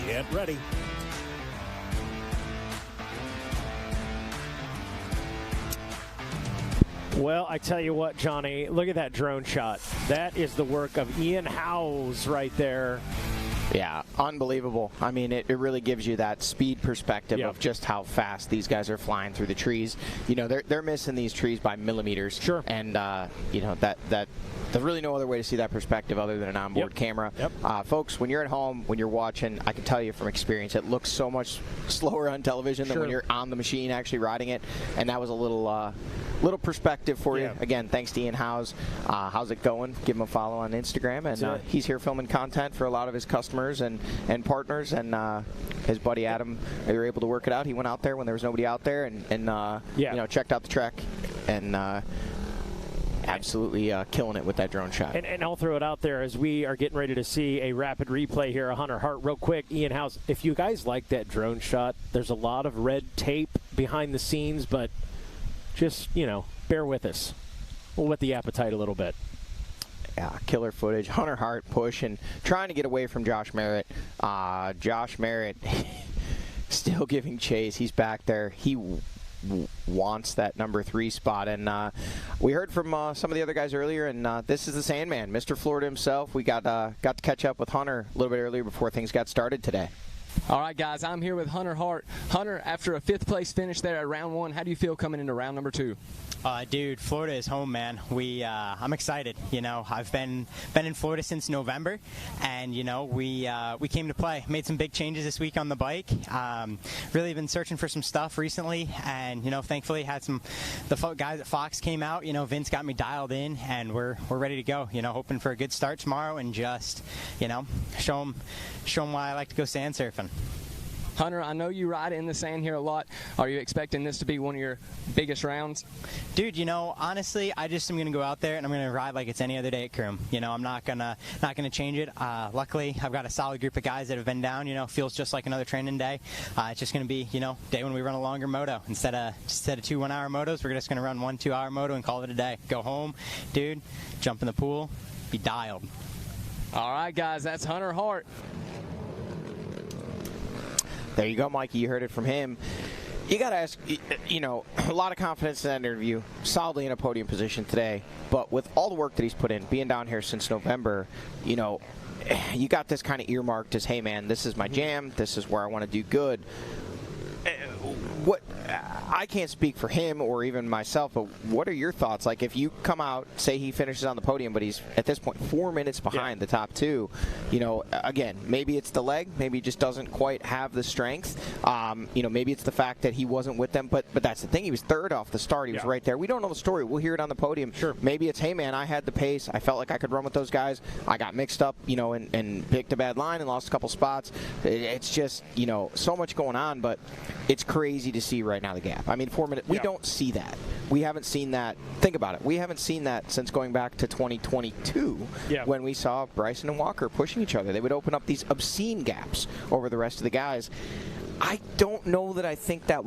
Get ready. Well, I tell you what, Johnny, look at that drone shot. That is the work of Ian Howes right there. Yeah, unbelievable. I mean, it really gives you that speed perspective of just how fast these guys are flying through the trees. You know, they're missing these trees by millimeters. Sure. And, you know, that there's really no other way to see that perspective other than an onboard camera. Folks, when you're at home, when you're watching, I can tell you from experience, it looks so much slower on television than when you're on the machine actually riding it. And that was a little perspective for you. Again, thanks to Ian Howes. How's it going? Give him a follow on Instagram. And he's here filming content for a lot of his customers and partners. And his buddy Adam, they were able to work it out. He went out there when there was nobody out there and you know, checked out the track and absolutely killing it with that drone shot. And I'll throw it out there as we are getting ready to see a rapid replay here of Hunter Hart. Real quick, Ian Howes, if you guys like that drone shot, there's a lot of red tape behind the scenes, but just, you know, bear with us. We'll whet the appetite a little bit. Yeah, killer footage. Hunter Hart pushing, trying to get away from Josh Merritt. Josh Merritt still giving chase. He's back there. He wants that number 3 spot. And we heard from some of the other guys earlier, and this is the Sandman, Mr. Florida himself. We got to catch up with Hunter a little bit earlier before things got started today. All right, guys, I'm here with Hunter Hart. Hunter, after a 5th place finish there at round 1, how do you feel coming into round number 2? Dude, Florida is home, man. I'm excited. I've been in Florida since November, and we came to play. Made some big changes this week on the bike. Really been searching for some stuff recently, and thankfully had the guys at Fox came out. Vince got me dialed in, and we're ready to go. Hoping for a good start tomorrow, and just show them why I like to go sand surfing. Hunter, I know you ride in the sand here a lot. Are you expecting this to be one of your biggest rounds? Dude, honestly, I just am going to go out there and I'm going to ride like it's any other day at Croom. I'm not gonna change it. Luckily, I've got a solid group of guys that have been down. Feels just like another training day. It's just going to be, day when we run a longer moto. Instead of 2 1-hour motos, we're just going to run 1 2-hour moto and call it a day. Go home, dude, jump in the pool, be dialed. All right, guys, that's Hunter Hart. There you go, Mikey. You heard it from him. You got to ask, a lot of confidence in that interview, solidly in a podium position today. But with all the work that he's put in, being down here since November, you got this kind of earmarked as, hey, man, this is my jam. This is where I want to do good. What I can't speak for him or even myself, but what are your thoughts? Like, if you come out, say he finishes on the podium, but he's at this point 4 minutes behind the top 2, again, maybe it's the leg, maybe he just doesn't quite have the strength. Maybe it's the fact that he wasn't with them, but that's the thing. He was 3rd off the start. He was right there. We don't know the story. We'll hear it on the podium. Sure. Maybe it's, hey, man, I had the pace. I felt like I could run with those guys. I got mixed up, and picked a bad line and lost a couple spots. It's just, so much going on, but it's crazy to see right now the gap. I mean, 4 minutes, we don't see that. We haven't seen that. Think about it. We haven't seen that since going back to 2022 when we saw Bryson and Walker pushing each other. They would open up these obscene gaps over the rest of the guys. I don't know that I think that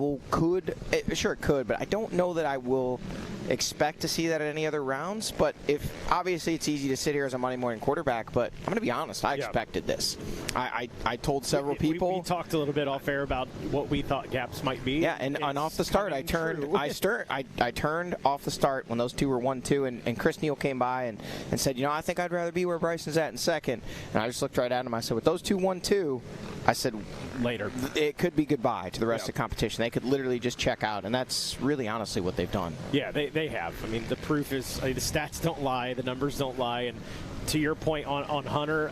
sure it could, but I don't know that I will expect to see that at any other rounds. But obviously it's easy to sit here as a Monday morning quarterback, but I'm going to be honest, I expected this. I told several people. We talked a little bit off air about what we thought gaps might be. Yeah, and off the start, I turned off the start when those two were 1-2, and Chris Neal came by and said, I think I'd rather be where Bryson's at in second. And I just looked right at him. I said, with those two 1-2, I said, later, it could be goodbye to the rest of the competition. They could literally just check out, and that's really honestly what they've done. Yeah, they have. I mean, the proof is the stats don't lie, the numbers don't lie, and to your point on Hunter,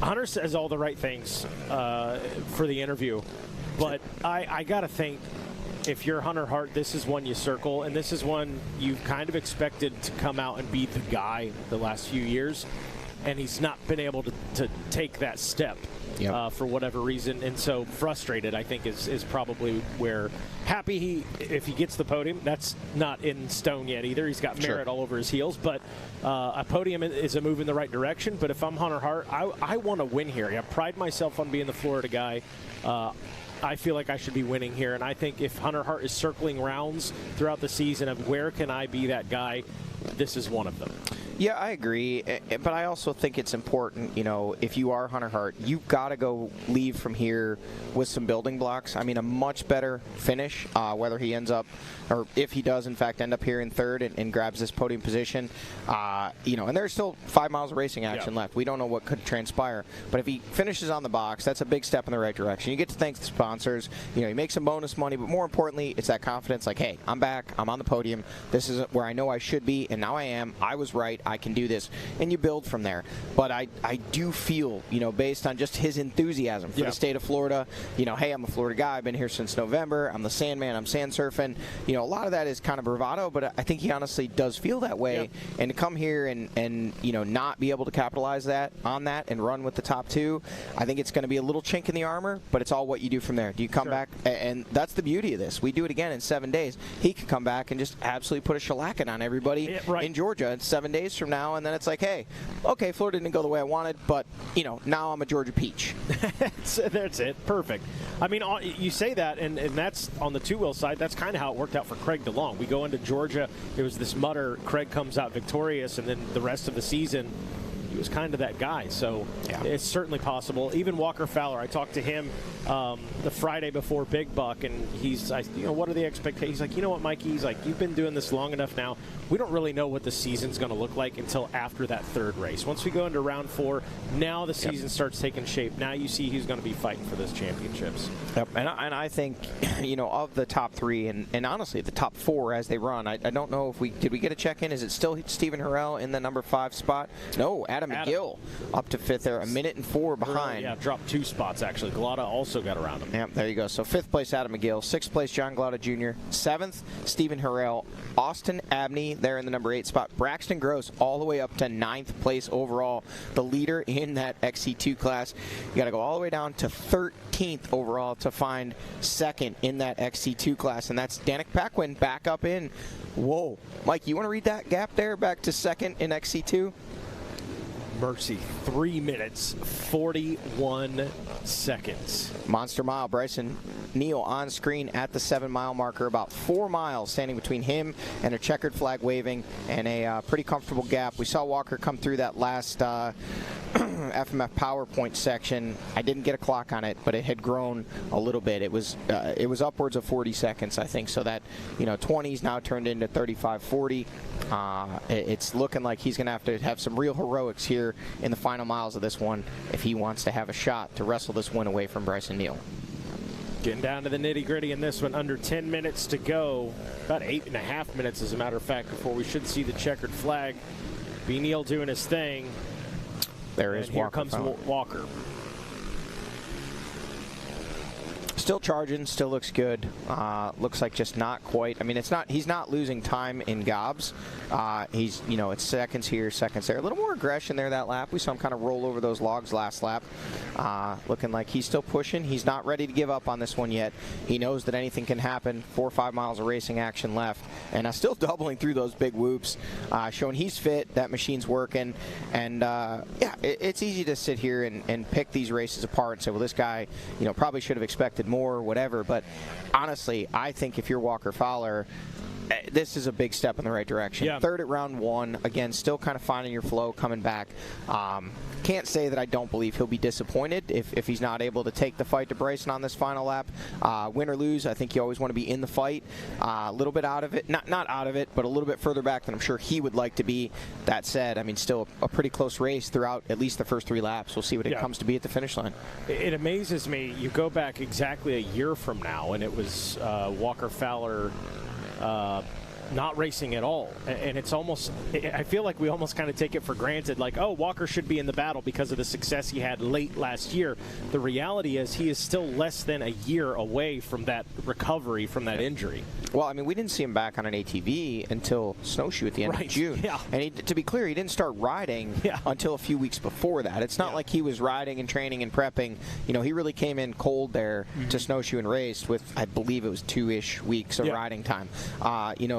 Hunter says all the right things for the interview, but I got to think, if you're Hunter Hart, this is one you circle, and this is one you've kind of expected to come out and be the guy the last few years, and he's not been able to take that step. For whatever reason, and so frustrated, I think, is probably where happy if he gets the podium. That's not in stone yet either. He's got merit all over his heels, but a podium is a move in the right direction. But if I'm Hunter Hart, I want to win here. I pride myself on being the Florida guy. I feel like I should be winning here, and I think if Hunter Hart is circling rounds throughout the season of where can I be that guy, this is one of them. Yeah, I agree, but I also think it's important, if you are Hunter Hart, you've got to go leave from here with some building blocks. I mean, a much better finish, whether he ends up, or if he does, in fact, end up here in 3rd and grabs this podium position, and there's still 5 miles of racing action left. We don't know what could transpire, but if he finishes on the box, that's a big step in the right direction. You get to thank the sponsors, he makes some bonus money, but more importantly, it's that confidence, like, hey, I'm back, I'm on the podium, this is where I know I should be, and now I am, I was right, I can do this, and you build from there. But I do feel, based on just his enthusiasm for the state of Florida, hey, I'm a Florida guy, I've been here since November, I'm the Sandman, I'm sand surfing, a lot of that is kind of bravado, but I think he honestly does feel that way, and to come here and not be able to capitalize on that and run with the top 2, I think it's going to be a little chink in the armor, but it's all what you do from there. Do you come back, and that's the beauty of this. We do it again in 7 days. He can come back and just absolutely put a shellacking on everybody in Georgia in 7 days from now, and then it's like, hey, okay, Florida didn't go the way I wanted, but, now I'm a Georgia peach. That's it. Perfect. I mean, you say that, and that's on the two-wheel side. That's kind of how it worked out for Craig DeLong. We go into Georgia. It was this mutter. Craig comes out victorious, and then the rest of the season, he was kind of that guy. So it's certainly possible. Even Walker Fowler, I talked to him the Friday before Big Buck, and what are the expectations? He's like, you know what, Mikey? He's like, you've been doing this long enough now. We don't really know what the season's going to look like until after that third race. Once we go into round 4, now the season starts taking shape. Now you see who's going to be fighting for those championships. Yep, and I think, of the top 3, and honestly, the top 4 as they run, I don't know if did we get a check-in? Is it still Stephen Harrell in the number 5 spot? No, Adam McGill up to 5th there, 1 minute and 4 behind. Yeah, dropped 2 spots, actually. Glada also got around him. Yeah, there you go. So 5th place, Adam McGill. 6th place, John Glada Jr. 7th, Stephen Harrell. Austin Abney there in the number 8 spot. Braxton Gross all the way up to 9th place overall, the leader in that XC2 class. You got to go all the way down to 13th overall to find 2nd in that XC2 class, and that's Danik Paquin back up in. Whoa. Mike, you want to read that gap there back to 2nd in XC2? Mercy, 3 minutes, 41 seconds. Monster Mile, Bryson Neal on screen at the 7-mile marker, about 4 miles standing between him and a checkered flag waving, and a pretty comfortable gap. We saw Walker come through that last FMF PowerPoint section. I didn't get a clock on it, but it had grown a little bit. It was upwards of 40 seconds, I think, so that 20s now turned into 35, 40. It's looking like he's going to have some real heroics here in the final miles of this one if he wants to have a shot to wrestle this win away from Bryson Neal. Getting down to the nitty-gritty in this one, under 10 minutes to go. About 8.5 minutes, as a matter of fact, before we should see the checkered flag. B. Neal doing his thing. There is Walker. Walker. Here comes Walker. Still charging, still looks good. Looks like just not quite. I mean, he's not losing time in gobs. He's, it's seconds here, seconds there. A little more aggression there that lap. We saw him kind of roll over those logs last lap. Looking like he's still pushing. He's not ready to give up on this one yet. He knows that anything can happen. 4 or 5 miles of racing action left. And still doubling through those big whoops, showing he's fit, that machine's working. And, it's easy to sit here and pick these races apart and say, well, this guy, probably should have expected more or whatever. But honestly, I think if you're Walker Fowler, this is a big step in the right direction. Yeah. 3rd at round 1. Again, still kind of finding your flow, coming back. Can't say that I don't believe he'll be disappointed if he's not able to take the fight to Bryson on this final lap. Win or lose, I think you always want to be in the fight. A little bit out of it. Not out of it, but a little bit further back than I'm sure he would like to be. That said, I mean, still a pretty close race throughout at least the first 3 laps. We'll see what it comes to be at the finish line. It amazes me. You go back exactly a year from now, and it was Walker Fowler not racing at all. And it's almost, I feel like we almost kind of take it for granted, like, oh, Walker should be in the battle because of the success he had late last year. The reality is he is still less than a year away from that recovery from that injury. Well, I mean, we didn't see him back on an ATV until Snowshoe at the end of June. Yeah. And to be clear, he didn't start riding until a few weeks before that. It's not like he was riding and training and prepping. He really came in cold there to Snowshoe and raced with, I believe it was 2-ish weeks of riding time.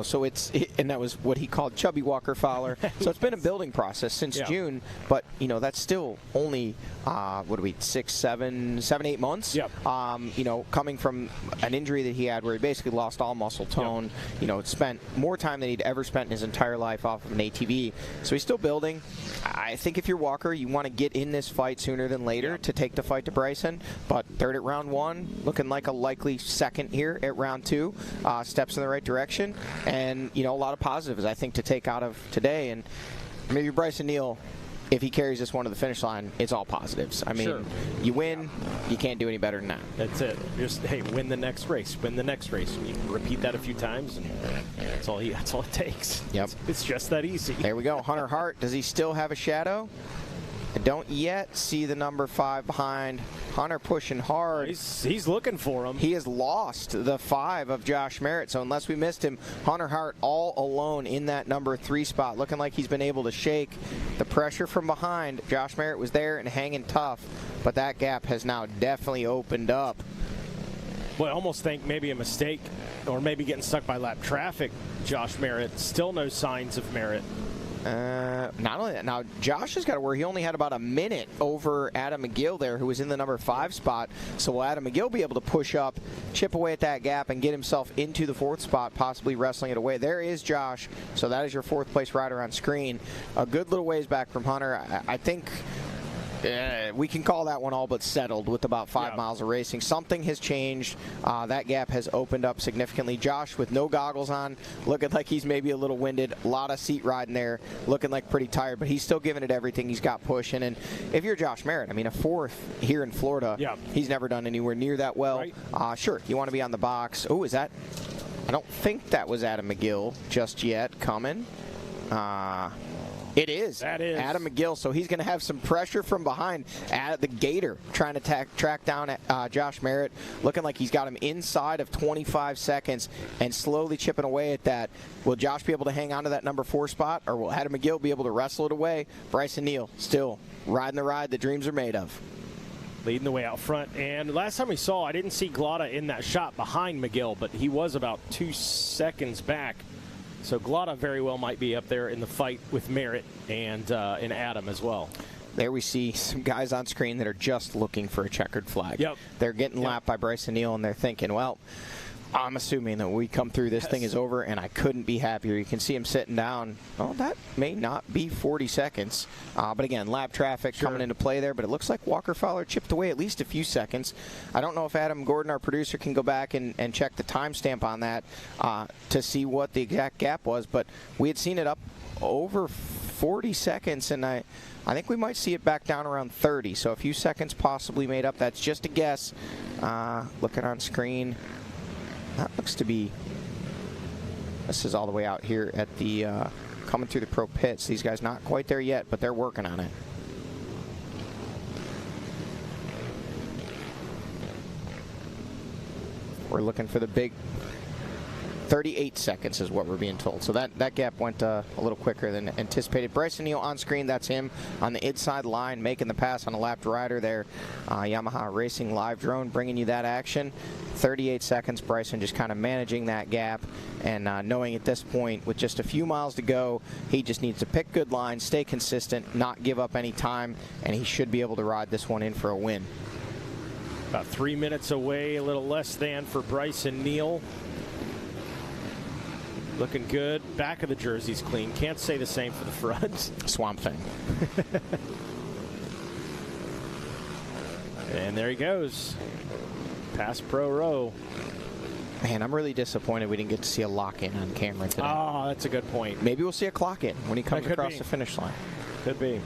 So and that was what he called chubby Walker Fowler. So it's been a building process since June, but that's still only 8 months. Coming from an injury that he had where he basically lost all muscle tone. Spent more time than he'd ever spent in his entire life off of an ATV. So he's still building. I think if you're Walker, you want to get in this fight sooner than later to take the fight to Bryson. But 3rd at round 1, looking like a likely 2nd here at round 2. Steps in the right direction, and a lot of positives I think to take out of today. And maybe Bryson Neal, if he carries this one to the finish line, it's all positives. I mean, you win, you can't do any better than that. That's it. Just, hey, win the next race. Win the next race. You can repeat that a few times, and that's all it takes. Yep. It's just that easy. There we go. Hunter Hart, does he still have a shadow? I don't yet see the number 5 behind. Hunter pushing hard. He's looking for him. He has lost the 5 of Josh Merritt, so unless we missed him, Hunter Hart all alone in that number 3 spot, looking like he's been able to shake the pressure from behind. Josh Merritt was there and hanging tough, but that gap has now definitely opened up. Well, I almost think maybe a mistake or maybe getting stuck by lap traffic. Josh Merritt, still no signs of Merritt. Not only that, now Josh has got to worry. He only had about a minute over Adam McGill there, who was in the number 5 spot. So will Adam McGill be able to push up, chip away at that gap, and get himself into the 4th spot, possibly wrestling it away? There is Josh. So that is your 4th place rider on screen. A good little ways back from Hunter. I think we can call that one all but settled with about 5 miles of racing. Something has changed. That gap has opened up significantly. Josh, with no goggles on, looking like he's maybe a little winded. A lot of seat riding there, looking like pretty tired, but he's still giving it everything. He's got pushing. And if you're Josh Merritt, I mean, a 4th here in Florida, he's never done anywhere near that well. Right. Sure, you want to be on the box. Oh, is that? I don't think that was Adam McGill just yet coming. It is. That is Adam McGill, so he's going to have some pressure from behind at the Gator, trying to track down Josh Merritt, looking like he's got him inside of 25 seconds and slowly chipping away at that. Will Josh be able to hang on to that number 4 spot, or will Adam McGill be able to wrestle it away? Bryson Neal still riding the ride the dreams are made of. Leading the way out front. And last time we saw, I didn't see Glotta in that shot behind McGill, but he was about 2 seconds back. So Glotta very well might be up there in the fight with Merritt and Adam as well. There we see some guys on screen that are just looking for a checkered flag. Yep. They're getting lapped by Bryson Neal, and they're thinking, well, I'm assuming that when we come through, this thing is over, and I couldn't be happier. You can see him sitting down. Oh, that may not be 40 seconds. But again, lap traffic coming into play there, but it looks like Walker Fowler chipped away at least a few seconds. I don't know if Adam Gordon, our producer, can go back and check the timestamp on that to see what the exact gap was, but we had seen it up over 40 seconds, and I think we might see it back down around 30, so a few seconds possibly made up. That's just a guess. Looking on screen. That looks to be, this is all the way out here at the, coming through the pro pits. These guys not quite there yet, but they're working on it. We're looking for the big 38 seconds is what we're being told. So that gap went a little quicker than anticipated. Bryson Neal on screen. That's him on the inside line making the pass on a lapped rider there. Yamaha Racing live drone bringing you that action. 38 seconds. Bryson just kind of managing that gap and knowing at this point with just a few miles to go, he just needs to pick good lines, stay consistent, not give up any time, and he should be able to ride this one in for a win. About 3 minutes away, a little less than for Bryson Neal. Looking good. Back of the jersey's clean. Can't say the same for the front. Swamp Thing. And there he goes. Past Pro Row. Man, I'm really disappointed we didn't get to see a lock-in on camera today. Oh, that's a good point. Maybe we'll see a clock-in when he comes across the finish line. Could be.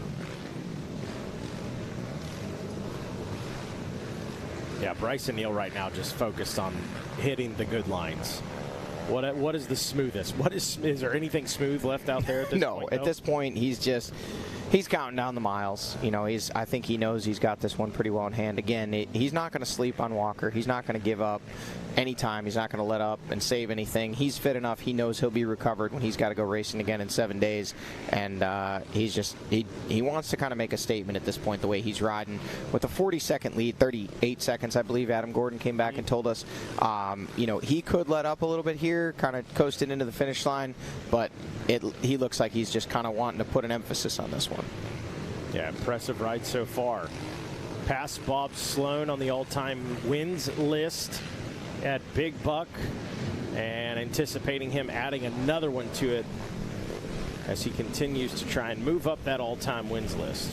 Yeah, Bryson Neal right now just focused on hitting the good lines. What is the smoothest? Is there anything smooth left out there at this point? No, at this point he's counting down the miles. You know, I think he knows he's got this one pretty well in hand. Again, he's not going to sleep on Walker. He's not going to give up any time. He's not going to let up and save anything. He's fit enough. He knows he'll be recovered when he's got to go racing again in 7 days. And he wants to kind of make a statement at this point, the way he's riding. With a 40-second lead, 38 seconds, I believe Adam Gordon came back and told us, he could let up a little bit here, kind of coasted into the finish line, but he looks like he's just kind of wanting to put an emphasis on this one. Yeah, impressive ride so far. Past Bob Sloan on the all-time wins list at Big Buck, and anticipating him adding another one to it as he continues to try and move up that all-time wins list.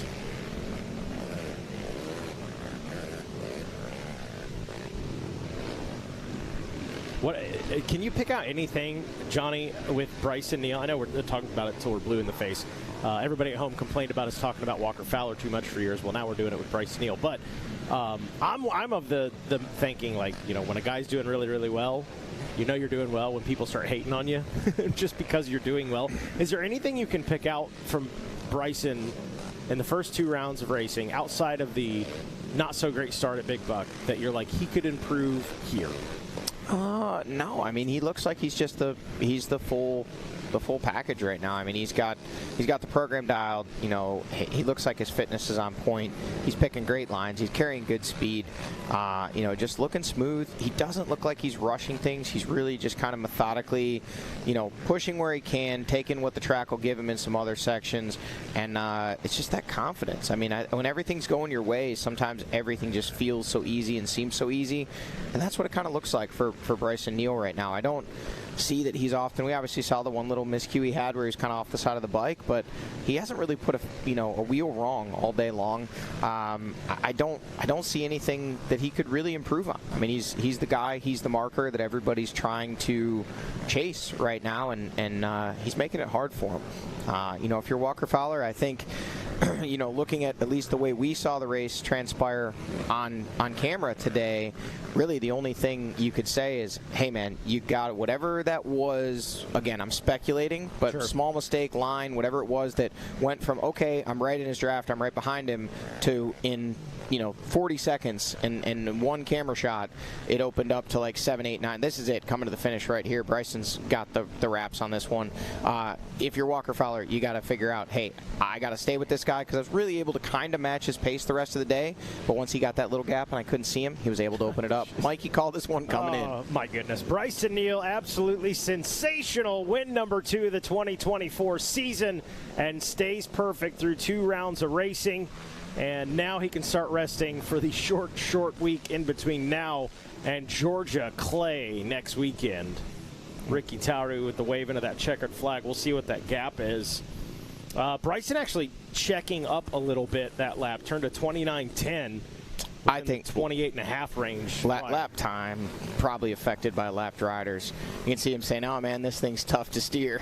What can you pick out anything, Johnny, with Bryson Neal? I know we're talking about it until we're blue in the face. Everybody at home complained about us talking about Walker Fowler too much for years. Well, now we're doing it with Bryson Neal. But I'm of the thinking, like, when a guy's doing really, really well, you're doing well when people start hating on you just because you're doing well. Is there anything you can pick out from Bryson in the first 2 rounds of racing outside of the not so great start at Big Buck that you're like, he could improve here? No. I mean, he looks like he's the full package right now. I mean, he's got the program dialed. He looks like his fitness is on point. He's picking great lines. He's carrying good speed. Just looking smooth. He doesn't look like he's rushing things. He's really just kind of methodically, pushing where he can, taking what the track will give him in some other sections, and it's just that confidence. I mean, when everything's going your way, sometimes everything just feels so easy and seems so easy, and that's what it kind of looks like for Bryson Neal right now. I don't see that he's often. We obviously saw the one little miscue he had where he's kind of off the side of the bike, but he hasn't really put a wheel wrong all day long. I don't see anything that he could really improve on. I mean, he's the guy, he's the marker that everybody's trying to chase right now, and he's making it hard for him. If you're Walker Fowler, I think, looking at least the way we saw the race transpire on camera today, really the only thing you could say is, hey man, you got whatever that was. Again, I'm speculating, but Sure. Small mistake, line, whatever it was that went from, okay, I'm right in his draft, I'm right behind him, to in 40 seconds and in one camera shot, it opened up to like 7, 8, 9. This is it, coming to the finish right here. Bryson's got the wraps on this one. If you're Walker Fowler, you got to figure out, hey, I got to stay with this guy, because I was really able to kind of match his pace the rest of the day, but once he got that little gap and I couldn't see him, he was able to open it up. Mikey called this one coming in. Oh, my goodness. Bryson Neal, absolutely sensational. Win number 2 of the 2024 season, and stays perfect through 2 rounds of racing. And now he can start resting for the short week in between now and Georgia Clay next weekend. Ricky Tauru with the waving of that checkered flag. We'll see what that gap is. Bryson actually checking up a little bit that lap. Turned to 29.10. I think 28.5 range. Lap time probably affected by lapped riders. You can see him saying, "Oh man, this thing's tough to steer."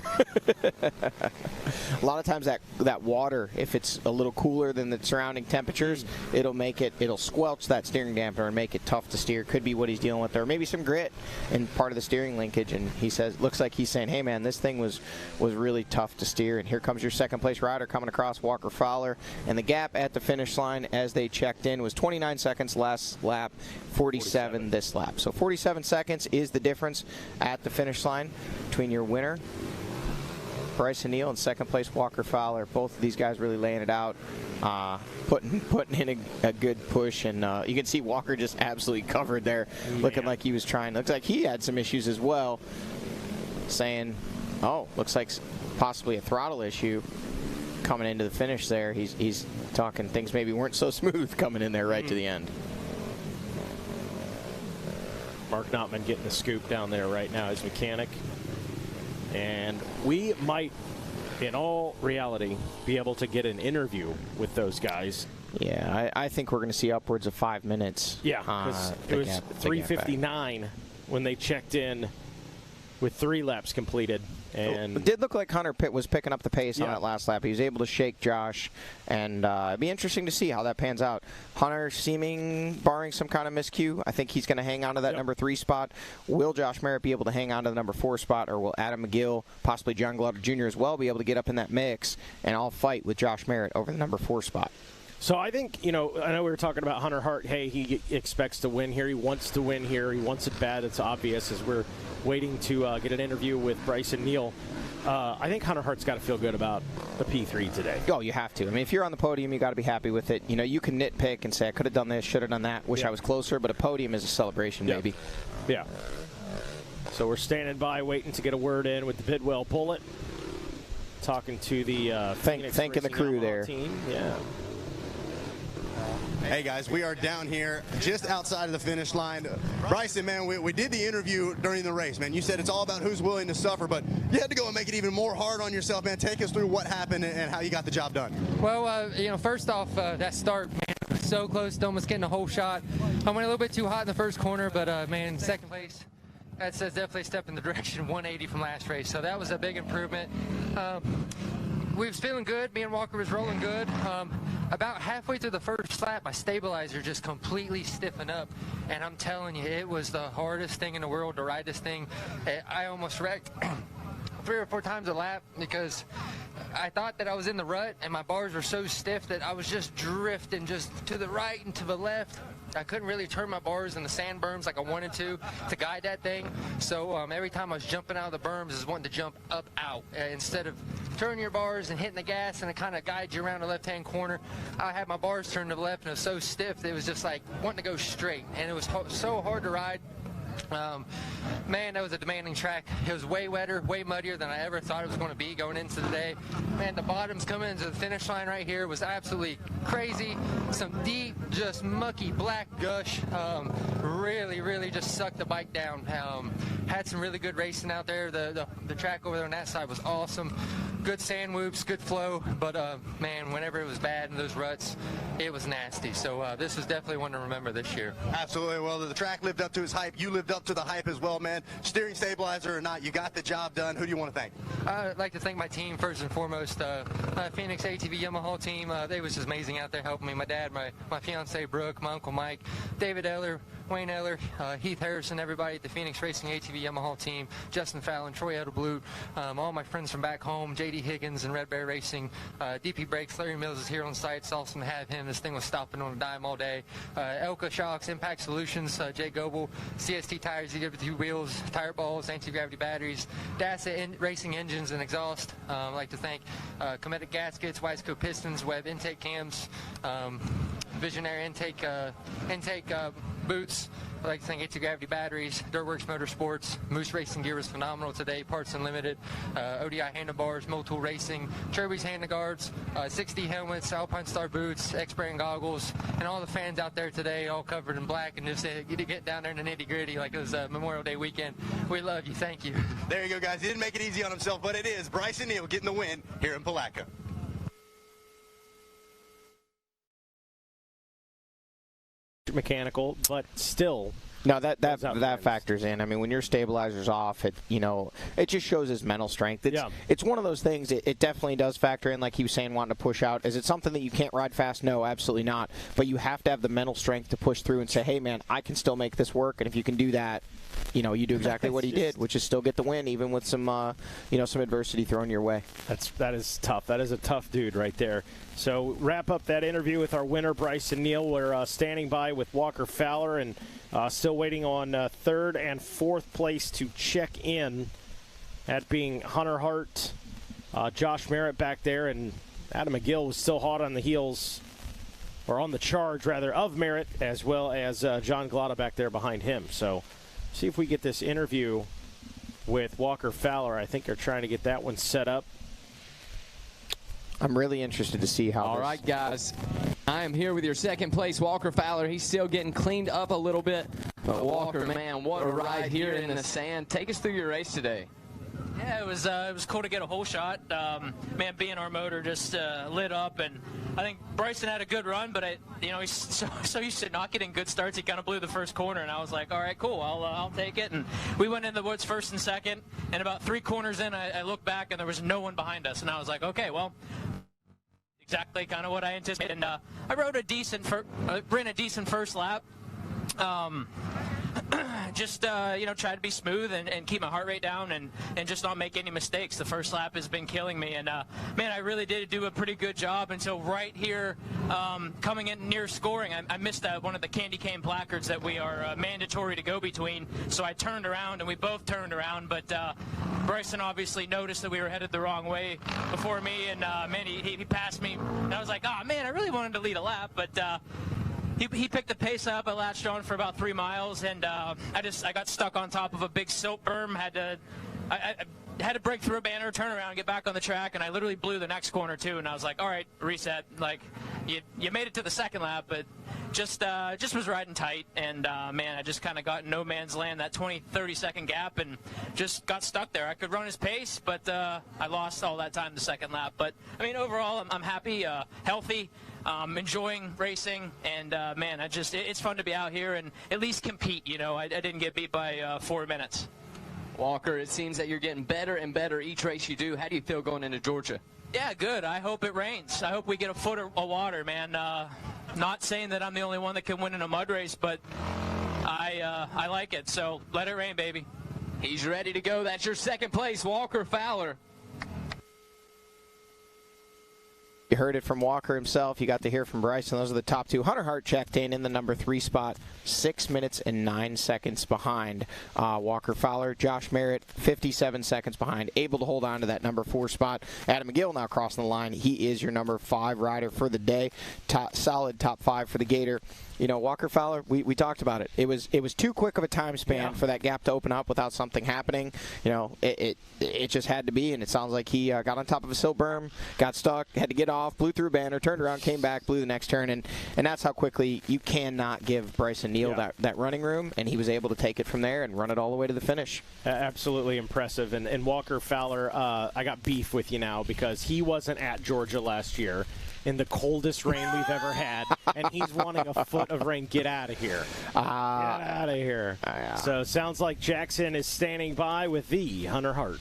A lot of times that water, if it's a little cooler than the surrounding temperatures, it'll squelch that steering dampener and make it tough to steer. Could be what he's dealing with there. Maybe some grit in part of the steering linkage. And he says, looks like he's saying, "Hey man, this thing was really tough to steer." And here comes your second place rider coming across, Walker Fowler. And the gap at the finish line as they checked in was 29 seconds last lap, 47 this lap. So 47 seconds is the difference at the finish line between your winner, Bryson Neal, and second place Walker Fowler. Both of these guys really laying it out, putting in a good push, and you can see Walker just absolutely covered there, looking like he was trying. Looks like he had some issues as well, saying, "Oh, looks like possibly a throttle issue." Coming into the finish there, he's talking things maybe weren't so smooth coming in there right to the end. Mark Notman getting the scoop down there right now as mechanic. And we might, in all reality, be able to get an interview with those guys. Yeah, I think we're going to see upwards of 5 minutes. Yeah, because it was 3:59 when they checked in with 3 laps completed. And it did look like Hunter Pitt was picking up the pace on that last lap. He was able to shake Josh, and it'd be interesting to see how that pans out. Hunter barring some kind of miscue, I think he's going to hang on to that number 3 spot. Will Josh Merritt be able to hang on to the number 4 spot, or will Adam McGill, possibly John Glauder Jr. as well, be able to get up in that mix and all fight with Josh Merritt over the number 4 spot? So I think, I know we were talking about Hunter Hart. Hey, he expects to win here. He wants to win here. He wants it bad. It's obvious as we're waiting to get an interview with Bryson Neal. I think Hunter Hart's got to feel good about the P3 today. Oh, you have to. I mean, if you're on the podium, you got to be happy with it. You can nitpick and say, I could have done this, should have done that, wish I was closer, but a podium is a celebration, baby. Yeah. So we're standing by, waiting to get a word in with the Bidwell Bullet. Talking to the thanking the crew there. Team. Yeah. Hey guys, we are down here just outside of the finish line. Bryson, man, we did the interview during the race, man. You said it's all about who's willing to suffer, but you had to go and make it even more hard on yourself, man. Take us through what happened and how you got the job done. Well, first off, that start, man, so close to almost getting a whole shot. I went a little bit too hot in the first corner, but, man, second place, that's definitely a step in the direction of 180 from last race, so that was a big improvement. We was feeling good. Me and Walker was rolling good. About halfway through the first lap, my stabilizer just completely stiffened up. And I'm telling you, it was the hardest thing in the world to ride this thing. I almost wrecked 3 or 4 times a lap because I thought that I was in the rut and my bars were so stiff that I was just drifting just to the right and to the left. I couldn't really turn my bars in the sand berms like I wanted to guide that thing. So every time I was jumping out of the berms, I was wanting to jump up out. Instead of turning your bars and hitting the gas and it kind of guides you around the left-hand corner, I had my bars turned to the left and it was so stiff that it was just like wanting to go straight. And it was so hard to ride. Man, that was a demanding track. It was way wetter, way muddier than I ever thought it was going to be going into the day. Man, the bottoms coming into the finish line right here was absolutely crazy. Some deep, just mucky black gush. Really just sucked the bike down. Had some really good racing out there. The track over there on that side was awesome. Good sand whoops, good flow, but man, whenever it was bad in those ruts, it was nasty. So this is definitely one to remember this year. Absolutely. Well, the track lived up to its hype. You lived up to the hype as well, man. Steering stabilizer or not, you got the job done. Who do you want to thank? I'd like to thank my team first and foremost. Phoenix ATV Yamaha team. They was just amazing out there helping me. My dad, my fiance Brooke, my uncle Mike, David Eller, Wayne Eller, Heath Harrison, everybody at the Phoenix Racing ATV Yamaha team, Justin Fallon, Troy Edelblut, all my friends from back home, JD Higgins and Red Bear Racing, DP Brakes, Larry Mills is here on site. It's awesome to have him. This thing was stopping on a dime all day. Elka Shocks, Impact Solutions, Jay Goebel, CST Tires, EW2 Wheels, Tire Balls, Anti-Gravity Batteries, DASA Racing Engines and Exhaust. I'd like to thank Cometic Gaskets, Wiseco Pistons, Web Intake Cams, Visionary Intake Boots. I'd like to thank Anti-Gravity Batteries, Dirtworks Motorsports, Moose Racing Gear was phenomenal today, Parts Unlimited, ODI Handlebars, Motul Racing, Cherby's Handguards, 6D Helmets, Alpine Star Boots, X-Brand Goggles, and all the fans out there today all covered in black and just get down there in the nitty-gritty like it was Memorial Day weekend. We love you. Thank you. There you go, guys. He didn't make it easy on himself, but it is Bryson Neal getting the win here in Palatka. Mechanical, but still. No, that factors in. I mean, when your stabilizer's off, it just shows his mental strength. It's one of those things. It definitely does factor in, like he was saying, wanting to push out. Is it something that you can't ride fast? No, absolutely not. But you have to have the mental strength to push through and say, hey, man, I can still make this work. And if you can do that, you do exactly what he did, which is still get the win, even with some adversity thrown your way. That is tough. That is a tough dude right there. So wrap up that interview with our winner, Bryson Neal. We're standing by with Walker Fowler and still waiting on third and fourth place to check in. That being Hunter Hart, Josh Merritt back there, and Adam McGill was still hot on the heels, or on the charge rather, of Merritt, as well as John Glotta back there behind him. So see if we get this interview with Walker Fowler. I think they're trying to get that one set up. I'm really interested to see how. All right, guys. I am here with your second place, Walker Fowler. He's still getting cleaned up a little bit. But Walker, man, what a ride here in the sand. Take us through your race today. Yeah, it was cool to get a whole shot. Man, our motor just lit up, and I think Bryson had a good run, but he's so used to not getting good starts, he kind of blew the first corner, and I was like, all right, cool, I'll take it. And we went in the woods first and second, and about 3 corners in, I looked back, and there was no one behind us, and I was like, okay, well, exactly kind of what I anticipated. And I ran a decent first lap. Just try to be smooth and keep my heart rate down and just not make any mistakes. The first lap has been killing me, and man, I really did do a pretty good job until right here, coming in near scoring. I missed one of the candy cane placards that we are mandatory to go between, so I turned around and we both turned around, but Bryson obviously noticed that we were headed the wrong way before me, and man, he passed me, and I was like, oh man, I really wanted to lead a lap, but he picked the pace up. I latched on for about 3 miles, and I got stuck on top of a big silt berm. I had to break through a banner, turn around, get back on the track, and I literally blew the next corner too. And I was like, all right, reset. Like, you made it to the second lap, but just was riding tight, and man, I just kind of got in no man's land, that 20-30 second gap, and just got stuck there. I could run his pace, but I lost all that time the second lap. But I mean, overall, I'm happy, healthy. Enjoying racing, and man, it's fun to be out here and at least compete. I didn't get beat by 4 minutes. Walker, it seems that you're getting better and better each race you do. How do you feel going into Georgia? Yeah, good. I hope it rains. I hope we get a foot of water, man. Not saying that I'm the only one that can win in a mud race, but I like it. So let it rain, baby. He's ready to go. That's your second place, Walker Fowler. You heard it from Walker himself. You got to hear from Bryson. Those are the top two. Hunter Hart checked in the number 3 spot, 6 minutes and 9 seconds behind Walker Fowler. Josh Merritt, 57 seconds behind, able to hold on to that number 4 spot. Adam McGill now crossing the line. He is your number 5 rider for the day. Solid top 5 for the Gator. Walker Fowler, we talked about it. It was too quick of a time span for that gap to open up without something happening. It just had to be, and it sounds like he got on top of a silt berm, got stuck, had to get off, blew through a banner, turned around, came back, blew the next turn, and that's how quickly you cannot give Bryson Neal that running room, and he was able to take it from there and run it all the way to the finish. Absolutely impressive. And Walker Fowler, I got beef with you now because he wasn't at Georgia last year in the coldest rain we've ever had, and he's wanting a foot of rain. Get out of here. Get out of here. So sounds like Jackson is standing by with the Hunter Hart.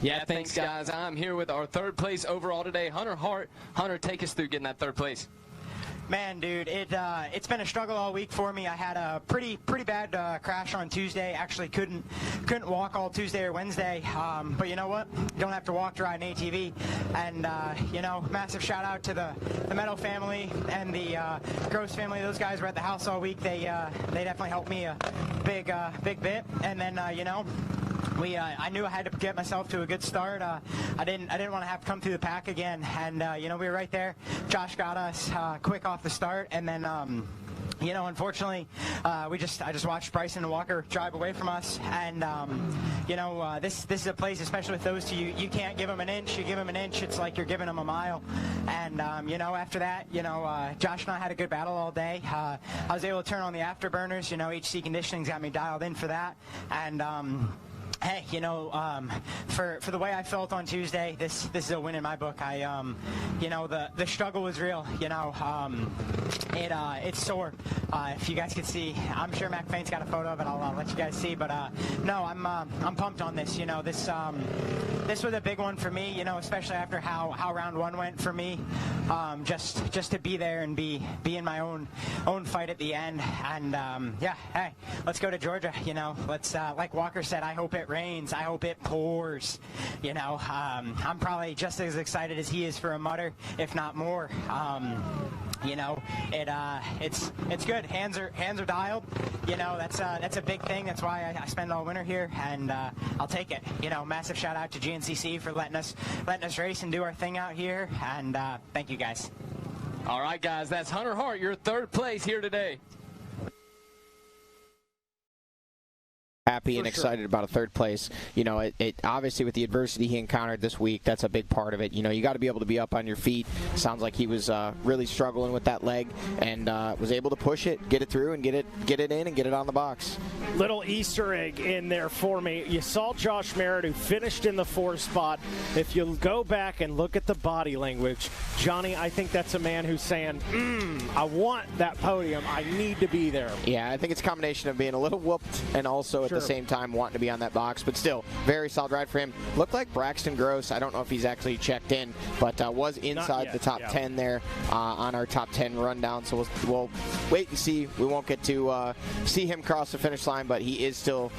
Yeah, thanks, guys. I'm here with our third place overall today, Hunter Hart. Hunter, take us through getting that third place. Man, dude, it's been a struggle all week for me. I had a pretty bad crash on Tuesday. Actually couldn't walk all Tuesday or Wednesday. But you know what? Don't have to walk to ride an ATV. And massive shout out to the Meadow family and the Gross family. Those guys were at the house all week. They definitely helped me a big bit. And then I knew I had to get myself to a good start. I didn't want to have to come through the pack again. And we were right there. Josh got us quick off the start, and then unfortunately, I just watched Bryson and Walker drive away from us, and this is a place, especially with those two, you can't give them an inch. You give them an inch, it's like you're giving them a mile. And after that, Josh and I had a good battle all day. I was able to turn on the afterburners. HC Conditioning's got me dialed in for that, and hey, for the way I felt on Tuesday, this is a win in my book. The struggle was real. It's sore. If you guys could see, I'm sure Mac Fain's got a photo of it. I'll let you guys see. But no, I'm pumped on this. This was a big one for me. Especially after how round one went for me. Just to be there and be in my own fight at the end. And hey, let's go to Georgia. Let's like Walker said, I hope it rains. I hope it pours. I'm probably just as excited as he is for a mutter, if not more. It's good. Hands are dialed. That's a big thing. That's why I spend all winter here, and I'll take it. Massive shout out to GNCC for letting us race and do our thing out here, and thank you guys. All right, guys, that's Hunter Hart, your third place here today. Happy and excited about a third place. It obviously with the adversity he encountered this week, that's a big part of it. You got to be able to be up on your feet. Sounds like he was really struggling with that leg, and was able to push it, get it through, and get it in and get it on the box. Little Easter egg in there for me. You saw Josh Merritt, who finished in the 4th spot. If you go back and look at the body language, Johnny, I think that's a man who's saying, I want that podium. I need to be there. Yeah, I think it's a combination of being a little whooped and also at the same time wanting to be on that box, but still very solid ride for him. Looked like Braxton Gross, I don't know if he's actually checked in, but was inside the top 10 there on our top 10 rundown, so we'll wait and see. We won't get to see him cross the finish line, but he is still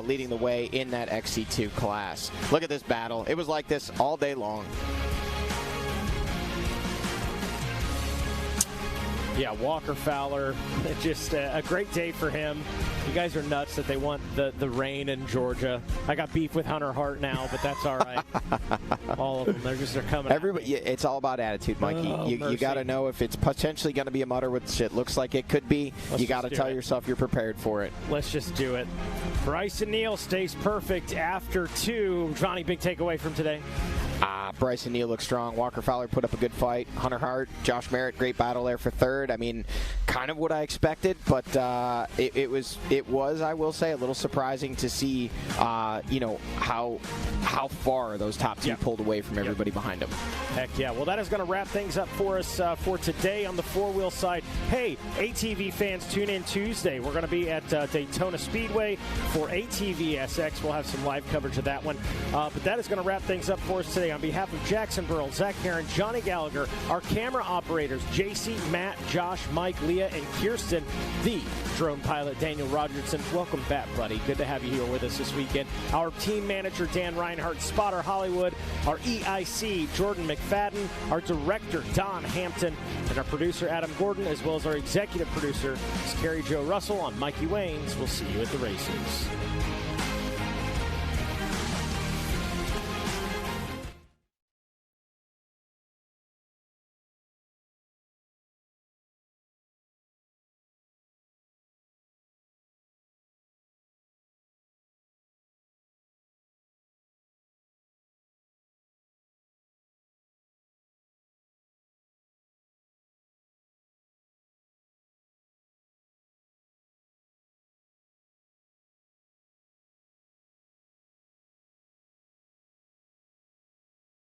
leading the way in that XC2 class. Look at this battle. It was like this all day long. Yeah, Walker Fowler, just a great day for him. You guys are nuts that they want the rain in Georgia. I got beef with Hunter Hart now, but that's all right. All of them, they're coming. Everybody, it's all about attitude, Mikey. You got to know if it's potentially going to be a mutter, which it looks like it could be. You got to tell yourself you're prepared for it. Let's just do it. Bryson Neal stays perfect after 2. Johnny, big takeaway from today. Bryson Neal looks strong. Walker Fowler put up a good fight. Hunter Hart, Josh Merritt, great battle there for 3rd. I mean, kind of what I expected, but it was, I will say, a little surprising to see, how far those top 2 pulled away from everybody behind them. Heck yeah. Well, that is going to wrap things up for us for today on the 4-wheel side. Hey, ATV fans, tune in Tuesday. We're going to be at Daytona Speedway for ATV SX. We'll have some live coverage of that one. But that is going to wrap things up for us today. On behalf of Jackson Burrell, Zach Heron, Johnny Gallagher, our camera operators, JC, Matt, Josh, Mike, Leah, and Kirsten, the drone pilot, Daniel Rogerson. Welcome back, buddy. Good to have you here with us this weekend. Our team manager, Dan Reinhardt, Spotter Hollywood, our EIC, Jordan McFadden, our director, Don Hampton, and our producer, Adam Gordon, as well as our executive producer, Carrie Jo Russell. I'm Mikey Waynes. We'll see you at the races.